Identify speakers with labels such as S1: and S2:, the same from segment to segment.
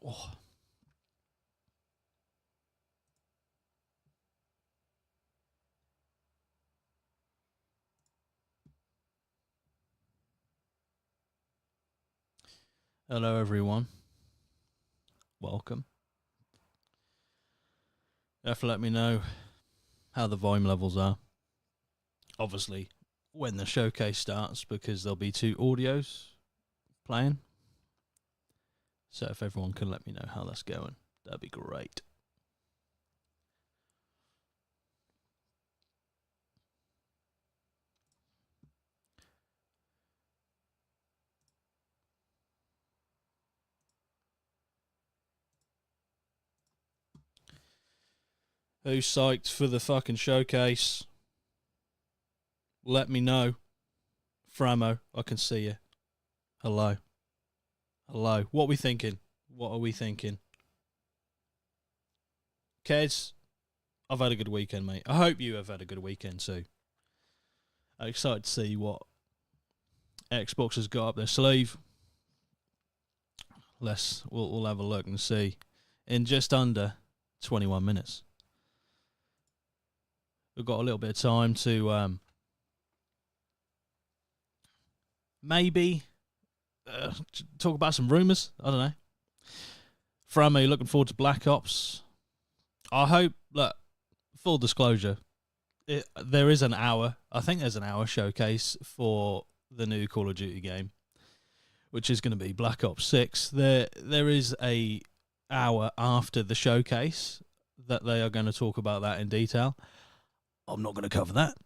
S1: Oh. Hello, everyone. Welcome. You have to let me know how the volume levels are. Obviously, when the showcase starts, because there'll be 2 audios playing. So if everyone can let me know how that's going, that'd be great. Who's psyched for the fucking showcase? Let me know. Framo, I can see you. Hello. Hello. What are we thinking? What are we thinking? Kez, I've had a good weekend, mate. I hope you have had a good weekend too. I'm excited to see what Xbox has got up their sleeve. We'll have a look and see. In just under 21 minutes. We've got a little bit of time to maybe talk about some rumours. I don't know. Framo, looking forward to Black Ops. I hope, look, full disclosure, there is an hour, I think there's an hour showcase for the new Call of Duty game, which is going to be Black Ops 6. There is a hour after the showcase that they are going to talk about that in detail. I'm not going to cover that.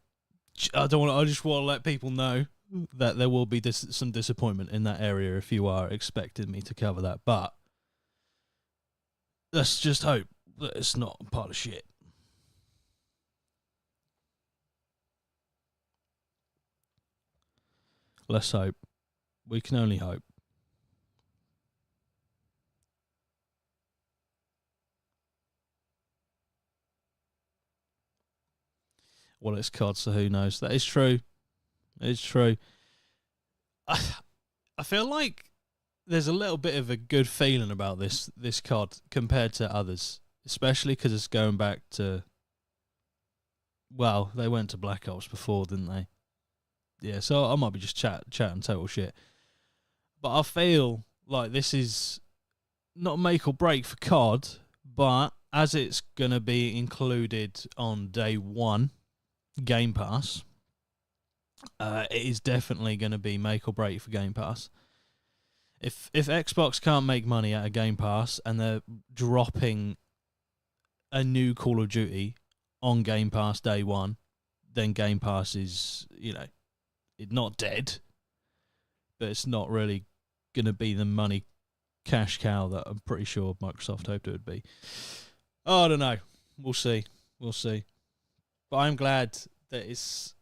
S1: I just want to let people know that there will be some disappointment in that area if you are expecting me to cover that. But let's just hope that it's not part of shit. Let's hope. We can only hope. Well, it's COD, so who knows? That is true. It's true. I feel like there's a little bit of a good feeling about this COD compared to others, especially because it's going back to, well, they went to Black Ops before, didn't they? Yeah, so I might be just chatting total shit. But I feel like this is not make or break for COD, but as it's going to be included on day 1, Game Pass, it is definitely going to be make or break for Game Pass. If Xbox can't make money out of Game Pass and they're dropping a new Call of Duty on Game Pass day 1, then Game Pass is, it's not dead, but it's not really going to be the money cash cow that I'm pretty sure Microsoft hoped it would be. Oh, I don't know. We'll see. But I'm glad that it's,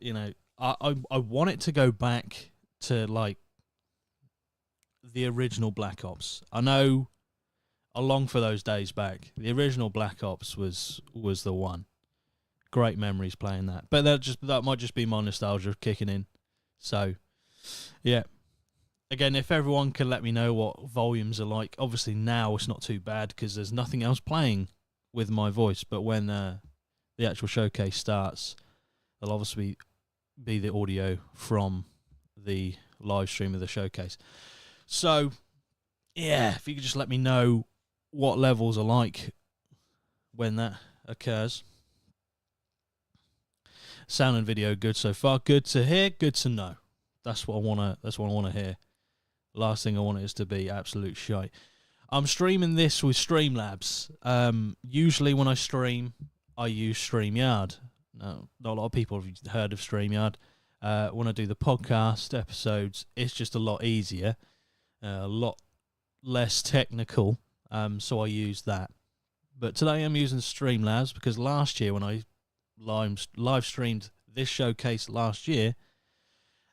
S1: I want it to go back to, like, the original Black Ops. I know I long for those days back. The original Black Ops was the one. Great memories playing that. But that might just be my nostalgia kicking in. So, yeah. Again, if everyone can let me know what volumes are like. Obviously now it's not too bad because there's nothing else playing with my voice. But when the actual showcase starts, there'll obviously be the audio from the live stream of the showcase. So, yeah, if you could just let me know what levels are like when that occurs. Sound and video good so far. Good to hear, good to know. That's what I wanna hear. Last thing I want is to be absolute shite. I'm streaming this with Streamlabs. Usually when I stream, I use StreamYard. No, not a lot of people have heard of StreamYard. When I do the podcast episodes, it's just a lot easier. A lot less technical, so I use that. But today I'm using Streamlabs because last year when I live streamed this showcase last year,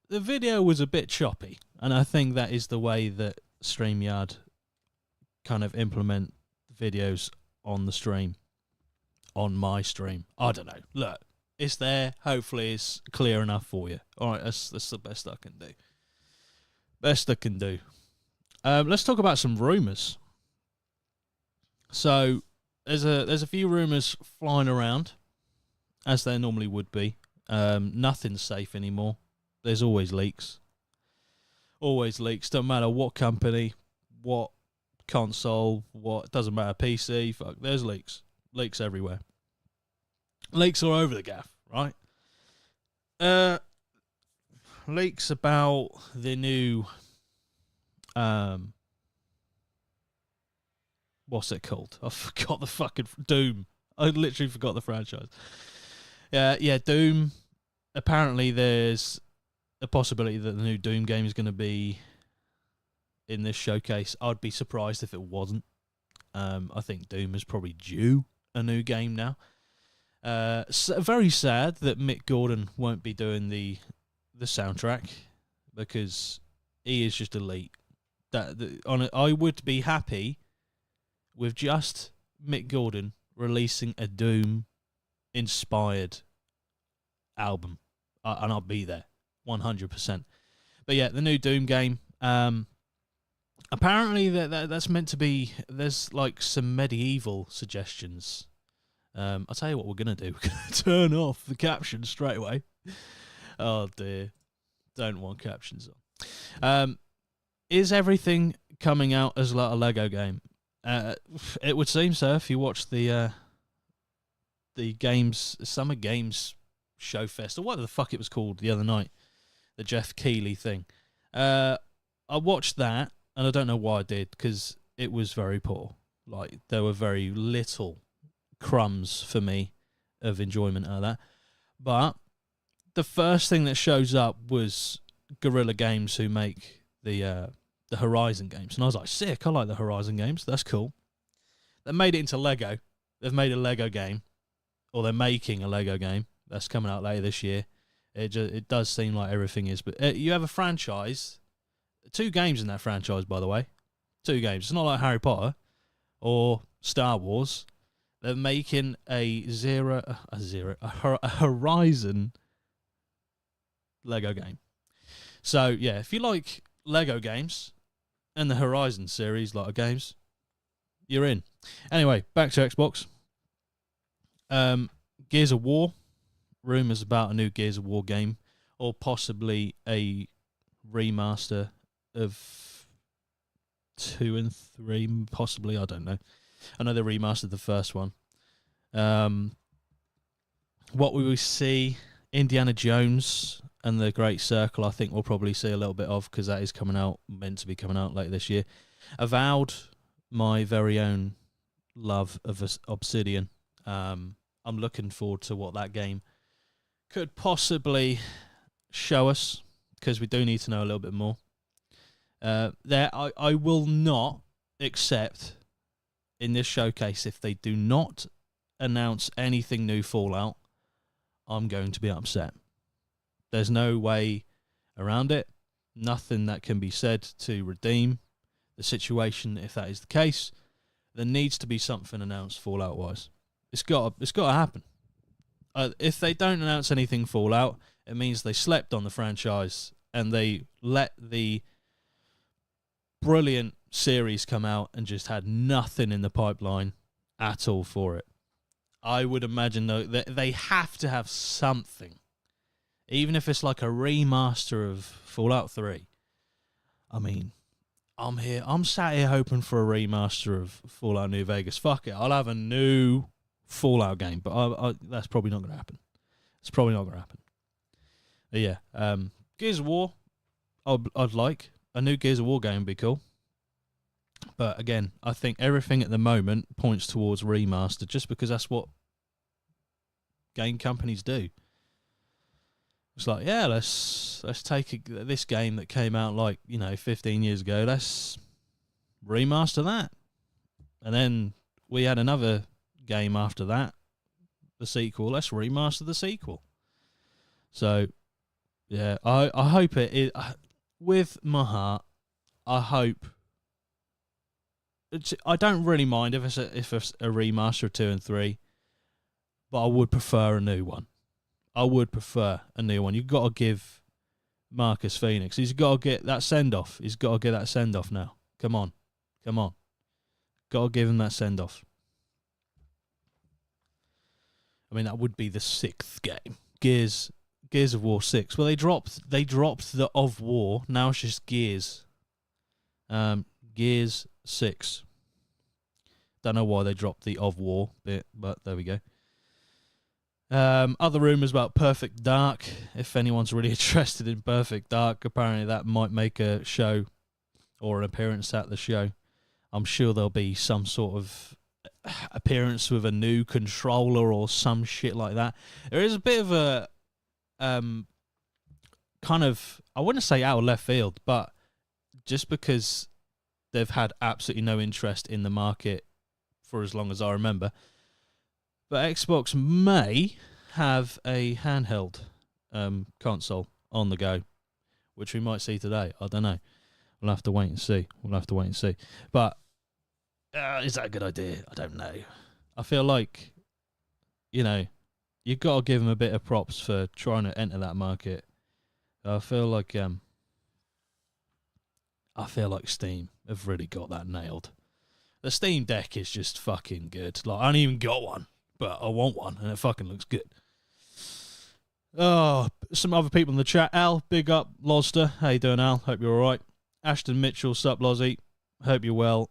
S1: the video was a bit choppy, and I think that is the way that StreamYard kind of implement videos on the stream, on my stream. I don't know. Look, it's there. Hopefully it's clear enough for you. All right, that's the best I can do. Best I can do. Let's talk about some rumours. So there's a few rumours flying around, as there normally would be. Nothing's safe anymore. There's always leaks. Always leaks. Don't matter what company, what console, what, doesn't matter, PC, fuck, there's leaks. Leaks everywhere. Leaks all over the gaff, right? Leaks about the new what's it called? I forgot the fucking Doom. I literally forgot the franchise. Yeah, Doom. Apparently there's a possibility that the new Doom game is going to be in this showcase. I'd be surprised if it wasn't. I think Doom is probably due a new game now. Very sad that Mick Gordon won't be doing the soundtrack, because he is just elite. I would be happy with just Mick Gordon releasing a Doom inspired album, and I'll be there 100%. But yeah, the new Doom game. Apparently that's meant to be. There's like some medieval suggestions. I'll tell you what we're gonna do. We're gonna turn off the captions straight away. Oh dear, don't want captions on. Is everything coming out as like a Lego game? It would seem so if you watch the games, Summer Games Show Fest, or what the fuck it was called the other night, the Jeff Keighley thing. I watched that, and I don't know why I did, because it was very poor. Like, there were very little crumbs for me of enjoyment out of that. But the first thing that shows up was Guerrilla Games, who make the Horizon games, and I was like, sick, I like the Horizon games, that's cool. They made it into Lego. They've made a Lego game, or they're making a Lego game that's coming out later this year. It does seem like everything is, but you have a franchise, 2 games in that franchise, by the way, 2 games. It's not like Harry Potter or Star Wars. They're making a Horizon Lego game. So yeah, if you like Lego games and the Horizon series like of games, you're in. Anyway, back to Xbox. Gears of War. Rumours about a new Gears of War game, or possibly a remaster of 2 and 3, possibly, I don't know. I know they remastered the first one. What we will see, Indiana Jones and the Great Circle, I think we'll probably see a little bit of, because that is coming out, meant to be coming out later this year. Avowed, my very own love of Obsidian. I'm looking forward to what that game could possibly show us, because we do need to know a little bit more. I will not accept in this showcase, if they do not announce anything new Fallout, I'm going to be upset. There's no way around it. Nothing that can be said to redeem the situation if that is the case. There needs to be something announced Fallout-wise. It's got to happen. If they don't announce anything Fallout, it means they slept on the franchise and they let the brilliant series come out and just had nothing in the pipeline at all for it. I would imagine, though, that they have to have something. Even if it's like a remaster of Fallout 3. I mean, I'm sat here hoping for a remaster of Fallout New Vegas. Fuck it, I'll have a new Fallout game, but that's probably not going to happen. It's probably not going to happen. But yeah, Gears of War, I'd like. A new Gears of War game would be cool. But again, I think everything at the moment points towards remaster, just because that's what game companies do. It's like, yeah, let's take this game that came out 15 years ago. Let's remaster that, and then we had another game after that, the sequel. Let's remaster the sequel. So, yeah, I hope it is. With my heart, I hope. I don't really mind if it's a remaster of 2 and 3, but I would prefer a new one. I would prefer a new one. You've got to give Marcus Phoenix. He's got to get that send-off. He's got to get that send-off now. Come on. Gotta give them that send off. I mean, that would be the 6th game. Gears of War 6. Well, they dropped the of War. Now it's just Gears. Gears 6. Don't know why they dropped the of War bit, but there we go. Other rumours about Perfect Dark. If anyone's really interested in Perfect Dark, apparently that might make a show or an appearance at the show. I'm sure there'll be some sort of appearance with a new controller or some shit like that. There is a bit of a kind of, I wouldn't say out of left field, but just because they've had absolutely no interest in the market for as long as I remember. But Xbox may have a handheld console on the go, which we might see today. I don't know. We'll have to wait and see. But is that a good idea? I don't know. I feel like, you know, you've got to give them a bit of props for trying to enter that market. I feel like Steam have really got that nailed. The Steam Deck is just fucking good. Like, I don't even got one, but I want one, and it fucking looks good. Oh, some other people in the chat. Al, big up. Lozster, how you doing, Al? Hope you're all right. Ashton Mitchell, sup, Lozzie? Hope you're well.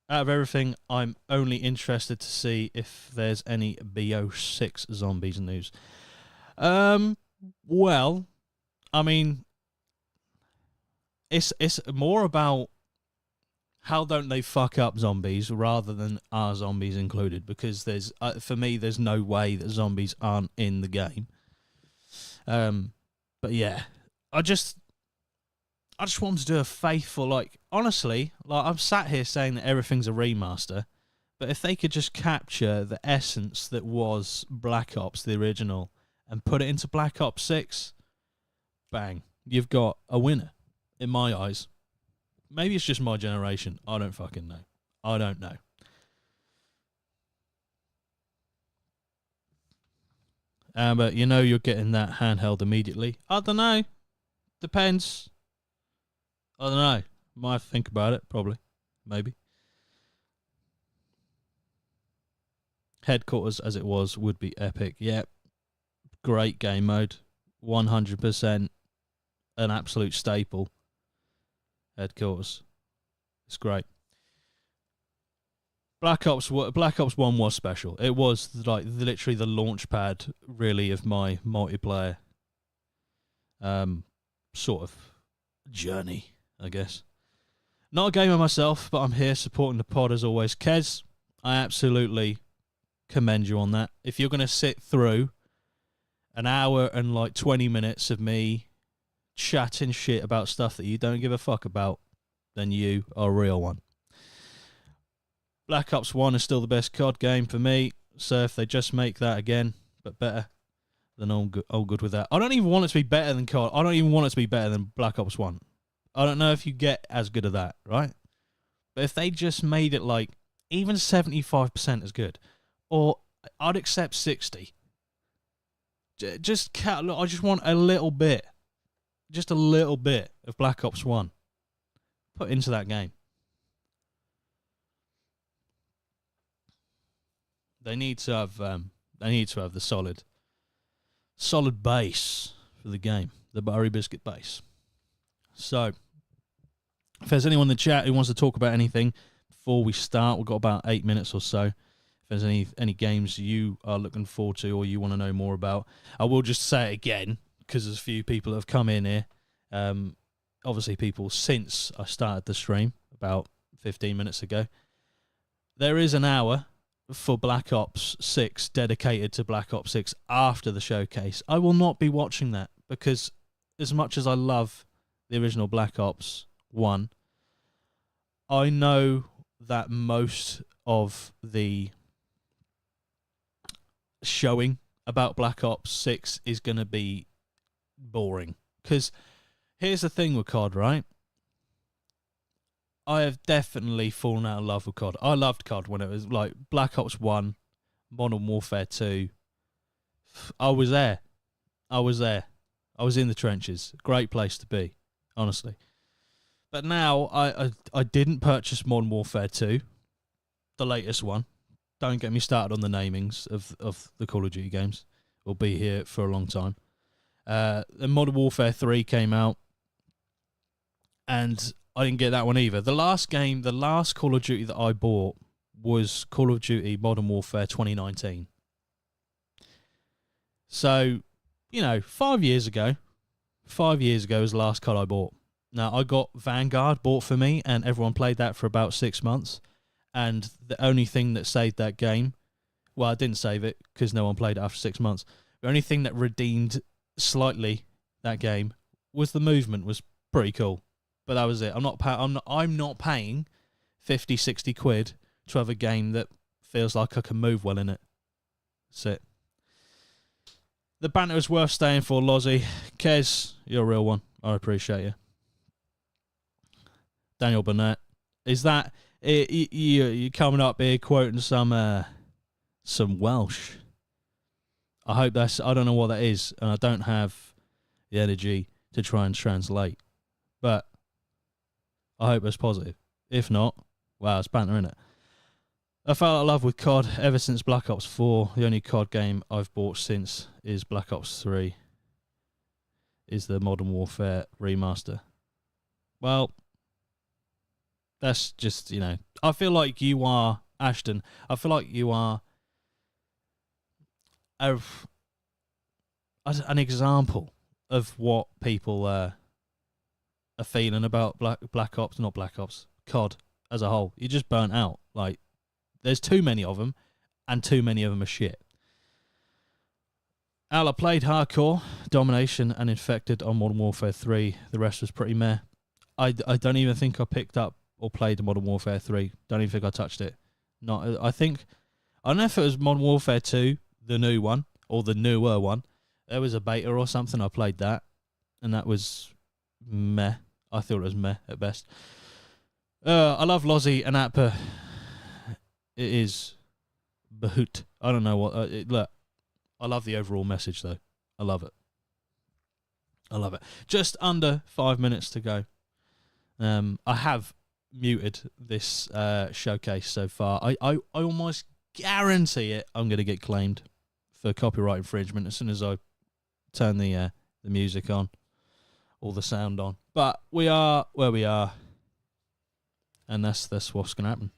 S1: Out of everything, I'm only interested to see if there's any BO6 zombies news. Well, I mean, it's more about how don't they fuck up zombies rather than are zombies included, because there's for me there's no way that zombies aren't in the game. But yeah, I just want to do a faithful, like, honestly, like, I'm sat here saying that everything's a remaster, but if they could just capture the essence that was Black Ops, the original, and put it into Black Ops 6, bang, you've got a winner, in my eyes. Maybe it's just my generation. I don't fucking know. I don't know. But you know you're getting that handheld immediately. I don't know. Depends. I don't know. Might think about it, probably. Maybe. Headquarters as it was would be epic. Yep. Great game mode. 100% an absolute staple. Headquarters. It's great. Black Ops 1 was special. It was like literally the launch pad, really, of my multiplayer sort of journey, I guess. Not a gamer myself, but I'm here supporting the pod as always. Kez, I absolutely commend you on that. If you're going to sit through an hour and like 20 minutes of me chatting shit about stuff that you don't give a fuck about, then you are a real one. Black Ops 1 is still the best COD game for me, so if they just make that again, but better, then all good with that. I don't even want it to be better than COD. I don't even want it to be better than Black Ops 1. I don't know if you get as good as that, right? But if they just made it like even 75% as good, or I'd accept 60. I just want a little bit, just a little bit of Black Ops 1 put into that game. They need to have the solid base for the game, the Buttery Biscuit base. So, if there's anyone in the chat who wants to talk about anything before we start, we've got about 8 minutes or so. If there's any games you are looking forward to or you want to know more about, I will just say it again because there's a few people that have come in here. Obviously, people since I started the stream about 15 minutes ago. There is an hour for Black Ops 6 dedicated to Black Ops 6 after the showcase. I will not be watching that because as much as I love the original Black Ops 1, I know that most of the showing about Black Ops 6 is going to be boring. Because here's the thing with COD, right? I have definitely fallen out of love with COD. I loved COD when it was like Black Ops 1, Modern Warfare 2. I was there. I was in the trenches. Great place to be, honestly. But now I didn't purchase Modern Warfare 2. the latest one. Don't get me started on the namings of the Call of Duty games. We'll be here for a long time. The Modern Warfare 3 came out, and I didn't get that one either. The last Call of Duty that I bought was Call of Duty Modern Warfare 2019. So, 5 years ago. 5 years ago was the last COD I bought. Now, I got Vanguard bought for me, and everyone played that for about 6 months. And the only thing that saved that game, well, I didn't save it because no one played it after 6 months. The only thing that redeemed slightly that game was the movement was pretty cool. But that was it. I'm not paying 50, 60 quid to have a game that feels like I can move well in it. That's it. The banter is worth staying for, Lozzie. Kez, you're a real one. I appreciate you. Daniel Burnett. Is that... You coming up here quoting some Welsh. I hope that's... I don't know what that is, and I don't have the energy to try and translate. But I hope it's positive. If not, wow, it's banter, innit? I fell out of love with COD ever since Black Ops 4. The only COD game I've bought since is Black Ops 3. Is the Modern Warfare remaster. Well... That's just, I feel like you are, Ashton, I feel like you are an example of what people are feeling about Black Ops, not Black Ops, COD as a whole. You're just burnt out. Like, there's too many of them, and too many of them are shit. I played Hardcore, Domination, and Infected on Modern Warfare 3. The rest was pretty meh. I don't even think I picked up or played Modern Warfare 3. Don't even think I touched it. I don't know if it was Modern Warfare 2, the new one, or the newer one. There was a beta or something. I played that, and that was meh. I thought it was meh at best. I love Lozzie and APMA. It is Bahoot. I don't know what... look, I love the overall message, though. I love it. I love it. Just under 5 minutes to go. I have muted this showcase so far. I almost guarantee it I'm going to get claimed for copyright infringement as soon as I turn the music on or the sound on. But we are where we are, and that's what's going to happen.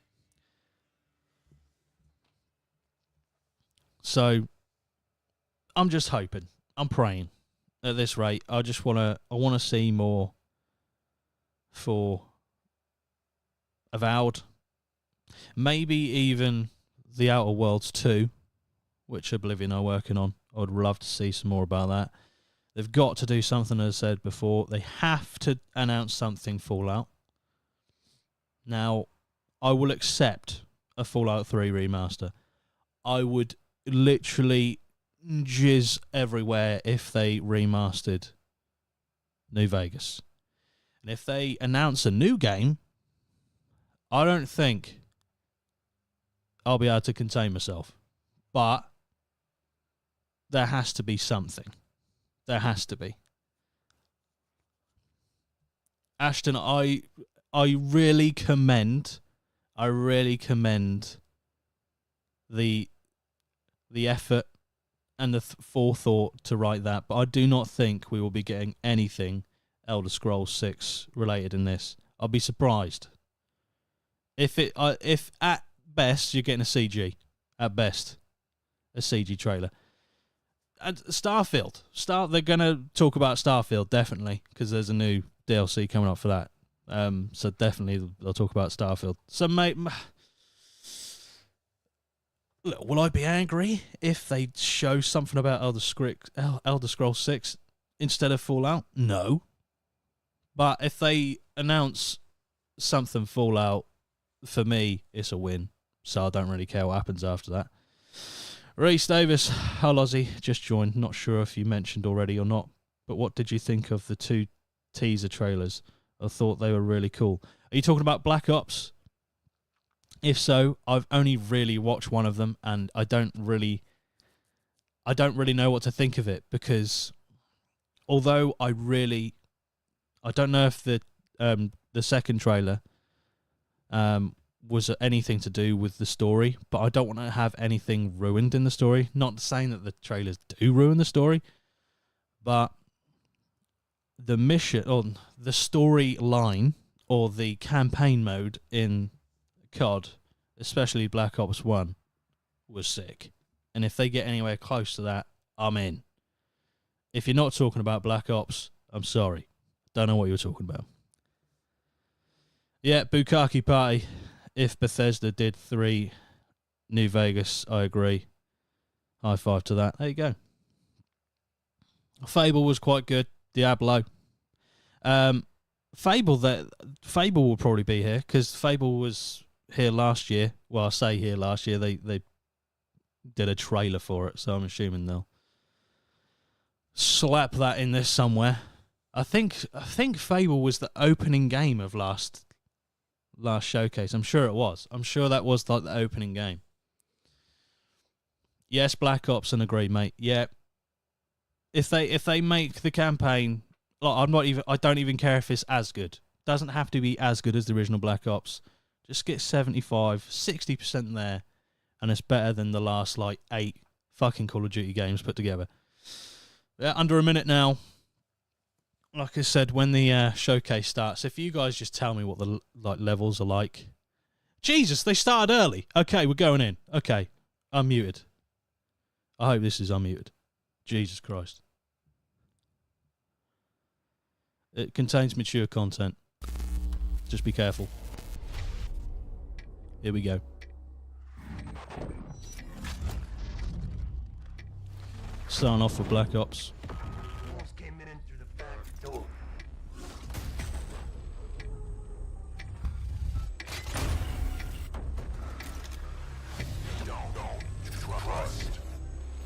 S1: So I'm just hoping, I'm praying. At this rate, I want to see more for Avowed, maybe even The Outer Worlds 2, which Oblivion are working on. I would love to see some more about that. They've got to do something, as I said before. They have to announce something Fallout. Now, I will accept a Fallout 3 remaster. I would literally jizz everywhere if they remastered New Vegas. And if they announce a new game, I don't think I'll be able to contain myself. But there has to be something. There has to be. Ashton, I really commend the effort and the forethought to write that, but I do not think we will be getting anything Elder Scrolls 6 related in this. I'll be surprised. If at best you're getting a CG, at best, a CG trailer. And Starfield, they're gonna talk about Starfield definitely because there's a new DLC coming up for that. So definitely they'll talk about Starfield. So mate, look, will I be angry if they show something about Elder Scrolls 6 instead of Fallout? No. But if they announce something Fallout, for me, it's a win. So I don't really care what happens after that. Reese Davis, hi Lozzie, just joined. Not sure if you mentioned already or not, but what did you think of the 2 teaser trailers? I thought they were really cool. Are you talking about Black Ops? If so, I've only really watched one of them, and I don't really know what to think of it, because although I don't know if the second trailer was anything to do with the story, but I don't want to have anything ruined in the story. Not saying that the trailers do ruin the story, but the mission or the storyline or the campaign mode in COD, especially Black Ops 1, was sick. And if they get anywhere close to that, I'm in. If you're not talking about Black Ops, I'm sorry. Don't know what you're talking about. Yeah, Bukkake Party. If Bethesda did 3 New Vegas, I agree. High five to that. There you go. Fable was quite good. Diablo. Fable will probably be here because Fable was here last year. Well, I say here last year. They did a trailer for it, so I'm assuming they'll slap that in this somewhere. I think Fable was the opening game of last showcase. I'm sure it was. I'm sure that was like the opening game. Yes, Black Ops, and agree, mate. Yeah. If they make the campaign, like I don't even care if it's as good. Doesn't have to be as good as the original Black Ops. Just get 75, 60% there, and it's better than the last like 8 fucking Call of Duty games put together. Yeah, under a minute now. Like I said, when the showcase starts, if you guys just tell me what the levels are like. Jesus, they started early. Okay, we're going in. Okay, unmuted. I hope this is unmuted. Jesus Christ. It contains mature content. Just be careful. Here we go. Starting off with Black Ops.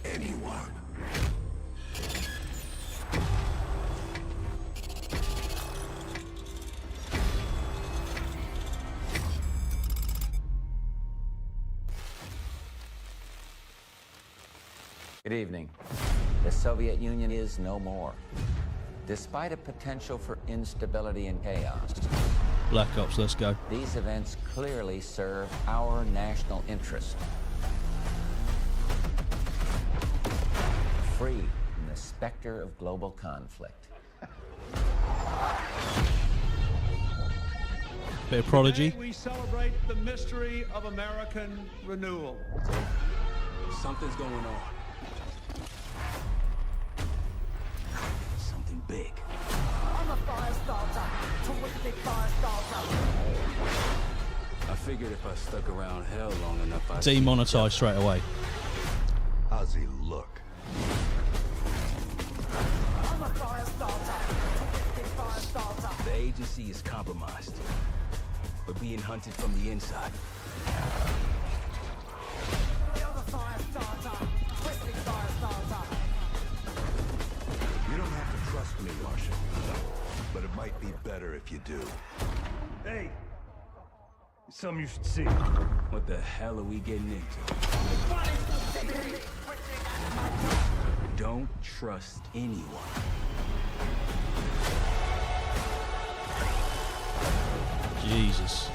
S2: Anyone.
S3: Good evening. The Soviet Union is no more. Despite a potential for instability and chaos,
S1: Black Ops, let's go.
S3: these events clearly serve our national interest. Free from the specter of global conflict.
S1: Bit of Prodigy.
S4: Today we celebrate the mystery of American renewal.
S2: Something's going on. Something big.
S5: I'm a fire starter. Terrific fire starter.
S2: I figured if I stuck around hell long enough, I'd
S1: Demonetized straight away.
S6: How's he look?
S5: I'm a fire starter. Terrific fire starter.
S2: The agency is compromised. We're being hunted from the inside.
S5: You're the fire starter. Twisted fire starter.
S6: You don't have to trust me, Martian. But it might be better if you do.
S4: Hey, something you should see.
S2: What the hell are we getting into? Don't trust anyone.
S1: Jesus.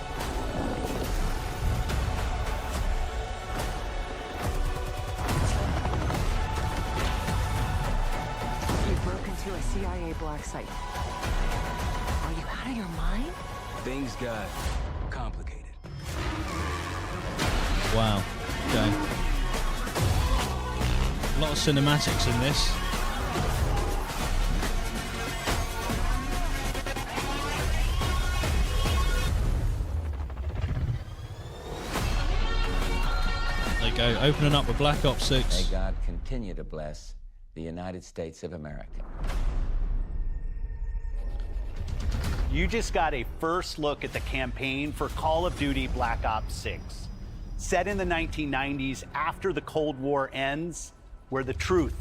S7: You broke into a CIA black site. Are you out of your mind?
S2: Things got complicated.
S1: Wow. Okay. A lot of cinematics in this. There you go, opening up with Black Ops 6.
S3: May God continue to bless the United States of America.
S8: You just got a first look at the campaign for Call of Duty Black Ops 6. Set in the 1990s after the Cold War ends, where the truth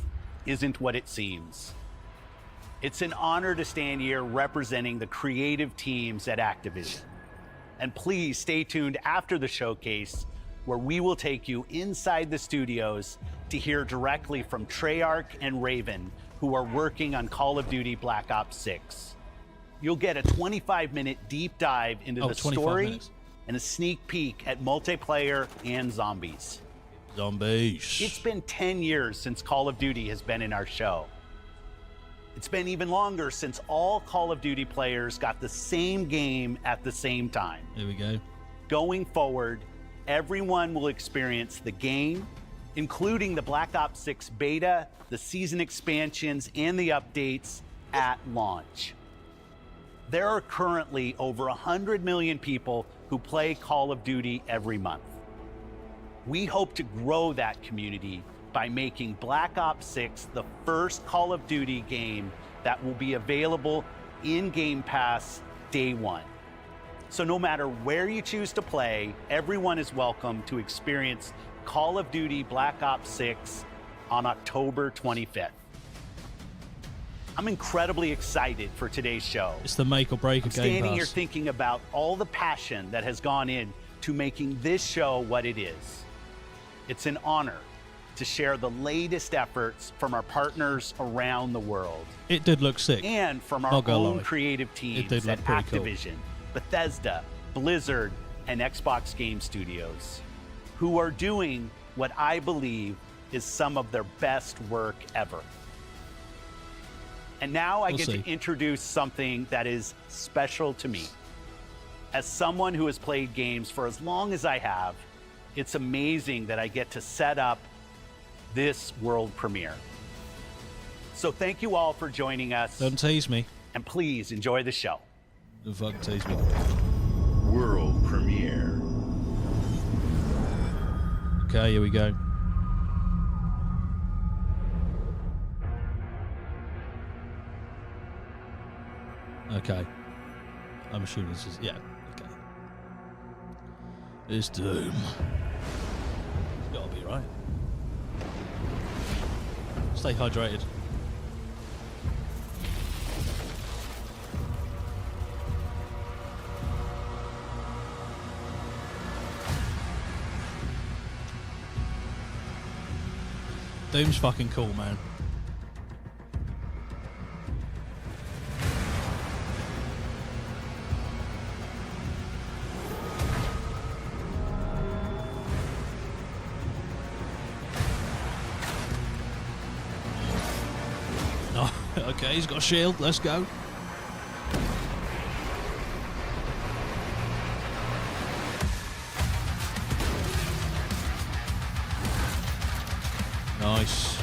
S8: isn't what it seems. It's an honor to stand here representing the creative teams at Activision. And please stay tuned after the showcase, where we will take you inside the studios to hear directly from Treyarch and Raven, who are working on Call of Duty Black Ops 6. You'll get a 25-minute deep dive into the
S1: 25
S8: story,
S1: minutes.
S8: and a sneak peek at multiplayer and zombies.
S1: Zombies.
S8: It's been 10 years since Call of Duty has been in our show. It's been even longer since all Call of Duty players got the same game at the same time.
S1: Here we go.
S8: Going forward, everyone will experience the game, including the Black Ops 6 beta, the season expansions, and the updates at launch. There are currently over 100 million people who play Call of Duty every month. We hope to grow that community by making Black Ops 6 the first Call of Duty game that will be available in Game Pass day one. So no matter where you choose to play, everyone is welcome to experience Call of Duty Black Ops 6 on October 25th. I'm incredibly excited for today's show.
S1: It's the make or break of Game
S8: Standing
S1: Pass.
S8: here thinking about all the passion that has gone in to making this show what it is. It's an honor to share the latest efforts from our partners around the world.
S1: It did look sick.
S8: And from our
S1: Not gonna
S8: own
S1: lie.
S8: creative
S1: It
S8: teams
S1: did
S8: at
S1: look pretty cool.
S8: Activision, Bethesda, Blizzard, and Xbox Game Studios, who are doing what I believe is some of their best work ever. And now I
S1: We'll
S8: get
S1: see.
S8: to introduce something that is special to me. As someone who has played games for as long as I have, it's amazing that I get to set up this world premiere. So thank you all for joining us,
S1: Don't tease me.
S8: and please enjoy the show.
S1: Don't fucking tease me.
S6: World premiere.
S1: Okay, here we go. Okay. I'm assuming this is... Yeah, okay. It's Doom. It's gotta be right. Stay hydrated. Doom's fucking cool, man. Oh, okay, he's got a shield. Let's go. Nice.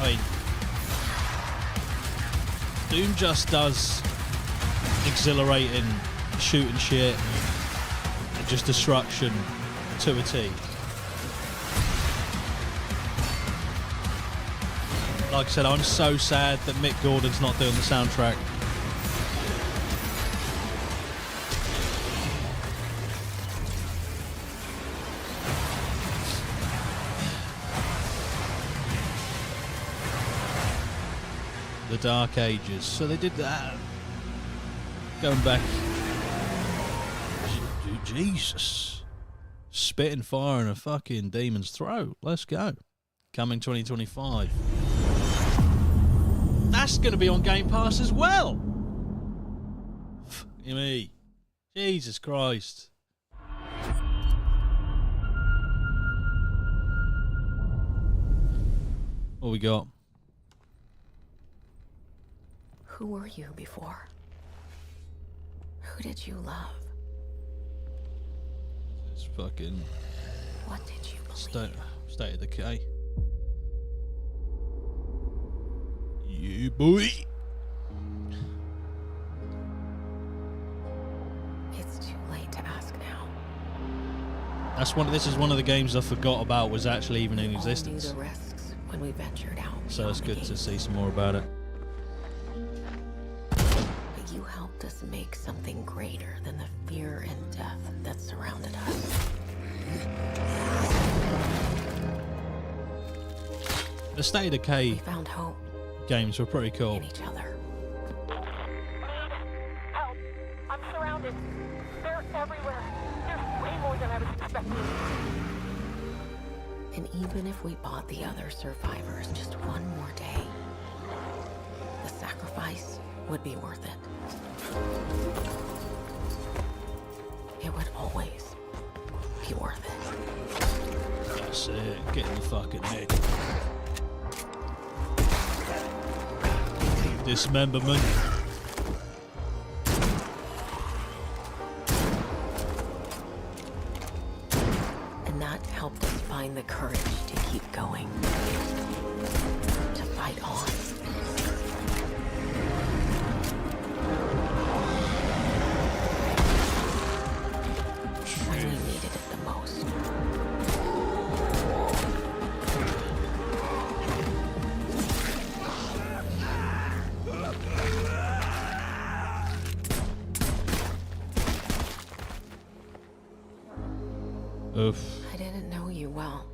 S1: I mean, Doom just does exhilarating shooting shit and just destruction to a T. Like I said, I'm so sad that Mick Gordon's not doing the soundtrack. The Dark Ages. So they did that. Going back. Jesus. Spitting fire in a fucking demon's throat. Let's go. Coming 2025. That's going to be on Game Pass as well. Fucking me. Jesus Christ. What we got?
S7: Who were you before? Who did you love?
S1: It's fucking
S7: What did you believe?
S1: State of Decay. Yeah, boy.
S7: It's too late to ask now.
S1: This is one of the games I forgot about was actually even in
S7: All knew
S1: existence.
S7: the risks when we ventured out.
S1: So it's
S7: beyond the
S1: good to
S7: gates.
S1: see some more about it.
S7: But you helped us make something greater than the fear and death that surrounded us.
S1: The State of
S7: We
S1: Decay
S7: found hope
S1: games were pretty cool.
S7: in each other.
S9: Help! I'm surrounded. They're everywhere. There's way more than I was expecting.
S7: And even if we bought the other survivors just one more day, the sacrifice would be worth it. It would always be worth it.
S1: That's it. Get in the fucking head. Dismemberment.
S7: And that helped us find the courage to keep going. To fight on. When we needed it the most.
S1: Oof.
S7: I didn't know you well.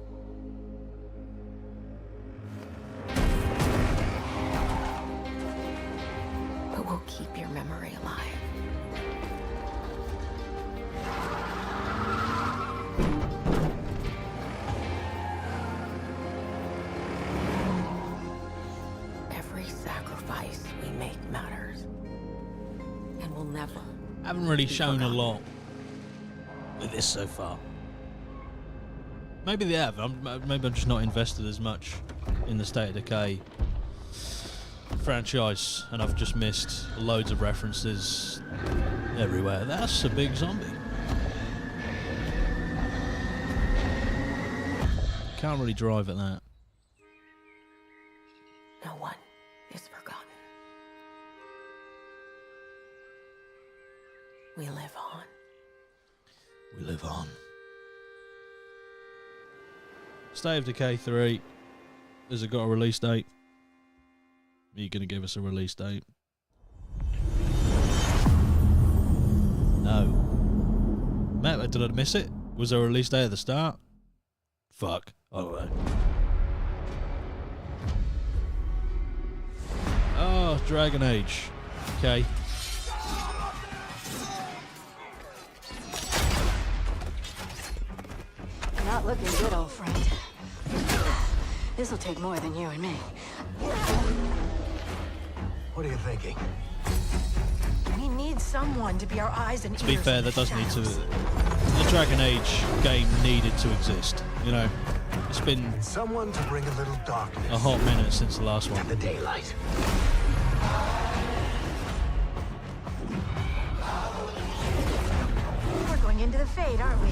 S7: But we'll keep your memory alive. Every sacrifice we make matters. And we'll never.
S1: Haven't really shown a lot with this so far. Maybe they have. Maybe I'm just not invested as much in the State of Decay franchise, and I've just missed loads of references everywhere. That's a big zombie. Can't really drive at that.
S7: No one is forgotten. We live on.
S1: We live on. State of Decay 3. Has it got a release date? Are you going to give us a release date? No. Matt, did I miss it? Was there a release date at the start? Fuck. I don't know. Oh, Dragon Age. Okay.
S10: Not looking good, old friend. This'll take more than you and me.
S6: What are you thinking?
S10: We need someone to be our eyes and ears.
S1: To be fair, that does need to... The Dragon Age game needed to exist. You know, it's been
S6: Someone to bring a little darkness.
S1: a hot minute since the last one.
S6: The daylight.
S10: We're going into the Fade, aren't we?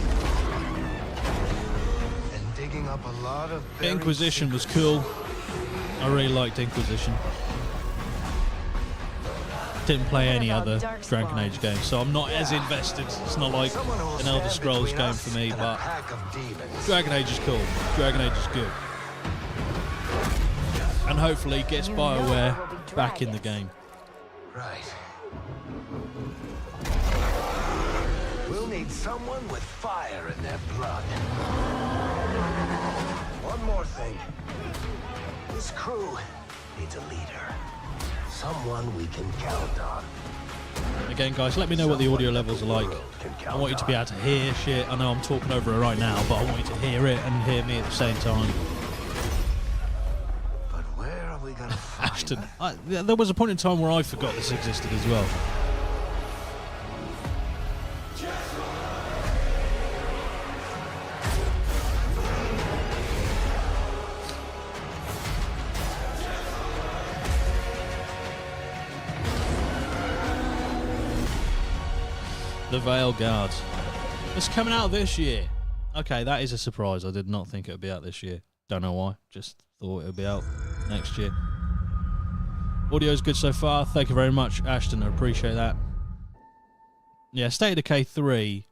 S6: And digging up a lot of
S1: Inquisition was cool. I really liked Inquisition. Didn't play any other Dragon Age games, so I'm not as invested. It's not like an Elder Scrolls game for me, but Dragon Age is cool. Dragon Age is good. And hopefully gets BioWare back in the game.
S6: Right. We'll need someone with fire in their blood. One more thing. This crew needs a leader. Someone we can count on.
S1: Again, guys, let me know what the audio levels are like. I want you to be able to hear shit. I know I'm talking over it right now, but I want you to hear it and hear me at the same time.
S6: But where are we gonna find
S1: Ashton, there was a point in time where I forgot this existed as well. The Veil Guard. It's coming out this year. Okay, that is a surprise. I did not think it would be out this year. Don't know why. Just thought it would be out next year. Audio's good so far. Thank you very much, Ashton. I appreciate that. Yeah, State of Decay 3.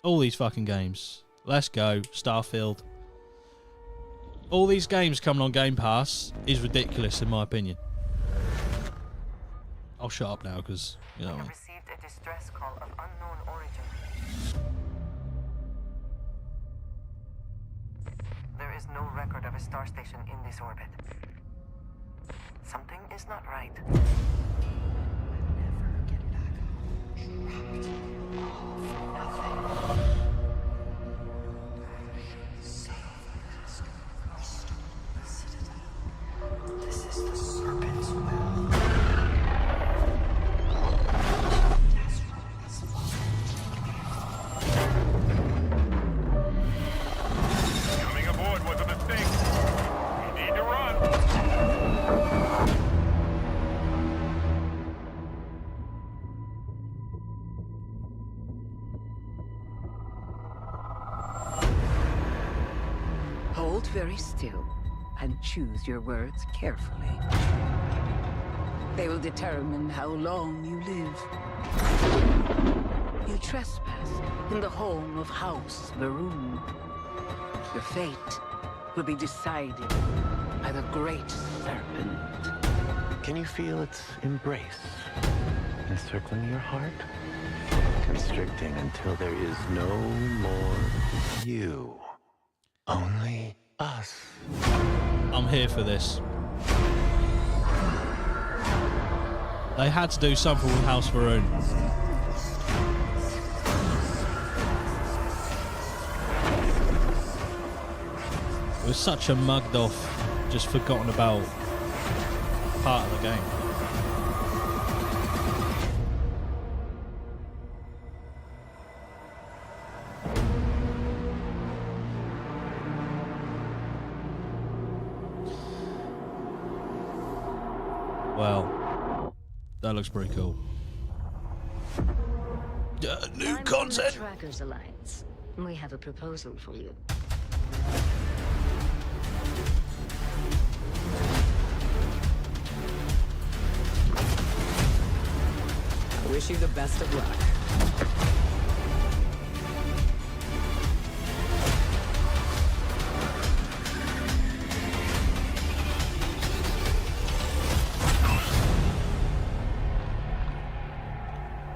S1: All these fucking games. Let's go. Starfield. All these games coming on Game Pass is ridiculous in my opinion. I'll shut up now because, you know what I mean.
S11: A distress call of unknown origin. There is no record of a star station in this orbit. Something is not right.
S10: Never get back home. Trapped. All for nothing. So
S11: very still and choose your words carefully. They will determine how long you live. You trespass in the home of House Varun. Your fate will be decided by the Great Serpent.
S6: Can you feel its embrace encircling your heart? Constricting until there is no more you. Only us.
S1: I'm here for this. They had to do something with House Varun. It was such a mugged off, just forgotten about part of the game. Well, that looks pretty cool. New content.
S10: Trackers Alliance. We have a proposal for you.
S11: I wish you the best of luck.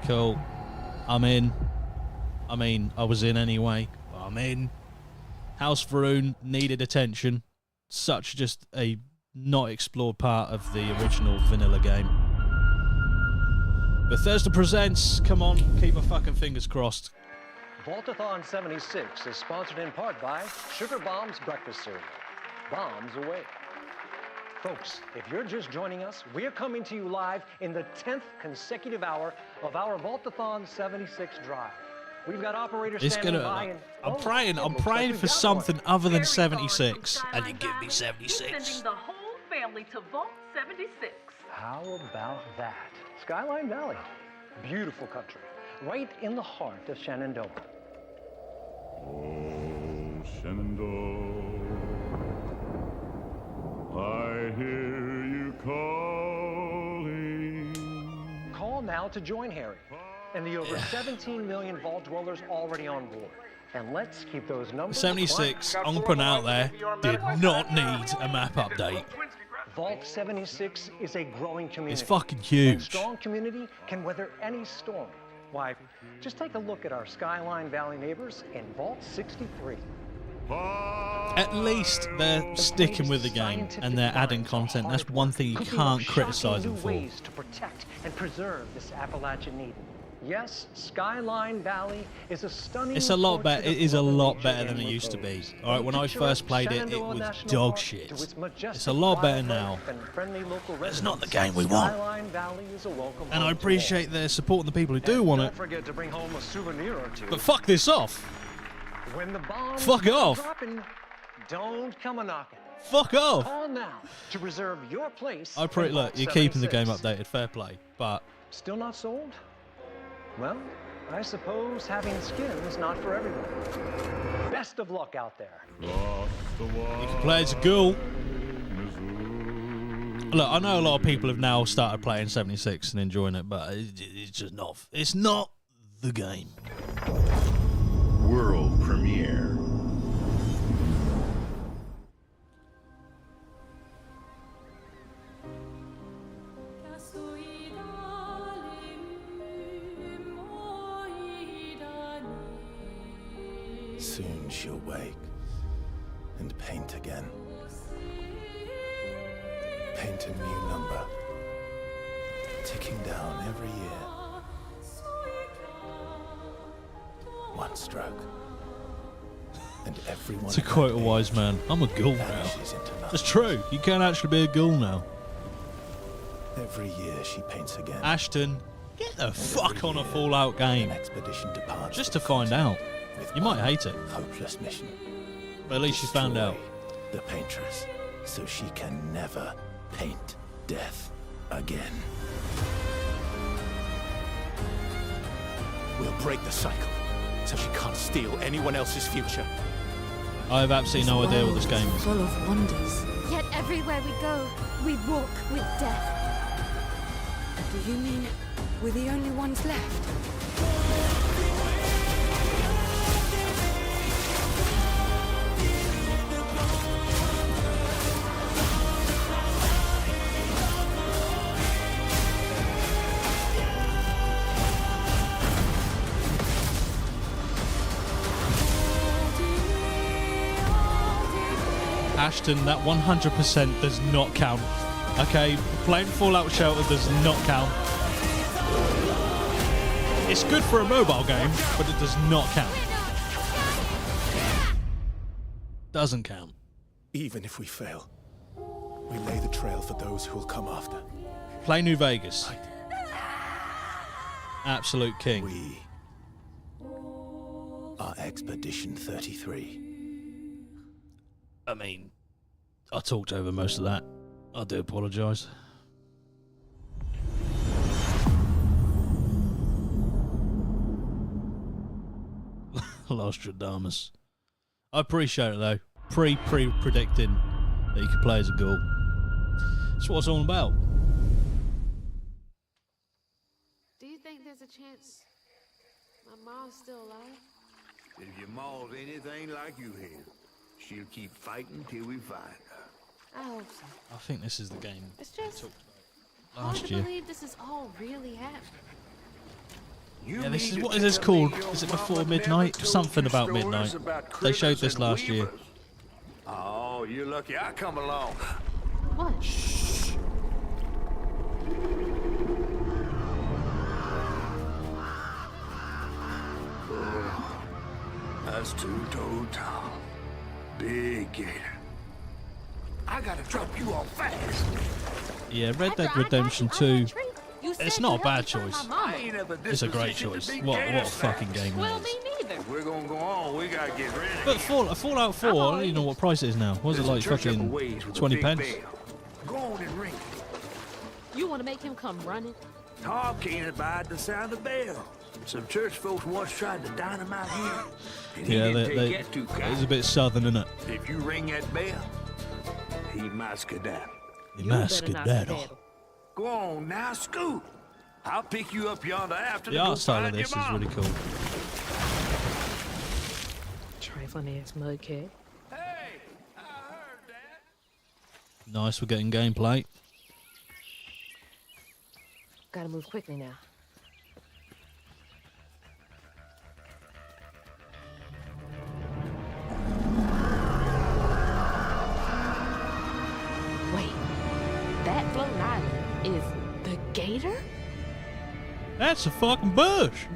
S1: Cool. I'm in. I mean, I was in anyway, but I'm in. House Varun needed attention. Such just a not explored part of the original vanilla game. Bethesda presents. Come on, keep my fucking fingers crossed.
S12: Vaultathon 76 is sponsored in part by Sugar Bombs Breakfast Cereal. Bombs away. Folks, if you're just joining us, we're coming to you live in the 10th consecutive hour of our Vaultathon 76 drive. We've got operators standing by and...
S1: I'm praying for something other than 76, and you give me 76.
S9: Sending the whole family to Vault 76.
S12: How about that? Skyline Valley. Beautiful country. Right in the heart of Shenandoah.
S13: Oh, Shenandoah, I hear you calling.
S12: Call now to join Harry and the over 17 million Vault dwellers already on board. And let's keep those numbers
S1: 76, I'm going to put it out there, did not need a map update.
S12: Vault 76 is a growing community.
S1: It's fucking huge.
S12: And strong community can weather any storm. Why, just take a look at our Skyline Valley neighbors in Vault 63.
S1: At least they're sticking with the game and they're adding content. That's one thing you can't criticize them for.
S12: Ways to protect and preserve this Appalachian Eden. Yes, Skyline Valley is a stunning.
S1: It's a lot better. It is a lot better than it used to be. All right, when I first played it, it was dog shit. It's a lot better now. It's not the game we want. And I appreciate their supporting the people who do want it.
S12: Don't forget to bring home a souvenir or two.
S1: But fuck this off.
S12: When the bombs
S1: fuck off.
S12: Dropping, don't come a knocking.
S1: Fuck off.
S12: Call now to reserve your place.
S1: Look, you're keeping the game updated. Fair play, but
S12: still not sold? Well, I suppose having skin is not for everyone. Best of luck out there.
S1: You can play as a ghoul. Look, I know a lot of people have now started playing 76 and enjoying it, but it's just not. It's not the game.
S14: World premiere.
S6: Soon she'll wake and paint again. Paint a new number, ticking down every year. One stroke, and everyone.
S1: To quote a wise man, I'm a ghoul now. It's true. You can actually be a ghoul now.
S6: Every year she paints again.
S1: Ashton, get the fuck on a Fallout game.
S6: Expedition departs
S1: just to find out. You might hate it.
S6: Hopeless mission.
S1: But at least you found out.
S6: The paintress, so she can never paint death again. We'll break the cycle, so she can't steal anyone else's future.
S1: I have absolutely no idea what this game is.
S10: Full of wonders.
S14: Yet everywhere we go, we walk with death.
S10: Do you mean we're the only ones left?
S1: Ashton, that 100% does not count. Okay, playing Fallout Shelter does not count. It's good for a mobile game, but it does not count. Doesn't count.
S15: Even if we fail, we lay the trail for those who will come after.
S1: Play New Vegas. Absolute king.
S15: We are Expedition 33.
S1: I mean, I talked over most of that. I do apologise. Nostradamus. I appreciate it though. Predicting that you could play as a ghoul. That's what it's all about.
S16: Do you think there's a chance my mom's still alive?
S6: If your mom's anything like you have, she'll keep fighting till we find her.
S16: I hope so.
S1: I think this is the game.
S16: It's just
S1: hard
S16: hard to believe this is all really happening.
S1: Yeah, this is, what is this called? Is it Before Midnight? Something about midnight. They showed this last year.
S6: Oh, you're lucky I come along.
S16: What?
S6: Shh. Oh, that's two-toed Tom. Big gator. I gotta drop you off fast.
S1: Yeah, Red Dead Redemption 2. It's not a bad choice. It's a great choice. What a fucking game that is.
S6: If we're gonna go on, we gotta get ready.
S1: But Fallout 4, I don't even know what price it is now. Was it like fucking 20 pence?
S6: Go on and ring.
S16: You want to make him come running?
S6: Tom can't abide the sound of the bell. Some church folks once tried to dynamite him. And
S1: Yeah,
S6: he didn't take that too
S1: it's
S6: kind.
S1: a bit southern, isn't it?
S6: If you ring that bell, he might skedaddle.
S1: He might skedaddle.
S6: Go on now, scoot. I'll pick you up yonder after
S1: The art style of this is really cool.
S16: Trifling ass mudcat.
S6: Hey, I heard that.
S1: Nice, we're getting gameplay.
S16: Gotta move quickly now. Wait, that floating island is the gator?
S1: That's a fucking bush.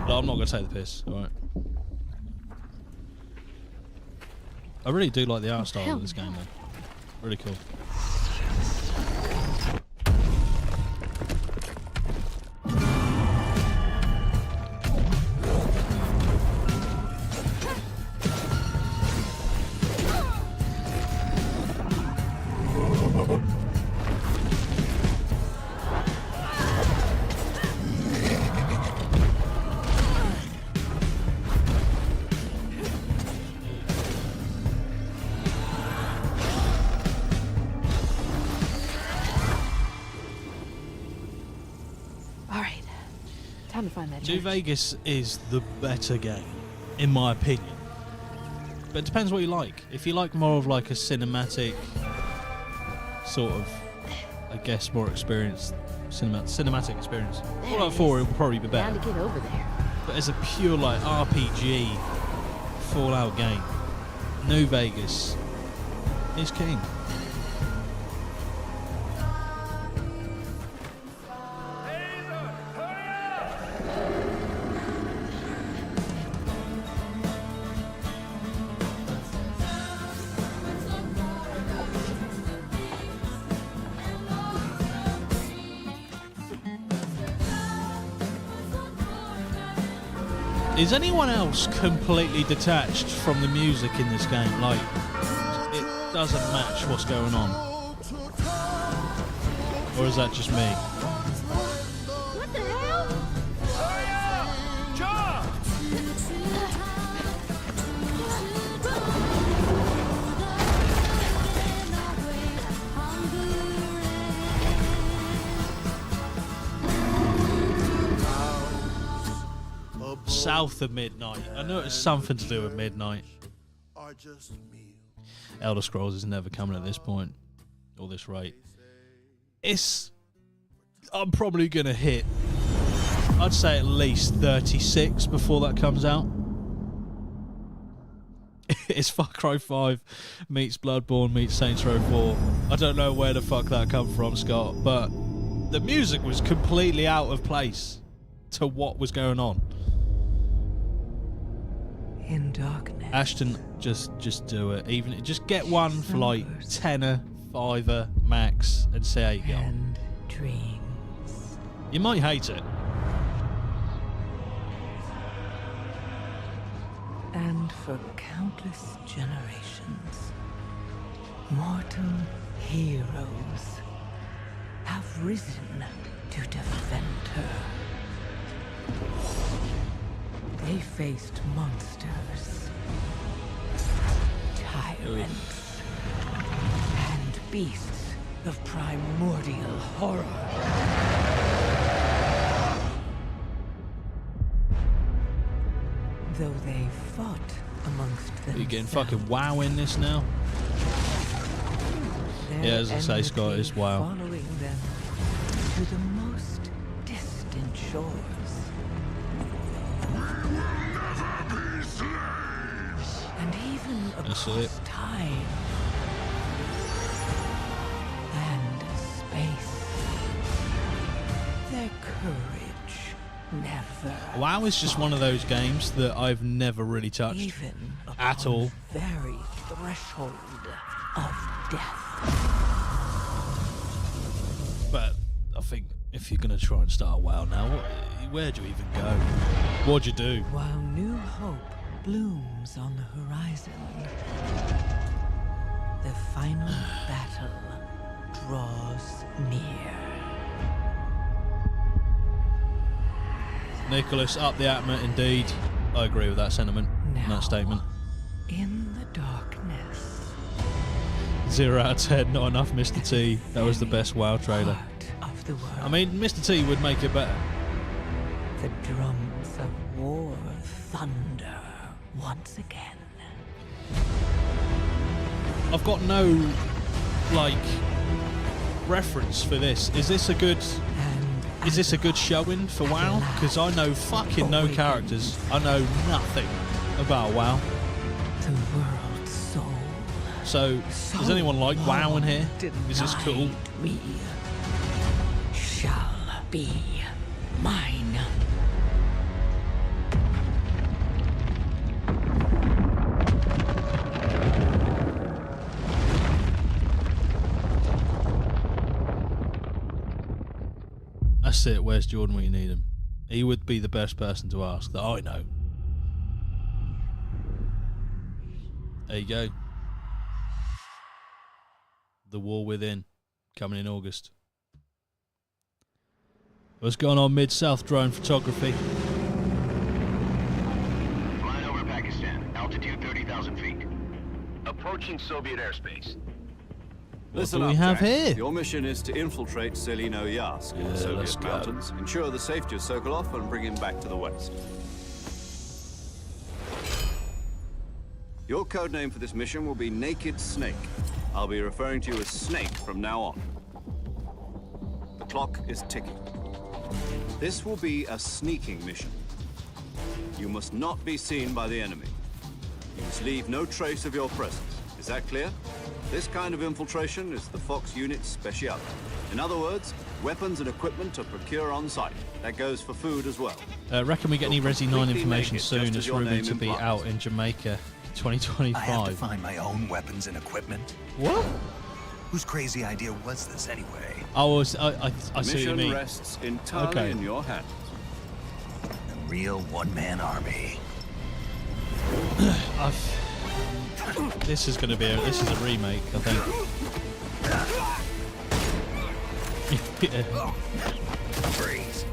S1: No, I'm not gonna take the piss. All right. I really do like the art style of this game, though. Really cool.
S16: Time to find that
S1: New Vegas is the better game, in my opinion. But it depends what you like. If you like more of like a cinematic, sort of, I guess, more experienced cinematic experience, Fallout 4 will probably be better.
S16: Bound to get over there.
S1: But as a pure like RPG Fallout game, New Vegas is king. Is anyone else completely detached from the music in this game? Like, it doesn't match what's going on? Or is that just me?
S16: What the hell?
S1: south of midnight. I knew it was something to do with midnight. Elder Scrolls is never coming at this point, or this rate. I'm probably going to hit, I'd say at least 36 before that comes out. It's Far Cry 5 meets Bloodborne meets Saints Row 4. I don't know where the fuck that come from, Scott, but the music was completely out of place to what was going on.
S11: In darkness.
S1: Ashton, just do it. Even just get one for like tenner, fiver max, and see how you go.
S11: And dreams.
S1: You might hate it.
S11: And for countless generations, mortal heroes have risen to defend her. They faced monsters, tyrants, and beasts of primordial horror. Though they fought amongst themselves.
S1: Are you getting fucking WoW in this now? Yeah, as I say, Scott, it's WoW.
S11: Following them to the most distant shores. And even across time and space. Their courage never.
S1: WoW is just one of those games that I've never really touched
S11: even
S1: at all.
S11: Very threshold of death.
S1: But I think if you're going to try and start WoW now, where do you even go? What'd you do?
S11: While new hope blooms on the horizon, the final battle draws near.
S1: Nicholas, up the APMA, indeed. I agree with that sentiment, that statement.
S11: In the darkness.
S1: 0 out of 10, not enough, Mr. T. That was the best WoW trailer.
S11: Of the world.
S1: I mean, Mr. T would make it better.
S11: The drums of war thunder once again.
S1: I've got no, like, reference for this. Is this a good showing for WoW? Because I know fucking no characters. I know nothing about WoW.
S11: The world's soul.
S1: So, does anyone like WoW in here? Is this cool?
S11: Me shall be mine.
S1: That's it. Where's Jordan when you need him? He would be the best person to ask that I know. There you go. The War Within, coming in August. What's going on, Mid-South drone photography?
S6: Flying over Pakistan, altitude 30,000 feet. Approaching Soviet airspace.
S2: Listen
S1: do we
S2: up,
S1: have
S2: Jack.
S1: here?
S2: Your mission is to infiltrate Selino-Yassk in the Soviet mountains, ensure the safety of Sokolov, and bring him back to the west. Your codename for this mission will be Naked Snake. I'll be referring to you as Snake from now on. The clock is ticking. This will be a sneaking mission. You must not be seen by the enemy. You must leave no trace of your presence. Is that clear? This kind of infiltration is the Fox unit's speciality. In other words, weapons and equipment to procure on site. That goes for food as well.
S1: Reckon we get any Resi 9 information
S2: naked,
S1: soon?
S2: just as
S1: It's
S2: your
S1: rumored
S2: name
S1: to be
S2: implies.
S1: out in Jamaica 2025.
S17: I have to find my own weapons and equipment.
S1: What?
S17: Whose crazy idea was this anyway?
S1: I see what you
S2: Mission
S1: mean.
S2: rests entirely in your hands.
S17: A real one-man army.
S1: This is going to be this is a remake, I think. Yeah.
S17: Freeze.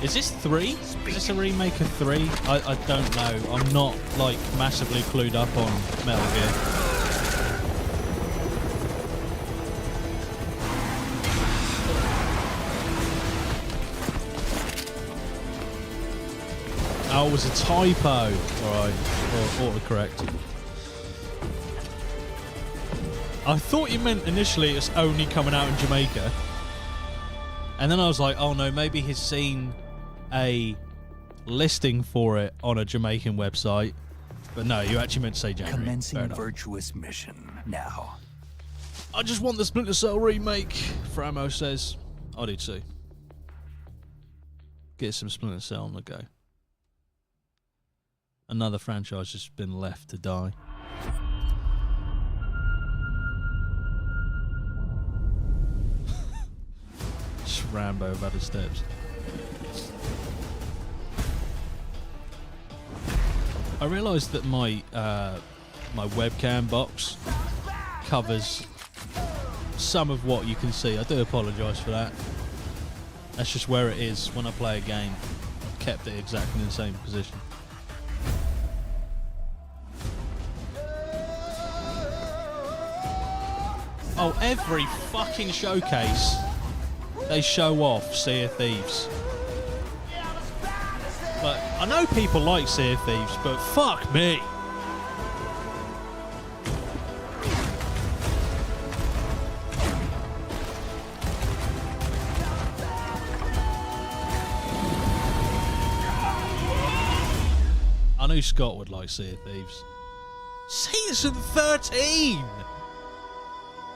S1: Is this 3? Is this a remake of 3? I don't know. I'm not like massively clued up on Metal Gear. Oh, it was a typo. Alright, or autocorrect. I thought you meant initially it's only coming out in Jamaica. And then I was like, oh no, maybe he's seen a listing for it on a Jamaican website. But no, you actually meant to say January.
S17: Commencing virtuous mission now.
S1: I just want the Splinter Cell remake, Framo says. I do too. Get some Splinter Cell on the go. Another franchise has been left to die. Just Rambo about his steps. I realised that my my webcam box covers some of what you can see. I do apologise for that. That's just where it is when I play a game. I've kept it exactly in the same position. Oh, every fucking showcase they show off Sea of Thieves. But I know people like Sea of Thieves, but fuck me. I knew Scott would like Sea of Thieves. Season 13!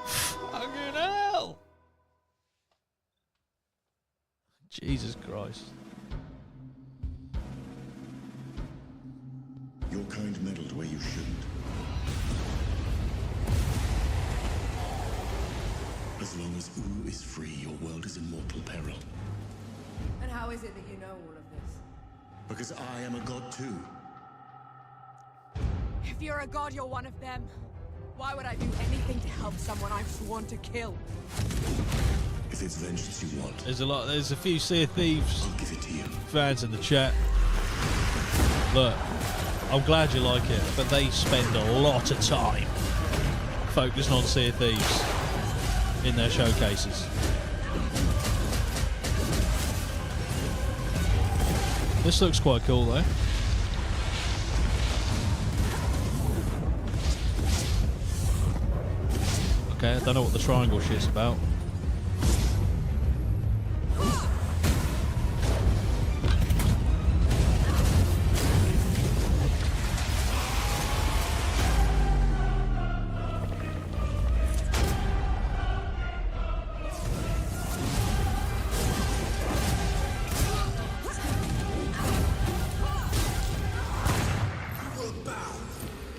S1: Fucking hell! Jesus Christ.
S18: Your kind meddled where you shouldn't. As long as Oo is free, your world is in mortal peril.
S16: And how is it that you know all of this?
S18: Because I am a god too.
S16: If you're a god, you're one of them. Why would I do anything to help someone I've sworn to kill?
S18: If it's vengeance you want,
S1: there's a few Sea of Thieves
S18: I'll give it to you.
S1: fans in the chat. Look, I'm glad you like it, but they spend a lot of time focusing on Sea of Thieves in their showcases. This looks quite cool though. Okay, I don't know what the triangle shit's about.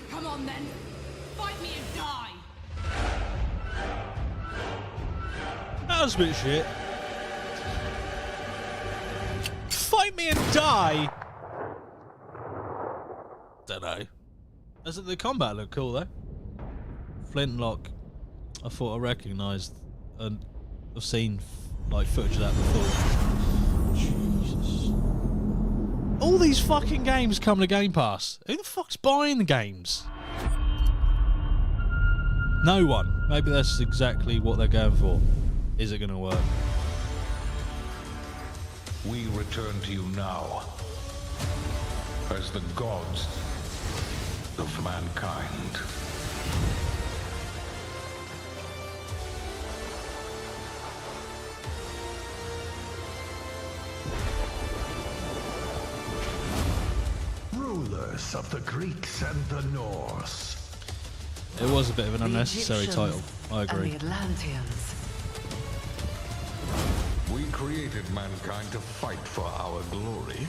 S16: Come on then. Fight me and die.
S1: That was a bit shit. Fight me and die. Don't know. Doesn't the combat look cool though? Flintlock. I thought I recognised, and I've seen like footage of that before. Jesus. All these fucking games come to Game Pass. Who the fuck's buying the games? No one. Maybe that's exactly what they're going for. Is it going to work?
S19: We return to you now as the gods of mankind.
S6: Rulers of the Greeks and the Norse.
S1: It was a bit of an unnecessary title. I agree.
S11: And the Atlanteans.
S19: We created mankind to fight for our glory.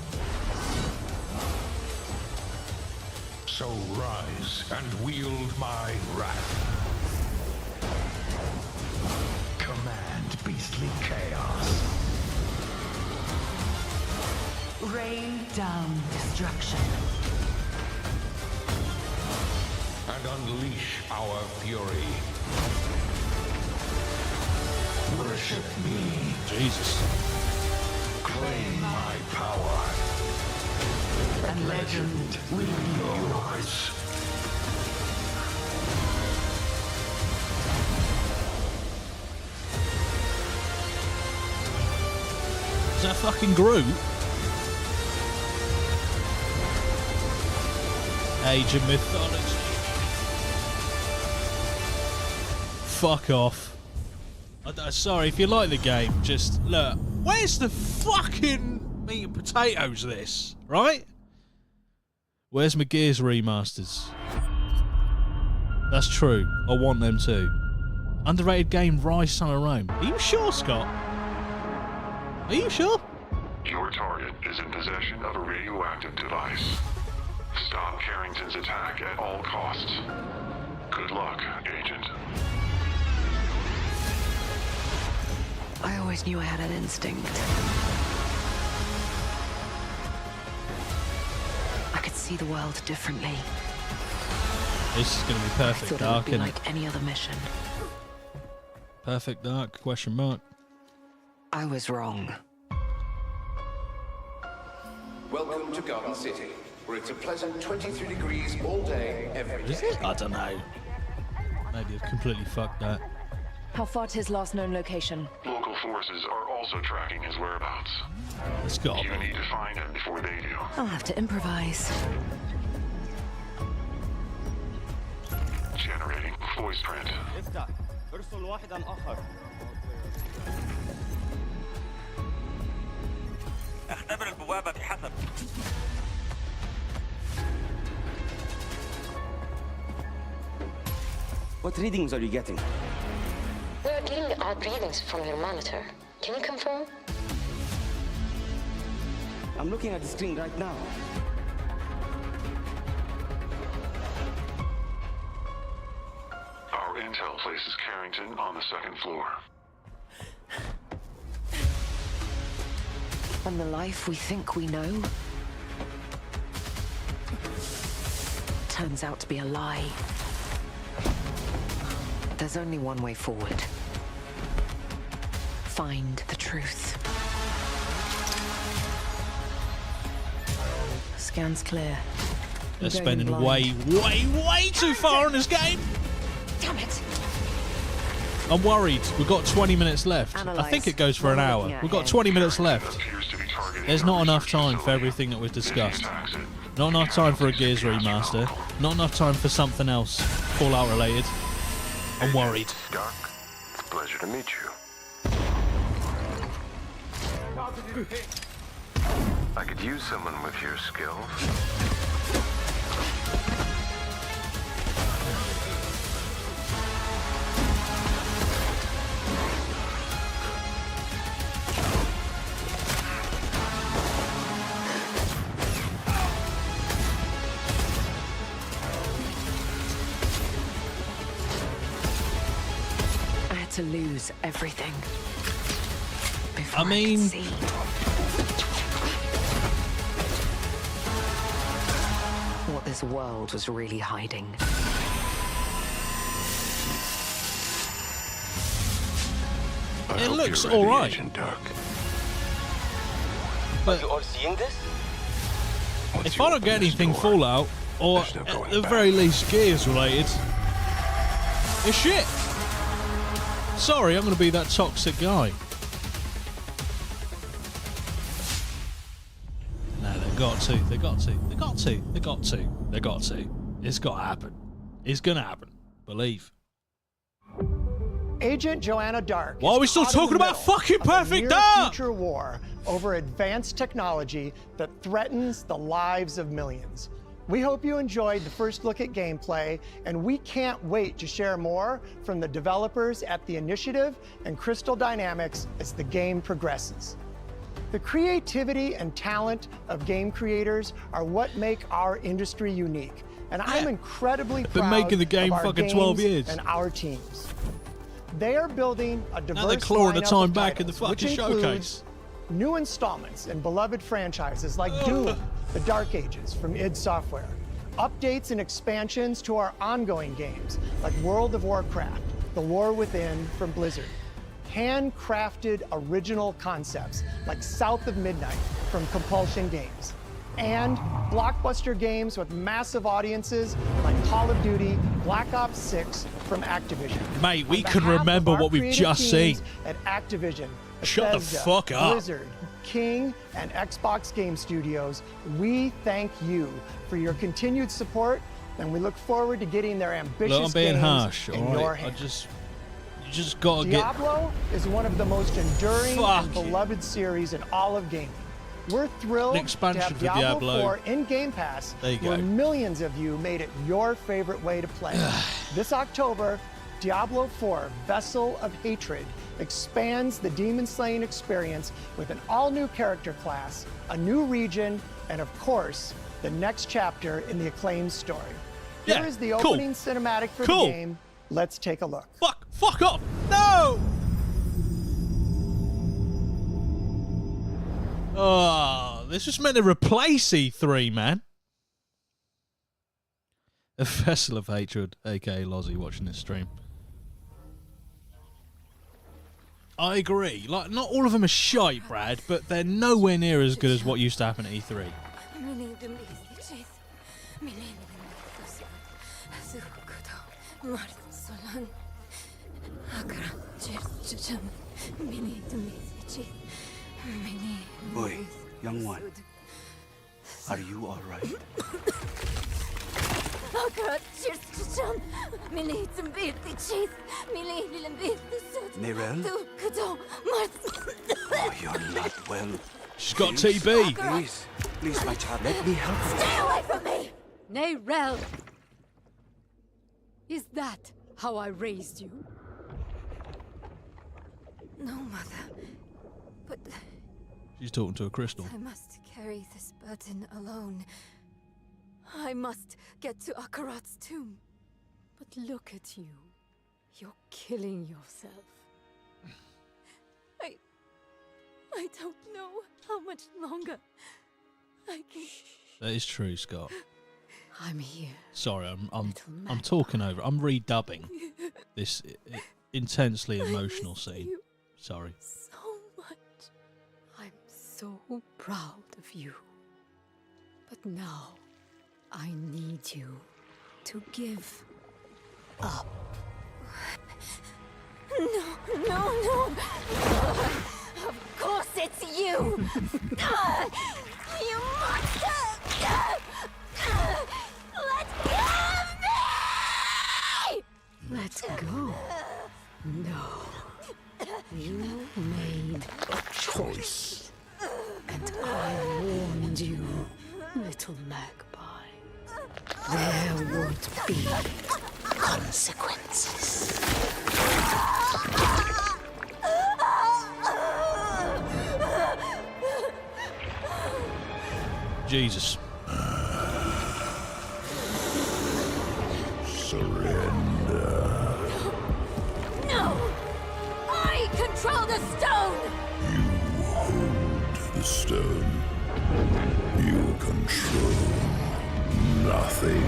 S19: So rise and wield my wrath.
S6: Command beastly chaos.
S11: Rain down destruction.
S19: And unleash our fury.
S6: Worship me.
S1: Jesus.
S6: Claim my power.
S11: And legend
S6: will be yours.
S1: Is that fucking Groot? Age of Mythology. Fuck off. Sorry, if you like the game, just look. Where's the fucking meat and potatoes of this, right? Where's my Gears remasters? That's true. I want them too. Underrated game, Rise Son of Rome. Are you sure, Scott? Are you sure?
S13: Your target is in possession of a radioactive device. Stop Carrington's attack at all costs. Good luck, Agent.
S10: I always knew I had an instinct. I could see the world differently.
S1: This is going to be Perfect
S10: I thought
S1: Dark,
S10: it would be
S1: innit?
S10: like any other mission.
S1: Perfect Dark, question mark.
S10: I was wrong.
S6: Welcome to Garden City, where it's a pleasant 23 degrees all day, every day.
S1: Is it? I don't know. Maybe I've completely fucked that.
S20: How far to his last known location?
S13: Local forces are also tracking his whereabouts.
S1: Let's go.
S13: You need to find him before they do.
S10: I'll have to improvise.
S13: Generating voice print.
S21: ارسل واحدا آخر. اختبر البوابة بحسب. What readings are you getting?
S22: We are getting odd readings from your monitor. Can you confirm?
S21: I'm looking at the screen right now.
S13: Our intel places Carrington on the second floor.
S10: And the life we think we know turns out to be a lie. There's only one way forward. Find the truth. Scans clear.
S1: They're spending way too far on this game.
S10: Damn it.
S1: I'm worried. We've got 20 minutes left.
S10: Analyze.
S1: I think it goes for an hour. We've got 20 minutes left. There's not enough time for everything that we've discussed. Not enough time for a Gears remaster. Not enough time for something else Fallout related. I'm worried.
S13: Doc, it's a pleasure to meet you. I could use someone with your skills.
S10: To lose everything.
S1: I mean,
S10: what this world was really hiding.
S1: It looks all right. But
S21: you all seeing this?
S1: if I don't get anything Fallout, or at the very least Gears related, it's shit. Sorry, I'm going to be that toxic guy. No, they've got to. They've got to. They've got to. They've got to. They've got to. It's got to happen. It's going to happen. Believe.
S23: Agent Joanna Dark.
S1: Why are we still talking about fucking Perfect Dark?
S23: Future war over advanced technology that threatens the lives of millions. We hope you enjoyed the first look at gameplay, and we can't wait to share more from the developers at The Initiative and Crystal Dynamics as the game progresses. The creativity and talent of game creators are what make our industry unique, and I'm incredibly proud
S1: Been making the game
S23: of our
S1: fucking 12
S23: games
S1: years.
S23: and our teams. They are building a diverse
S1: Now they're clawing the
S23: lineup
S1: time
S23: of
S1: back in the
S23: titles, which
S1: fucking
S23: includes
S1: showcase.
S23: new installments in beloved franchises like Doom, The Dark Ages from id Software, updates and expansions to our ongoing games like World of Warcraft, The War Within from Blizzard, handcrafted original concepts like South of Midnight from Compulsion Games, and blockbuster games with massive audiences like Call of Duty, Black Ops 6 from Activision.
S1: Mate, we
S23: On
S1: can
S23: behalf
S1: remember
S23: of our
S1: what we've
S23: creative
S1: just
S23: teams
S1: seen.
S23: at Activision,
S1: Shut the
S23: Bethesda,
S1: fuck up.
S23: Blizzard, King and Xbox Game Studios, we thank you for your continued support, and we look forward to getting their ambitious
S1: Look, I'm being
S23: games
S1: harsh,
S23: in
S1: all right?
S23: your hands.
S1: You just gotta get...
S23: Diablo is one of the most enduring
S1: Fuck
S23: and
S1: it.
S23: beloved series in all of gaming. We're thrilled
S1: An expansion
S23: to have
S1: for Diablo.
S23: 4 in Game Pass,
S1: There you
S23: where
S1: go.
S23: millions of you made it your favorite way to play. This October, Diablo 4 Vessel of Hatred expands the demon slaying experience with an all-new character class, a new region, and of course, the next chapter in the acclaimed story.
S1: Yeah,
S23: Here is the
S1: cool.
S23: opening cinematic for
S1: Cool.
S23: the game. Let's take a look.
S1: Fuck off! No! Oh, this was meant to replace E3, man. A Vessel of Hatred, aka Lozzie, watching this stream. I agree. Like, not all of them are shite, Brad, but they're nowhere near as good as what used to happen at E3.
S21: Boy, young one, are you all right? Nerel? Oh, you're not well.
S1: She's got TB.
S21: Please, please, my child, let me help you.
S10: Stay away from me! Nerel! Is that how I raised you?
S3: No, Mother. But
S1: She's talking to a crystal.
S3: I must carry this burden alone. I must get to Akarat's tomb.
S10: But look at you. You're killing yourself.
S3: I don't know how much longer I can.
S1: That is true, Scott.
S10: I'm here.
S1: Sorry, I'm talking over. I'm redubbing this intensely emotional scene. Sorry.
S3: So much.
S10: I'm so proud of you. But now, I need you to give up.
S3: No. Of course it's you. You monster. Let go of me!
S10: Let go. No. You made a choice. And I warned you, little magpie. There would be consequences.
S1: Jesus.
S19: Surrender.
S3: No! I control the stone!
S19: You hold the stone. You control nothing.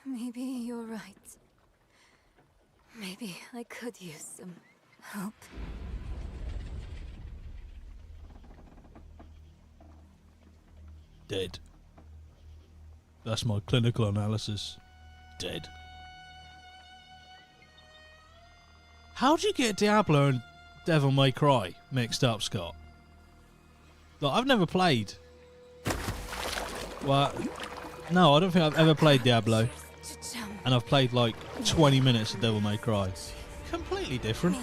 S3: Maybe you're right. Maybe I could use some help.
S1: Dead. That's my clinical analysis. Dead. How'd you get Diablo and Devil May Cry mixed up, Scott? Like, I've never played. Well, no, I don't think I've ever played Diablo. And I've played like 20 minutes of Devil May Cry. Completely different.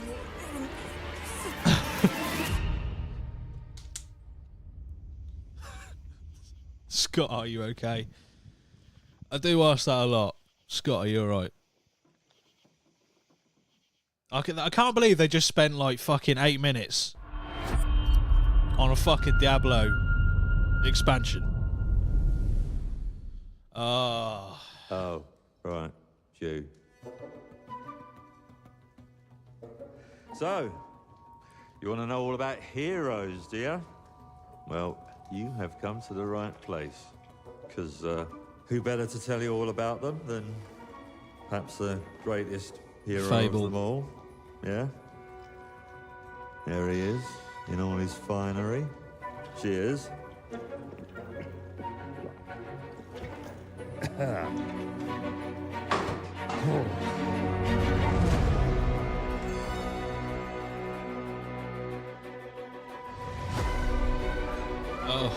S1: Scott, are you okay? I do ask that a lot. Scott, are you alright? I can't believe they just spent like fucking 8 minutes on a fucking Diablo expansion.
S4: Oh, right. You. So, you want to know all about heroes, do you? Well, you have come to the right place. Because who better to tell you all about them than perhaps the greatest hero
S1: Fable.
S4: of them all? Yeah? There he is. in all his finery. Cheers.
S1: Oh.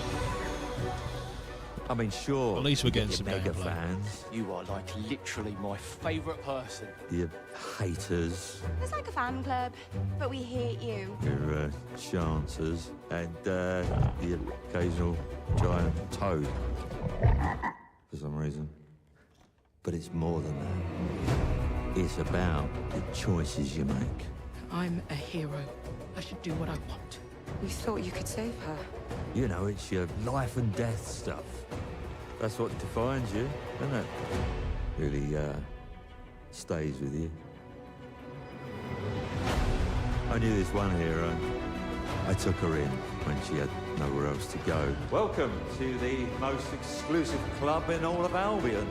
S4: I mean, sure.
S1: At least we're getting
S4: you
S1: some
S4: mega
S1: gameplay.
S4: fans.
S5: You are like literally my favourite person.
S4: You haters.
S7: It's like a fan club, but we hate you.
S4: Your chancers. And the occasional giant toad. For some reason. But it's more than that. It's about the choices you make.
S11: I'm a hero. I should do what I want.
S10: You thought you could save her?
S4: You know, it's your life and death stuff. That's what defines you, isn't it? Really, stays with you. I knew this one hero. I took her in when she had nowhere else to go. Welcome to the most exclusive club in all of Albion.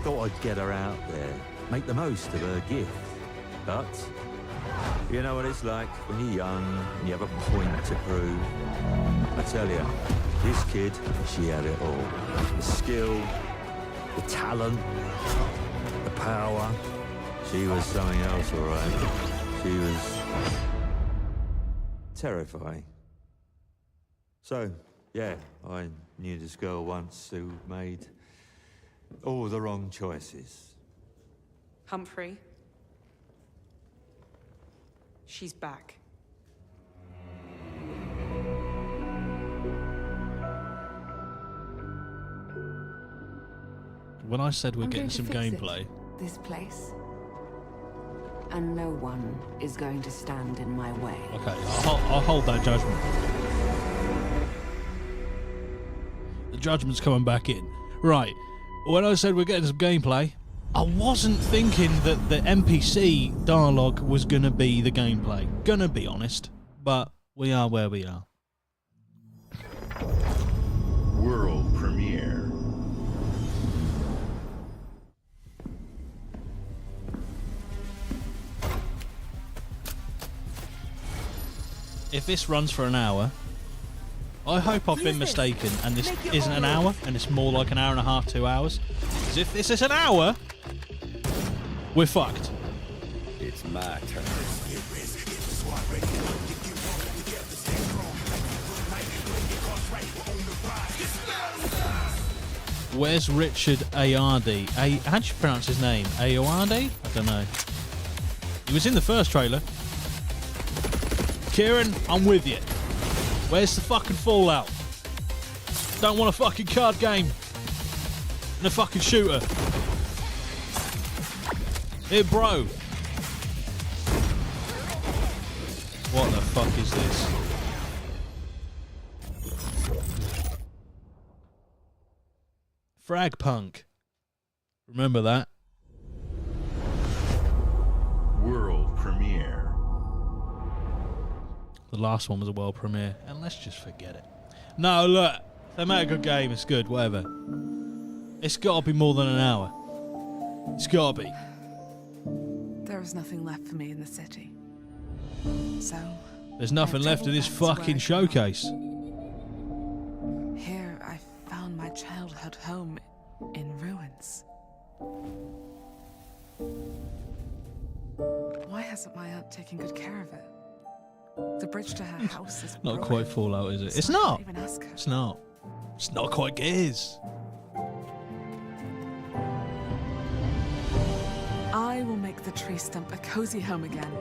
S4: Thought I'd get her out there, make the most of her gift. But you know what it's like when you're young and you have a point to prove. I tell you, this kid, she had it all. The skill, the talent, the power. She was something else, all right. She was terrifying. So, yeah, I knew this girl once who made all the wrong choices.
S8: Humphrey. She's back.
S1: When I said we're
S10: I'm
S1: getting
S10: going to
S1: some
S10: fix it.
S1: gameplay,
S10: This place. And no one is going to stand in my way.
S1: okay, I'll hold that judgment. The judgment's coming back in. Right, when I said we're getting some gameplay, I wasn't thinking that the NPC dialogue was going to be the gameplay. Gonna be honest, but we are where we are.
S18: World premiere.
S1: If this runs for an hour, I hope I've been mistaken and this isn't an hour and it's more like an hour and a half, 2 hours. Because if this is an hour, we're fucked.
S19: It's my turn.
S1: Where's Richard Ayoade? How do you pronounce his name? Ayoade? I don't know. He was in the first trailer. Kieran, I'm with you. Where's the fucking Fallout? Don't want a fucking card game. And a fucking shooter. Here, bro. What the fuck is this? Frag Punk. Remember that?
S18: World premiere.
S1: The last one was a world premiere, and let's just forget it. No, look, they made a good game, it's good, whatever. It's got to be more than an hour. It's got to be.
S16: There is nothing left for me in the city. So...
S1: There's nothing left of this fucking showcase.
S16: Here I found my childhood home in ruins. Why hasn't my aunt taken good care of it? The bridge to her house is
S1: Not
S16: broken,
S1: quite Fallout, is it?
S16: so
S1: It's
S16: I
S1: not.
S16: can't even ask her.
S1: It's not. It's not quite Gears.
S16: I will make the tree stump a cozy home again,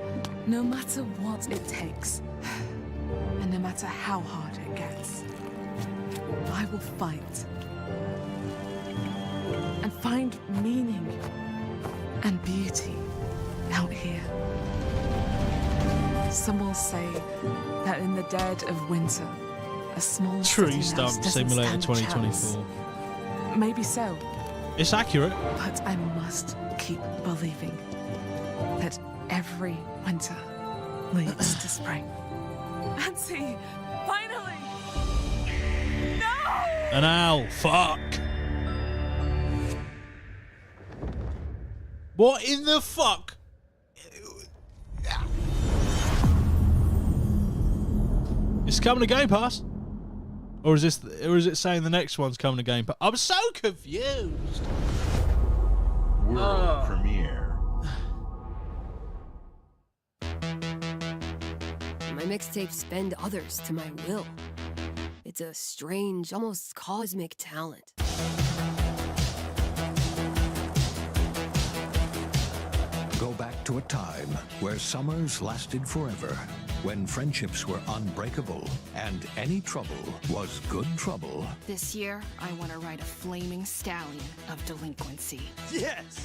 S16: no matter what it takes. And no matter how hard it gets. I will fight. And find meaning and beauty out here. Some will say that in the dead of winter, a small
S1: Tree
S16: city
S1: Stump
S16: mouse doesn't
S1: Simulator
S16: stand a chance.
S1: 2024.
S16: Maybe so.
S1: It's accurate.
S16: But I must keep believing that every winter leads to spring. Nancy! Finally! No!
S1: An owl. Fuck. What in the fuck? It's coming to Game Pass. Or is it saying the next one's coming to Game Pass? I'm so confused.
S9: World premiere.
S3: My mixtapes bend others to my will. It's a strange, almost cosmic talent.
S17: Go back to a time where summers lasted forever, when friendships were unbreakable, and any trouble was good trouble.
S7: This year, I want to ride a flaming stallion of delinquency.
S3: Yes!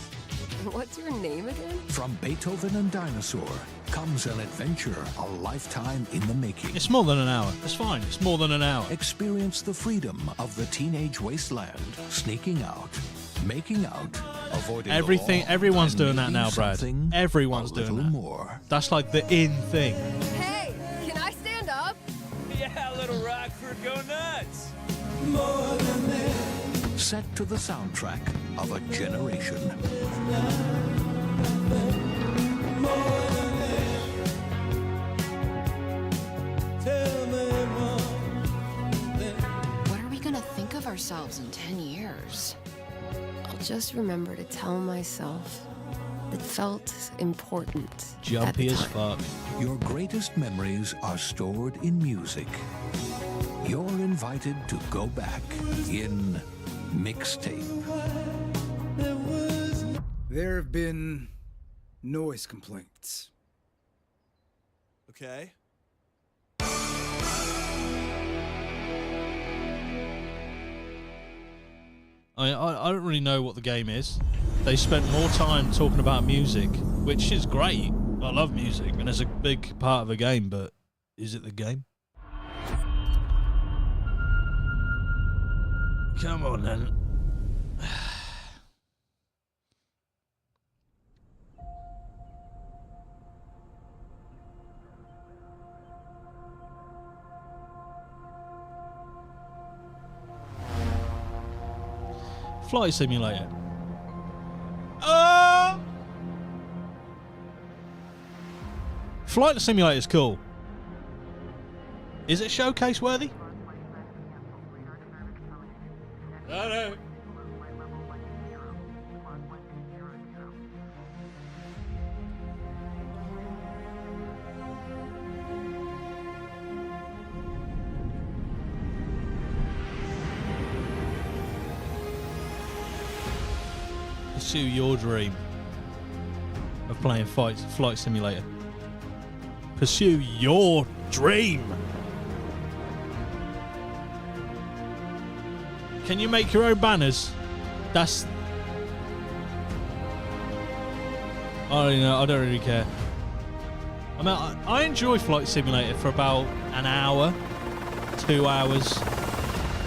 S3: What's your name again?
S17: From Beethoven and Dinosaur comes an adventure a lifetime in the making.
S1: It's more than an hour. It's fine. It's more than an hour.
S17: Experience the freedom of the teenage wasteland, sneaking out, making out, avoiding
S1: Everything.
S17: the law,
S1: Everyone's
S17: and
S1: doing that
S17: needing
S1: now, Brad.
S17: something
S1: Everyone's
S17: a
S1: doing
S17: little
S1: that.
S17: more.
S1: That's like the in thing.
S3: Hey, can I stand up?
S5: Yeah, little Rockford, go nuts.
S17: Set to the soundtrack of a generation.
S7: What are we gonna think of ourselves in 10 years?
S3: I'll just remember to tell myself it felt important. at the
S1: Jumpy as
S3: time.
S1: fuck.
S17: Your greatest memories are stored in music. You're invited to go back in mixtape.
S12: There have been noise complaints.
S15: Okay.
S1: I don't really know what the game is. They spent more time talking about music, which is great. I love music, and it's a big part of a game, but is it the game? Come on, then. Flight Simulator. Flight Simulator is cool. Is it showcase worthy? I know. Pursue your dream of playing Flight Simulator. Pursue your dream. Can you make your own banners? That's... I don't know. I don't really care. I mean, I enjoy Flight Simulator for about an hour, 2 hours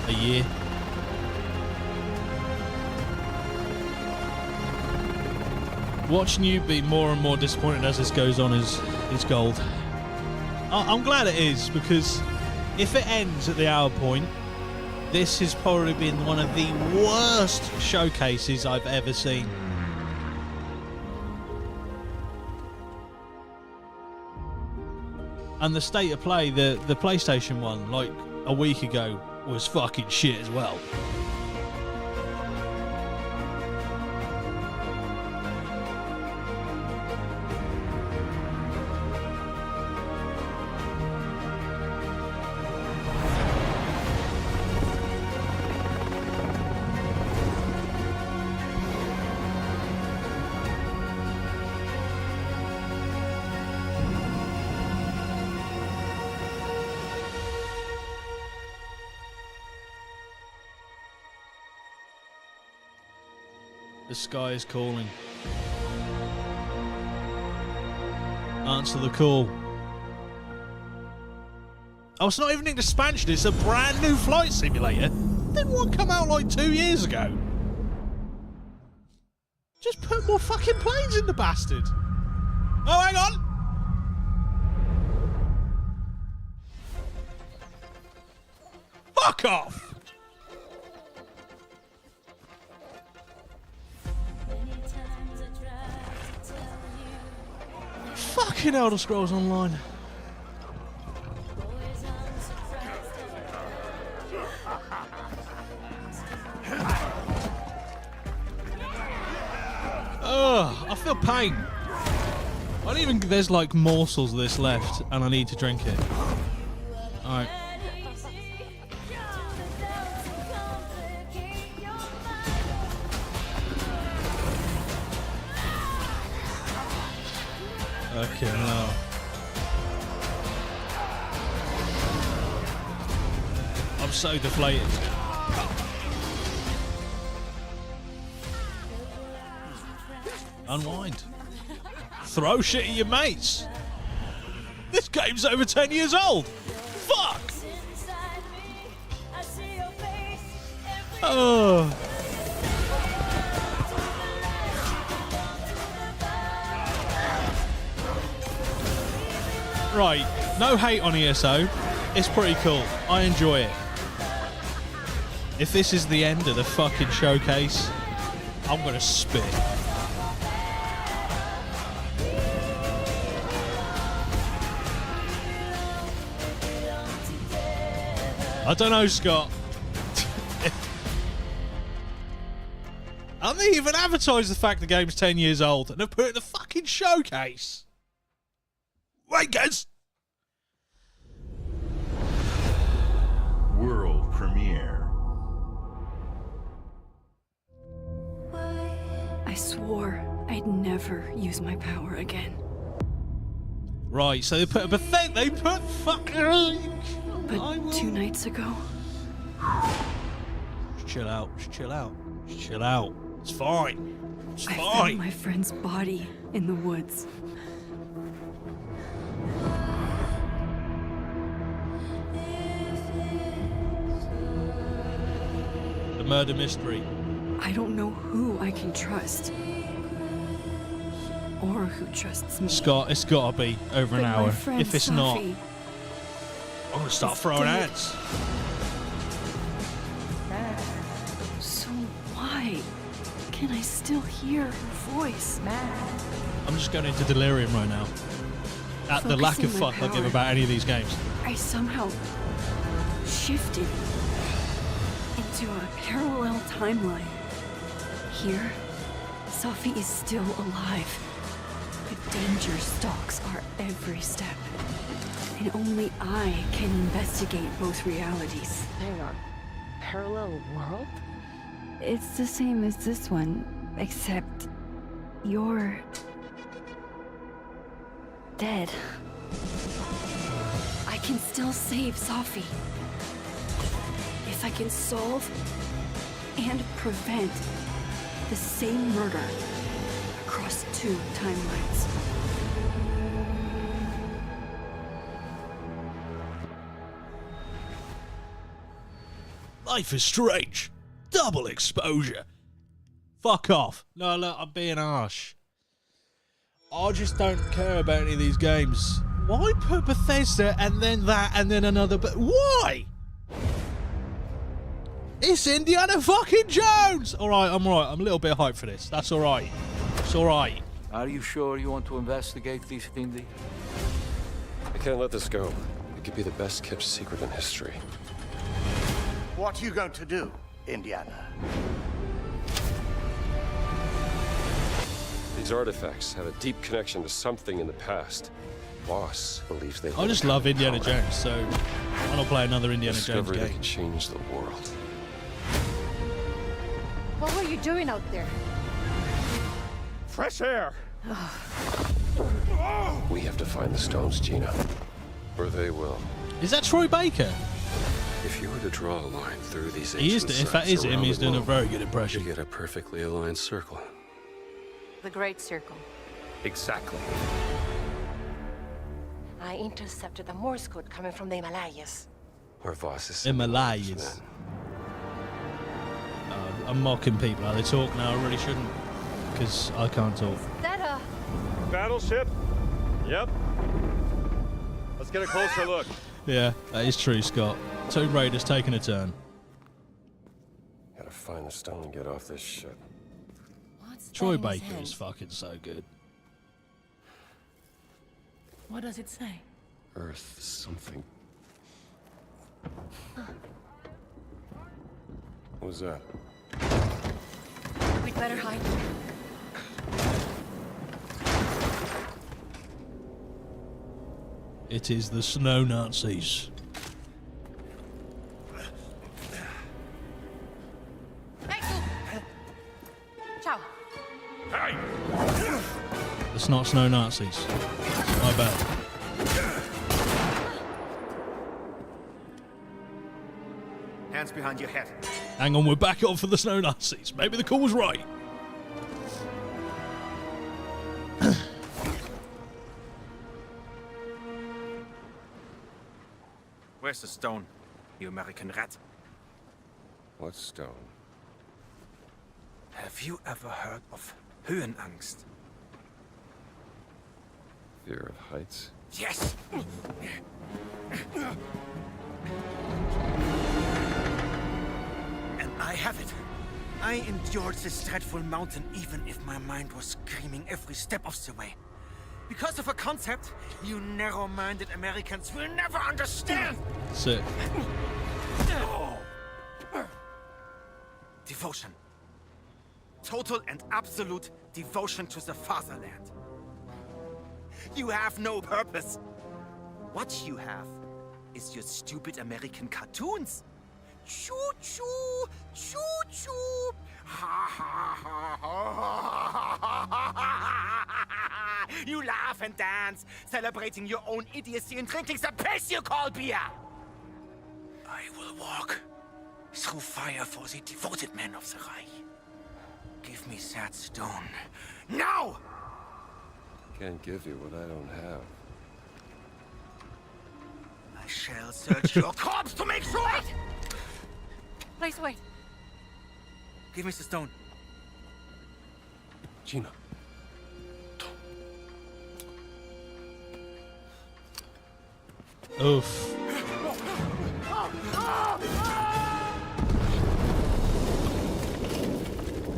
S1: a year. Watching you be more and more disappointed as this goes on is gold. I'm glad it is, because if it ends at the hour point, this has probably been one of the worst showcases I've ever seen. And the state of play, the PlayStation one, like a week ago, was fucking shit as well. The sky is calling. Answer the call. Oh, it's not even an expansion, it's a brand new Flight Simulator. Didn't one come out like 2 years ago? Just put more fucking planes in the bastard. Oh, hang on. Fuck off. Fucking Elder Scrolls Online. Ugh, I feel pain. I don't even. There's like morsels of this left, and I need to drink it. All right. Okay, no. I'm so deflated. Unwind. Throw shit at your mates. This game's over 10 years old. Fuck. Oh. Right, no hate on ESO. It's pretty cool. I enjoy it. If this is the end of the fucking showcase, I'm gonna spit. I don't know, Scott. And they even advertised the fact the game's 10 years old and have put it in the fucking showcase. Wankers!
S4: World premiere.
S3: I swore I'd never use my power again.
S1: Right, so they put a pathetic. They put fucking.
S3: But 2 nights ago.
S1: Just chill out. Just chill out. Just chill out. It's fine. It's
S3: I
S1: fine.
S3: found my friend's body in the woods.
S1: The murder mystery.
S3: I don't know who I can trust. Or who trusts me.
S1: Scott, it's gotta be over an hour. If it's not,
S3: Safi
S1: I'm gonna start throwing
S3: dead.
S1: hands.
S3: So why can I still hear her voice?
S1: I'm just going into delirium right now. At the lack of
S3: Focusing my
S1: fuck I give
S3: power.
S1: about any of these games.
S3: I somehow shifted into a parallel timeline. Here, Safi is still alive. The danger stalks our every step. And only I can investigate both realities.
S20: Hang on. Parallel world?
S3: It's the same as this one, except you're dead. I can still save Safi. If I can solve and prevent the same murder across 2 timelines.
S1: Life is strange. Double exposure. Fuck off. No, look, I'm being harsh. I just don't care about any of these games. Why put Bethesda and then that and then another? But why? It's Indiana fucking Jones. All right, I'm all right. I'm a little bit hyped for this. That's all right. It's all right.
S2: Are you sure you want to investigate this, Indy?
S9: I can't let this go. It could be the best kept secret in history.
S6: What are you going to do, Indiana?
S9: These artifacts have a deep connection to something in the past. Boss believes they.
S1: I just love Indiana Jones, so I'll not play another Indiana Jones
S9: Discovery that
S1: game.
S9: can change the world.
S20: What were you doing out there?
S9: Fresh air. We have to find the stones, Gina, or they will.
S1: Is that Troy Baker?
S9: If you were to draw a line through these
S1: He is.
S9: ancient
S1: If that
S9: sites
S1: is him,
S9: around
S1: he's
S9: the
S1: doing a
S9: globe,
S1: very good impression.
S9: you get a perfectly aligned circle.
S20: The Great Circle.
S9: Exactly.
S22: I intercepted the Morse code coming from the Himalayas.
S9: Or Voss is
S1: Himalayas. I'm mocking people how they talk now. I really shouldn't, because I can't talk.
S20: That
S9: Battleship? Yep. Let's get a closer look.
S1: Yeah, that is true, Scott. Tomb Raider's taking a turn.
S9: Gotta find the stone and get off this shit.
S1: Troy Baker is fucking so good.
S20: What does it say?
S9: Earth something. What was that?
S20: We'd better hide.
S1: It is the snow Nazis.
S20: Ciao.
S1: It's not snow Nazis. My bad.
S13: Hands behind your head.
S1: Hang on, we're back on for the snow Nazis. Maybe the call was right.
S13: Where's the stone, you American rat?
S9: What stone?
S13: Have you ever heard of Höhenangst?
S9: Fear of heights?
S13: Yes! And I have it. I endured this dreadful mountain even if my mind was screaming every step of the way. Because of a concept you narrow-minded Americans will never understand!
S1: Sick.
S13: Devotion. Total and absolute devotion to the fatherland. You have no purpose. What you have is your stupid American cartoons. Choo-choo, choo-choo. Ha ha ha ha. You laugh and dance, celebrating your own idiocy and drinking the piss you call beer. I will walk through fire for the devoted men of the Reich. Give me that stone. Now!
S9: Can't give you what I don't have.
S13: I shall search your corpse to make sure!
S20: Wait! Please wait.
S13: Give me the stone.
S9: Gina.
S1: Oof.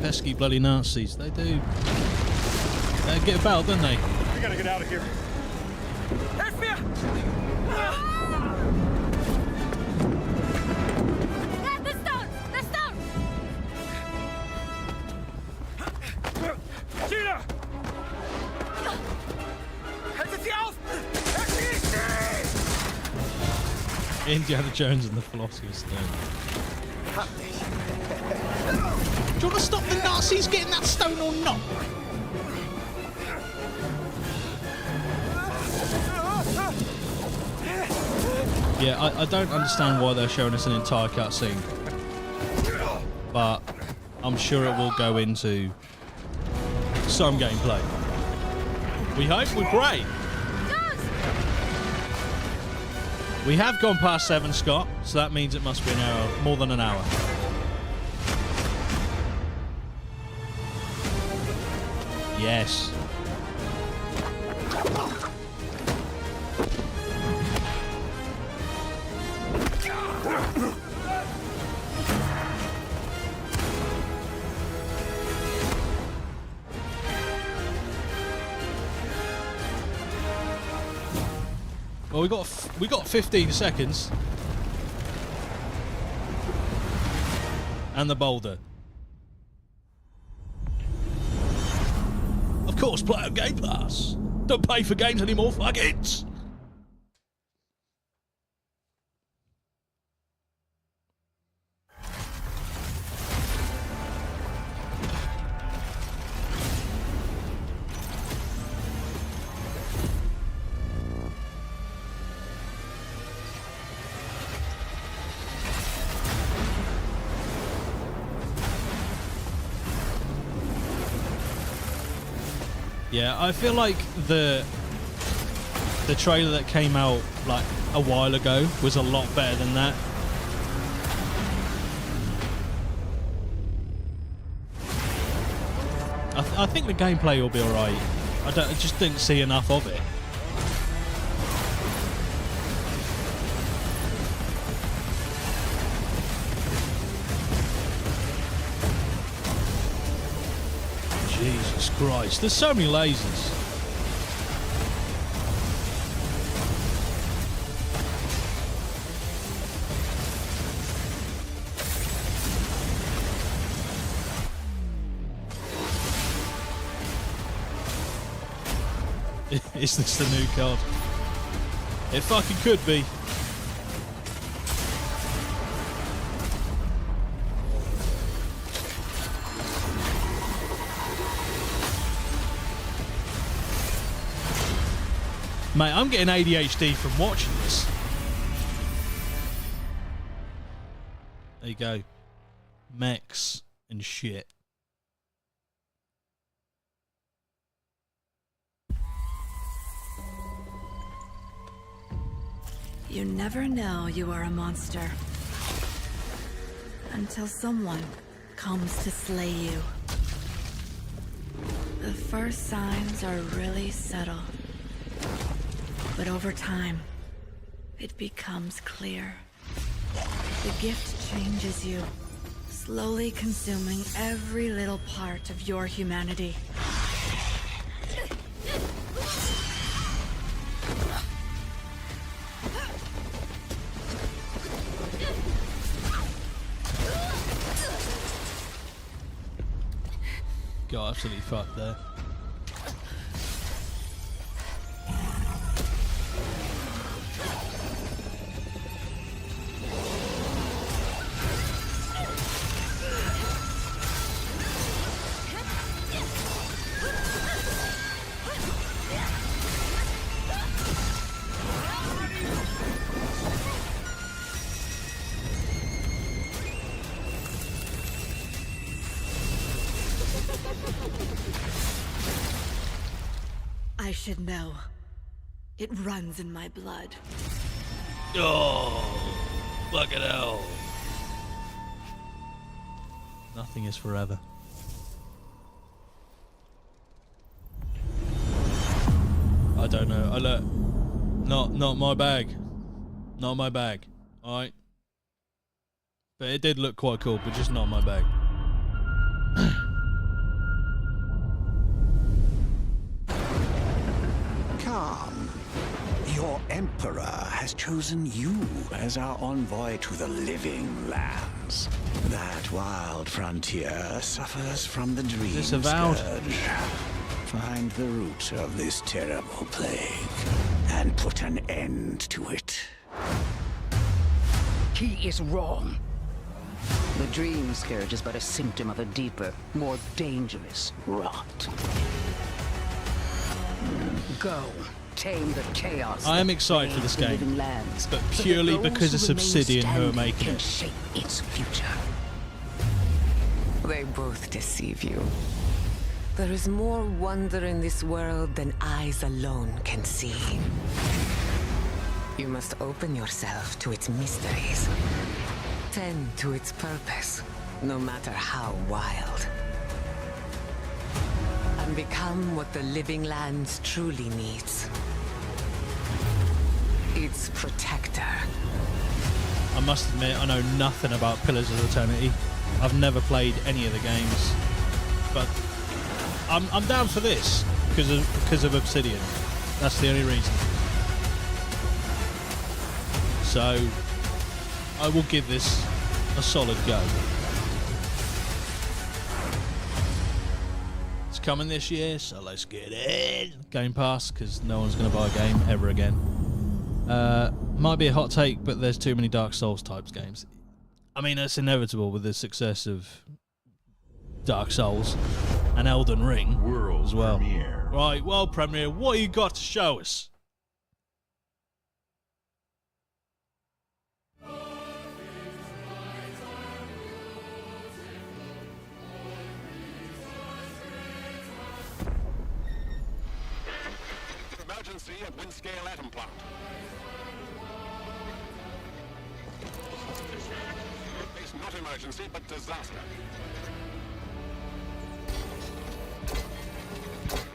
S1: Pesky bloody Nazis, they do. They get about, don't they?
S13: We gotta get out of here. Help me!
S20: The stone! The stone!
S13: Gina! Haltet sie auf!
S1: Indiana Jones and the Philosopher's Stone. Do you want to stop the Nazis getting that stone or not? Yeah, I don't understand why they're showing us an entire cutscene, but I'm sure it will go into some gameplay. We hope, we pray. We have gone past 7, Scott, so that means it must be an hour, more than an hour. Yes. Well, we got 15 seconds. And the boulder. Of course, play on Game Pass. Don't pay for games anymore, fuck it. Yeah, I feel like the trailer that came out like a while ago was a lot better than that. I think the gameplay will be alright. I just didn't see enough of it. Jesus Christ, there's so many lasers. Is this the new card? It fucking could be. Mate, I'm getting ADHD from watching this. There you go. Mechs and shit.
S3: You never know you are a monster until someone comes to slay you. The first signs are really subtle, but over time, it becomes clear. The gift changes you, slowly consuming every little part of your humanity.
S1: Got absolutely fucked there.
S3: I should know. It runs in my blood.
S1: Oh, fucking hell. Nothing is forever. I don't know. I look. Not my bag. Not my bag. Alright. But it did look quite cool, but just not my bag.
S6: Come. Your Emperor has chosen you as our envoy to the living lands. That wild frontier suffers from the dream scourge. Find the root of this terrible plague and put an end to it.
S11: He is wrong. The dream scourge is but a symptom of a deeper, more dangerous rot. Go, tame the chaos.
S1: I am excited for this game,
S11: lands,
S1: but purely because it's Obsidian who are making it.
S11: Shape its future.
S10: They both deceive you. There is more wonder in this world than eyes alone can see. You must open yourself to its mysteries. Tend to its purpose, no matter how wild. And become what the living lands truly needs. Its protector.
S1: I must admit, I know nothing about Pillars of Eternity. I've never played any of the games, but I'm down for this because of Obsidian. That's the only reason. So I will give this a solid go. It's coming this year, so let's get in. Game Pass, because no one's going to buy a game ever again. Might be a hot take, but there's too many Dark Souls types games. I mean, it's inevitable with the success of Dark Souls and Elden Ring as well. Premiere. Right, world premiere. What you got to show us?
S9: Emergency at Windscale Atom Plant. It's not emergency, but disaster.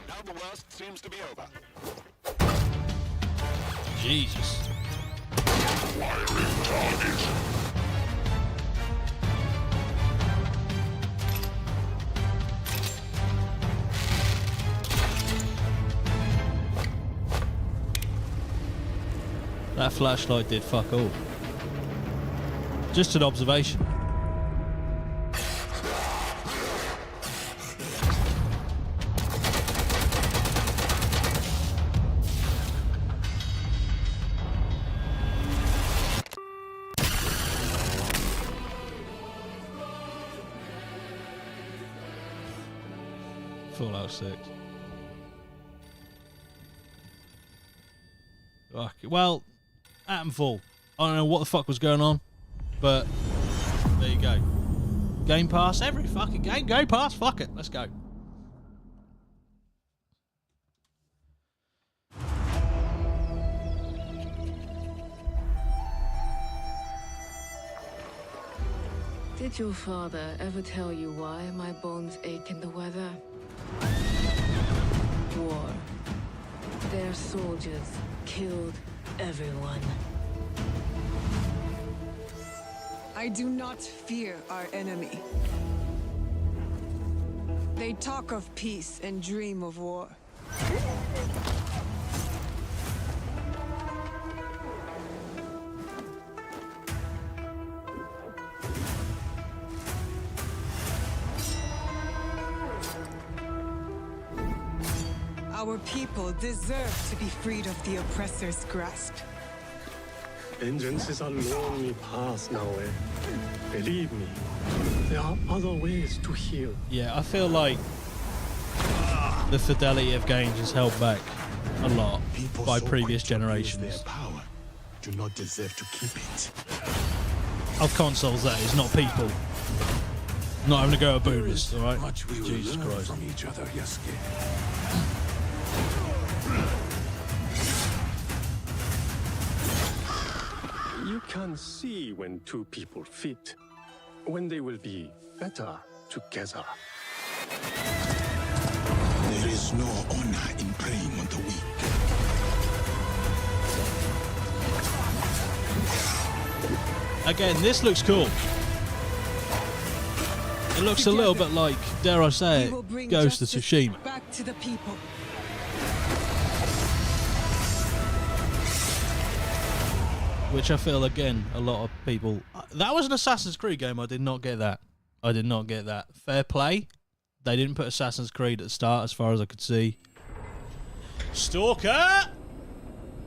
S9: Now the worst seems to be over.
S1: Jesus.
S9: Wiring target.
S1: That flashlight did fuck all. Just an observation. Fallout 6. Fuck. Well, Atomfall. I don't know what the fuck was going on, but there you go. Game Pass, every fucking game. Game Pass, fuck it. Let's go.
S10: Did your father ever tell you why my bones ache in the weather? War. Their soldiers killed everyone.
S14: I do not fear our enemy. They talk of peace and dream of war. Our people deserve to be freed of the oppressor's grasp.
S15: Vengeance is a lonely path now, eh? Believe me, there are other ways to heal.
S1: Yeah, I feel like the fidelity of games is held back a lot by previous generations.
S18: Their power do not deserve to keep it.
S1: Of consoles, that is, not people. Not having to go at boomers, alright? Jesus Christ.
S18: From each other, Yasuke.
S15: You can see when two people fit, when they will be better together.
S18: There is no honor in preying on the weak.
S1: Again, this looks cool. It looks a little bit like, dare I say it, Ghost of Tsushima.
S14: Back to the people.
S1: Which I feel, again, a lot of people... That was an Assassin's Creed game. I did not get that. I did not get that. Fair play. They didn't put Assassin's Creed at the start, as far as I could see. Stalker!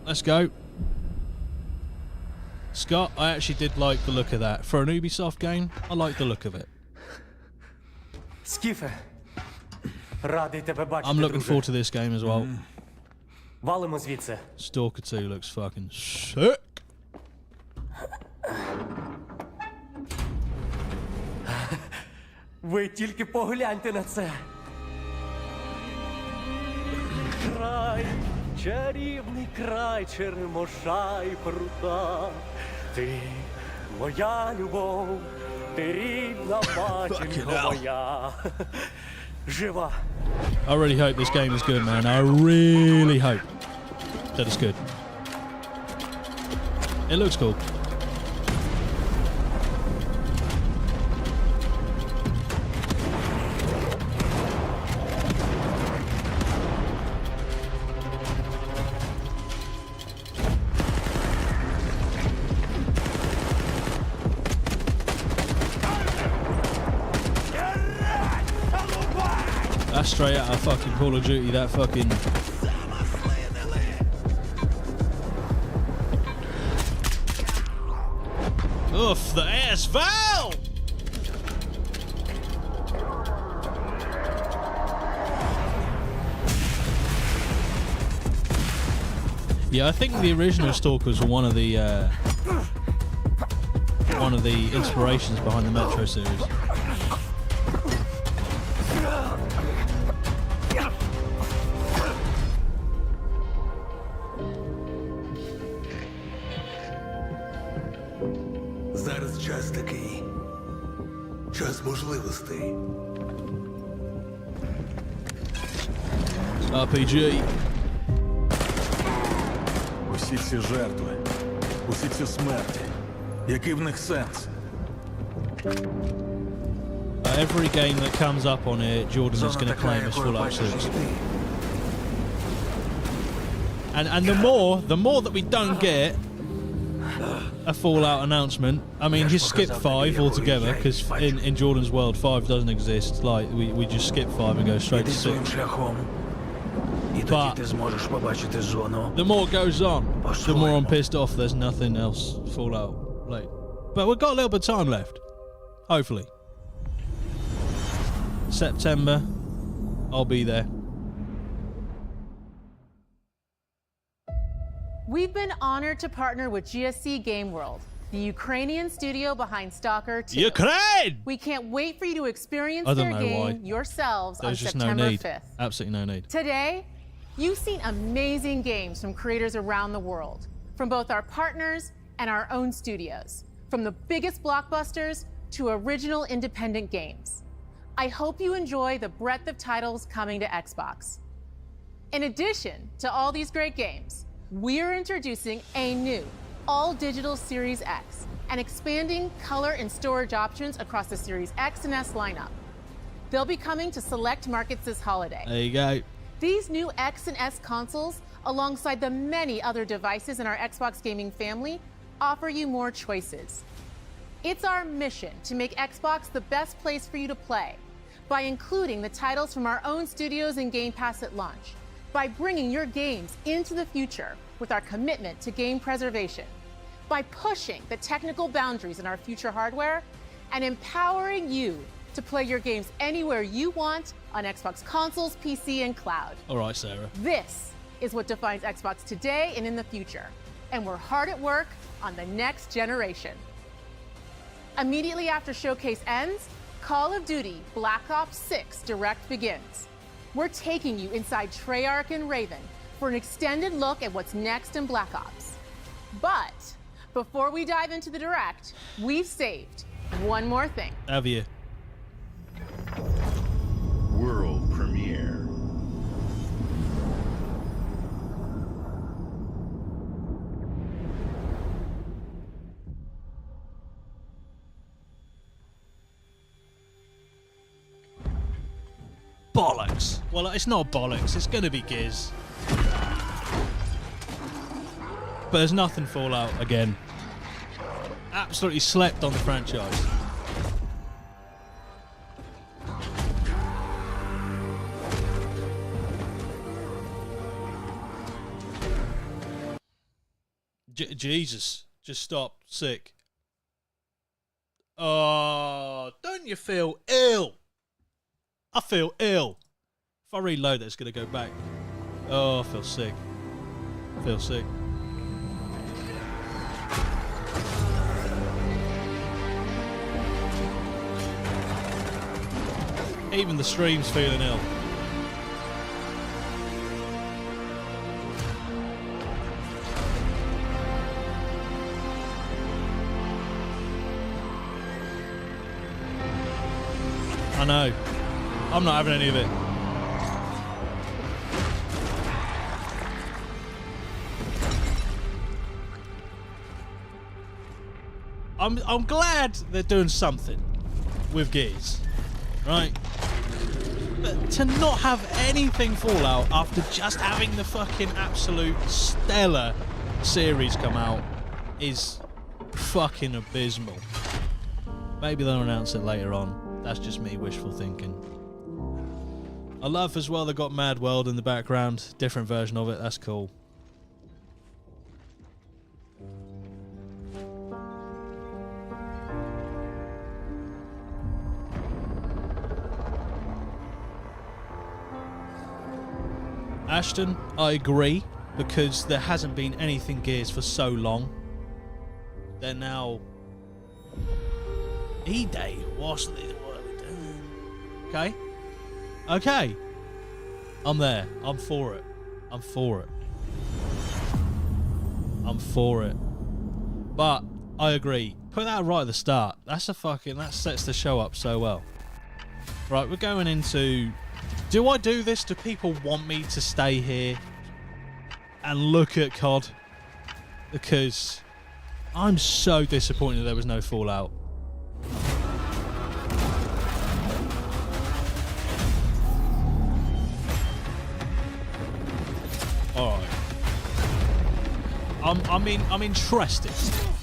S1: Let's go. Scott, I actually did like the look of that. For an Ubisoft game, I like the look of it.
S21: Скіфе, радий тебе бачити,
S1: I'm looking
S21: друже.
S1: forward to this game as well.
S21: Валимо звідси.
S1: Stalker 2 looks fucking sick.
S21: Ви тільки погляньте на це. Край, чарівний край черемоша і прута. Ти моя любов, ти рідна матінко моя. Жива.
S1: I really hope this game is good, man. I really hope that it's good. It looks cool. That's straight out of fucking Call of Duty, that fucking... Oof, the ass Val! Yeah, I think the original Stalkers were one of the inspirations behind the Metro series.
S18: Зараз час такий. Час можливостей.
S1: RPG.
S23: Усі ці жертви, усі ці смерті. Який в них сенс?
S1: Every game that comes up on it, Jordan is going to claim as Fallout 6. And the more that we don't get a Fallout announcement, I mean, just skip 5 altogether, because in Jordan's world, 5 doesn't exist. Like, we just skip 5 and go straight to 6. But the more it goes on, the more I'm pissed off there's nothing else Fallout. Like, but we've got a little bit of time left. Hopefully. September. I'll be there.
S8: We've been honored to partner with GSC Game World, the Ukrainian studio behind Stalker 2.
S1: Ukraine!
S8: We can't wait for you to experience
S1: I don't
S8: their
S1: know
S8: game
S1: why.
S8: yourselves on
S1: There's just
S8: September
S1: no need.
S8: 5th.
S1: Absolutely no need.
S8: Today, you've seen amazing games from creators around the world, from both our partners and our own studios, from the biggest blockbusters to original independent games. I hope you enjoy the breadth of titles coming to Xbox. In addition to all these great games, we're introducing a new all-digital Series X and expanding color and storage options across the Series X and S lineup. They'll be coming to select markets this holiday.
S1: There you go.
S8: These new X and S consoles, alongside the many other devices in our Xbox gaming family, offer you more choices. It's our mission to make Xbox the best place for you to play by including the titles from our own studios in Game Pass at launch, by bringing your games into the future with our commitment to game preservation, by pushing the technical boundaries in our future hardware, and empowering you to play your games anywhere you want on Xbox consoles, PC, and cloud.
S1: All right, Sarah.
S8: This is what defines Xbox today and in the future, and we're hard at work on the next generation. Immediately after Showcase ends, Call of Duty Black Ops 6 Direct begins. We're taking you inside Treyarch and Raven for an extended look at what's next in Black Ops. But before we dive into the Direct, we've saved one more thing.
S1: Have you?
S18: World premiere.
S1: Bollocks. Well, it's not bollocks. It's going to be Gears. But there's nothing Fallout again. Absolutely slept on the franchise. Jesus. Just stop. Sick. Oh, don't you feel ill? I feel ill. If I reload it, it's going to go back. Oh, I feel sick. I feel sick. Even the stream's feeling ill. I know. I'm not having any of it. I'm glad they're doing something with Gears, right? But to not have anything Fallout after just having the fucking absolute stellar series come out is fucking abysmal. Maybe they'll announce it later on. That's just me wishful thinking. I love as well they got Mad World in the background. Different version of it. That's cool. Ashton, I agree, because there hasn't been anything Gears for so long. They're now... E-Day, what's this? What are we doing? Okay? Okay. I'm there. I'm for it. I'm for it. I'm for it. But, I agree. Put that right at the start. That's a fucking... That sets the show up so well. Right, we're going into... Do I do this? Do people want me to stay here and look at COD? Because I'm so disappointed there was no Fallout. Alright. I'm interested.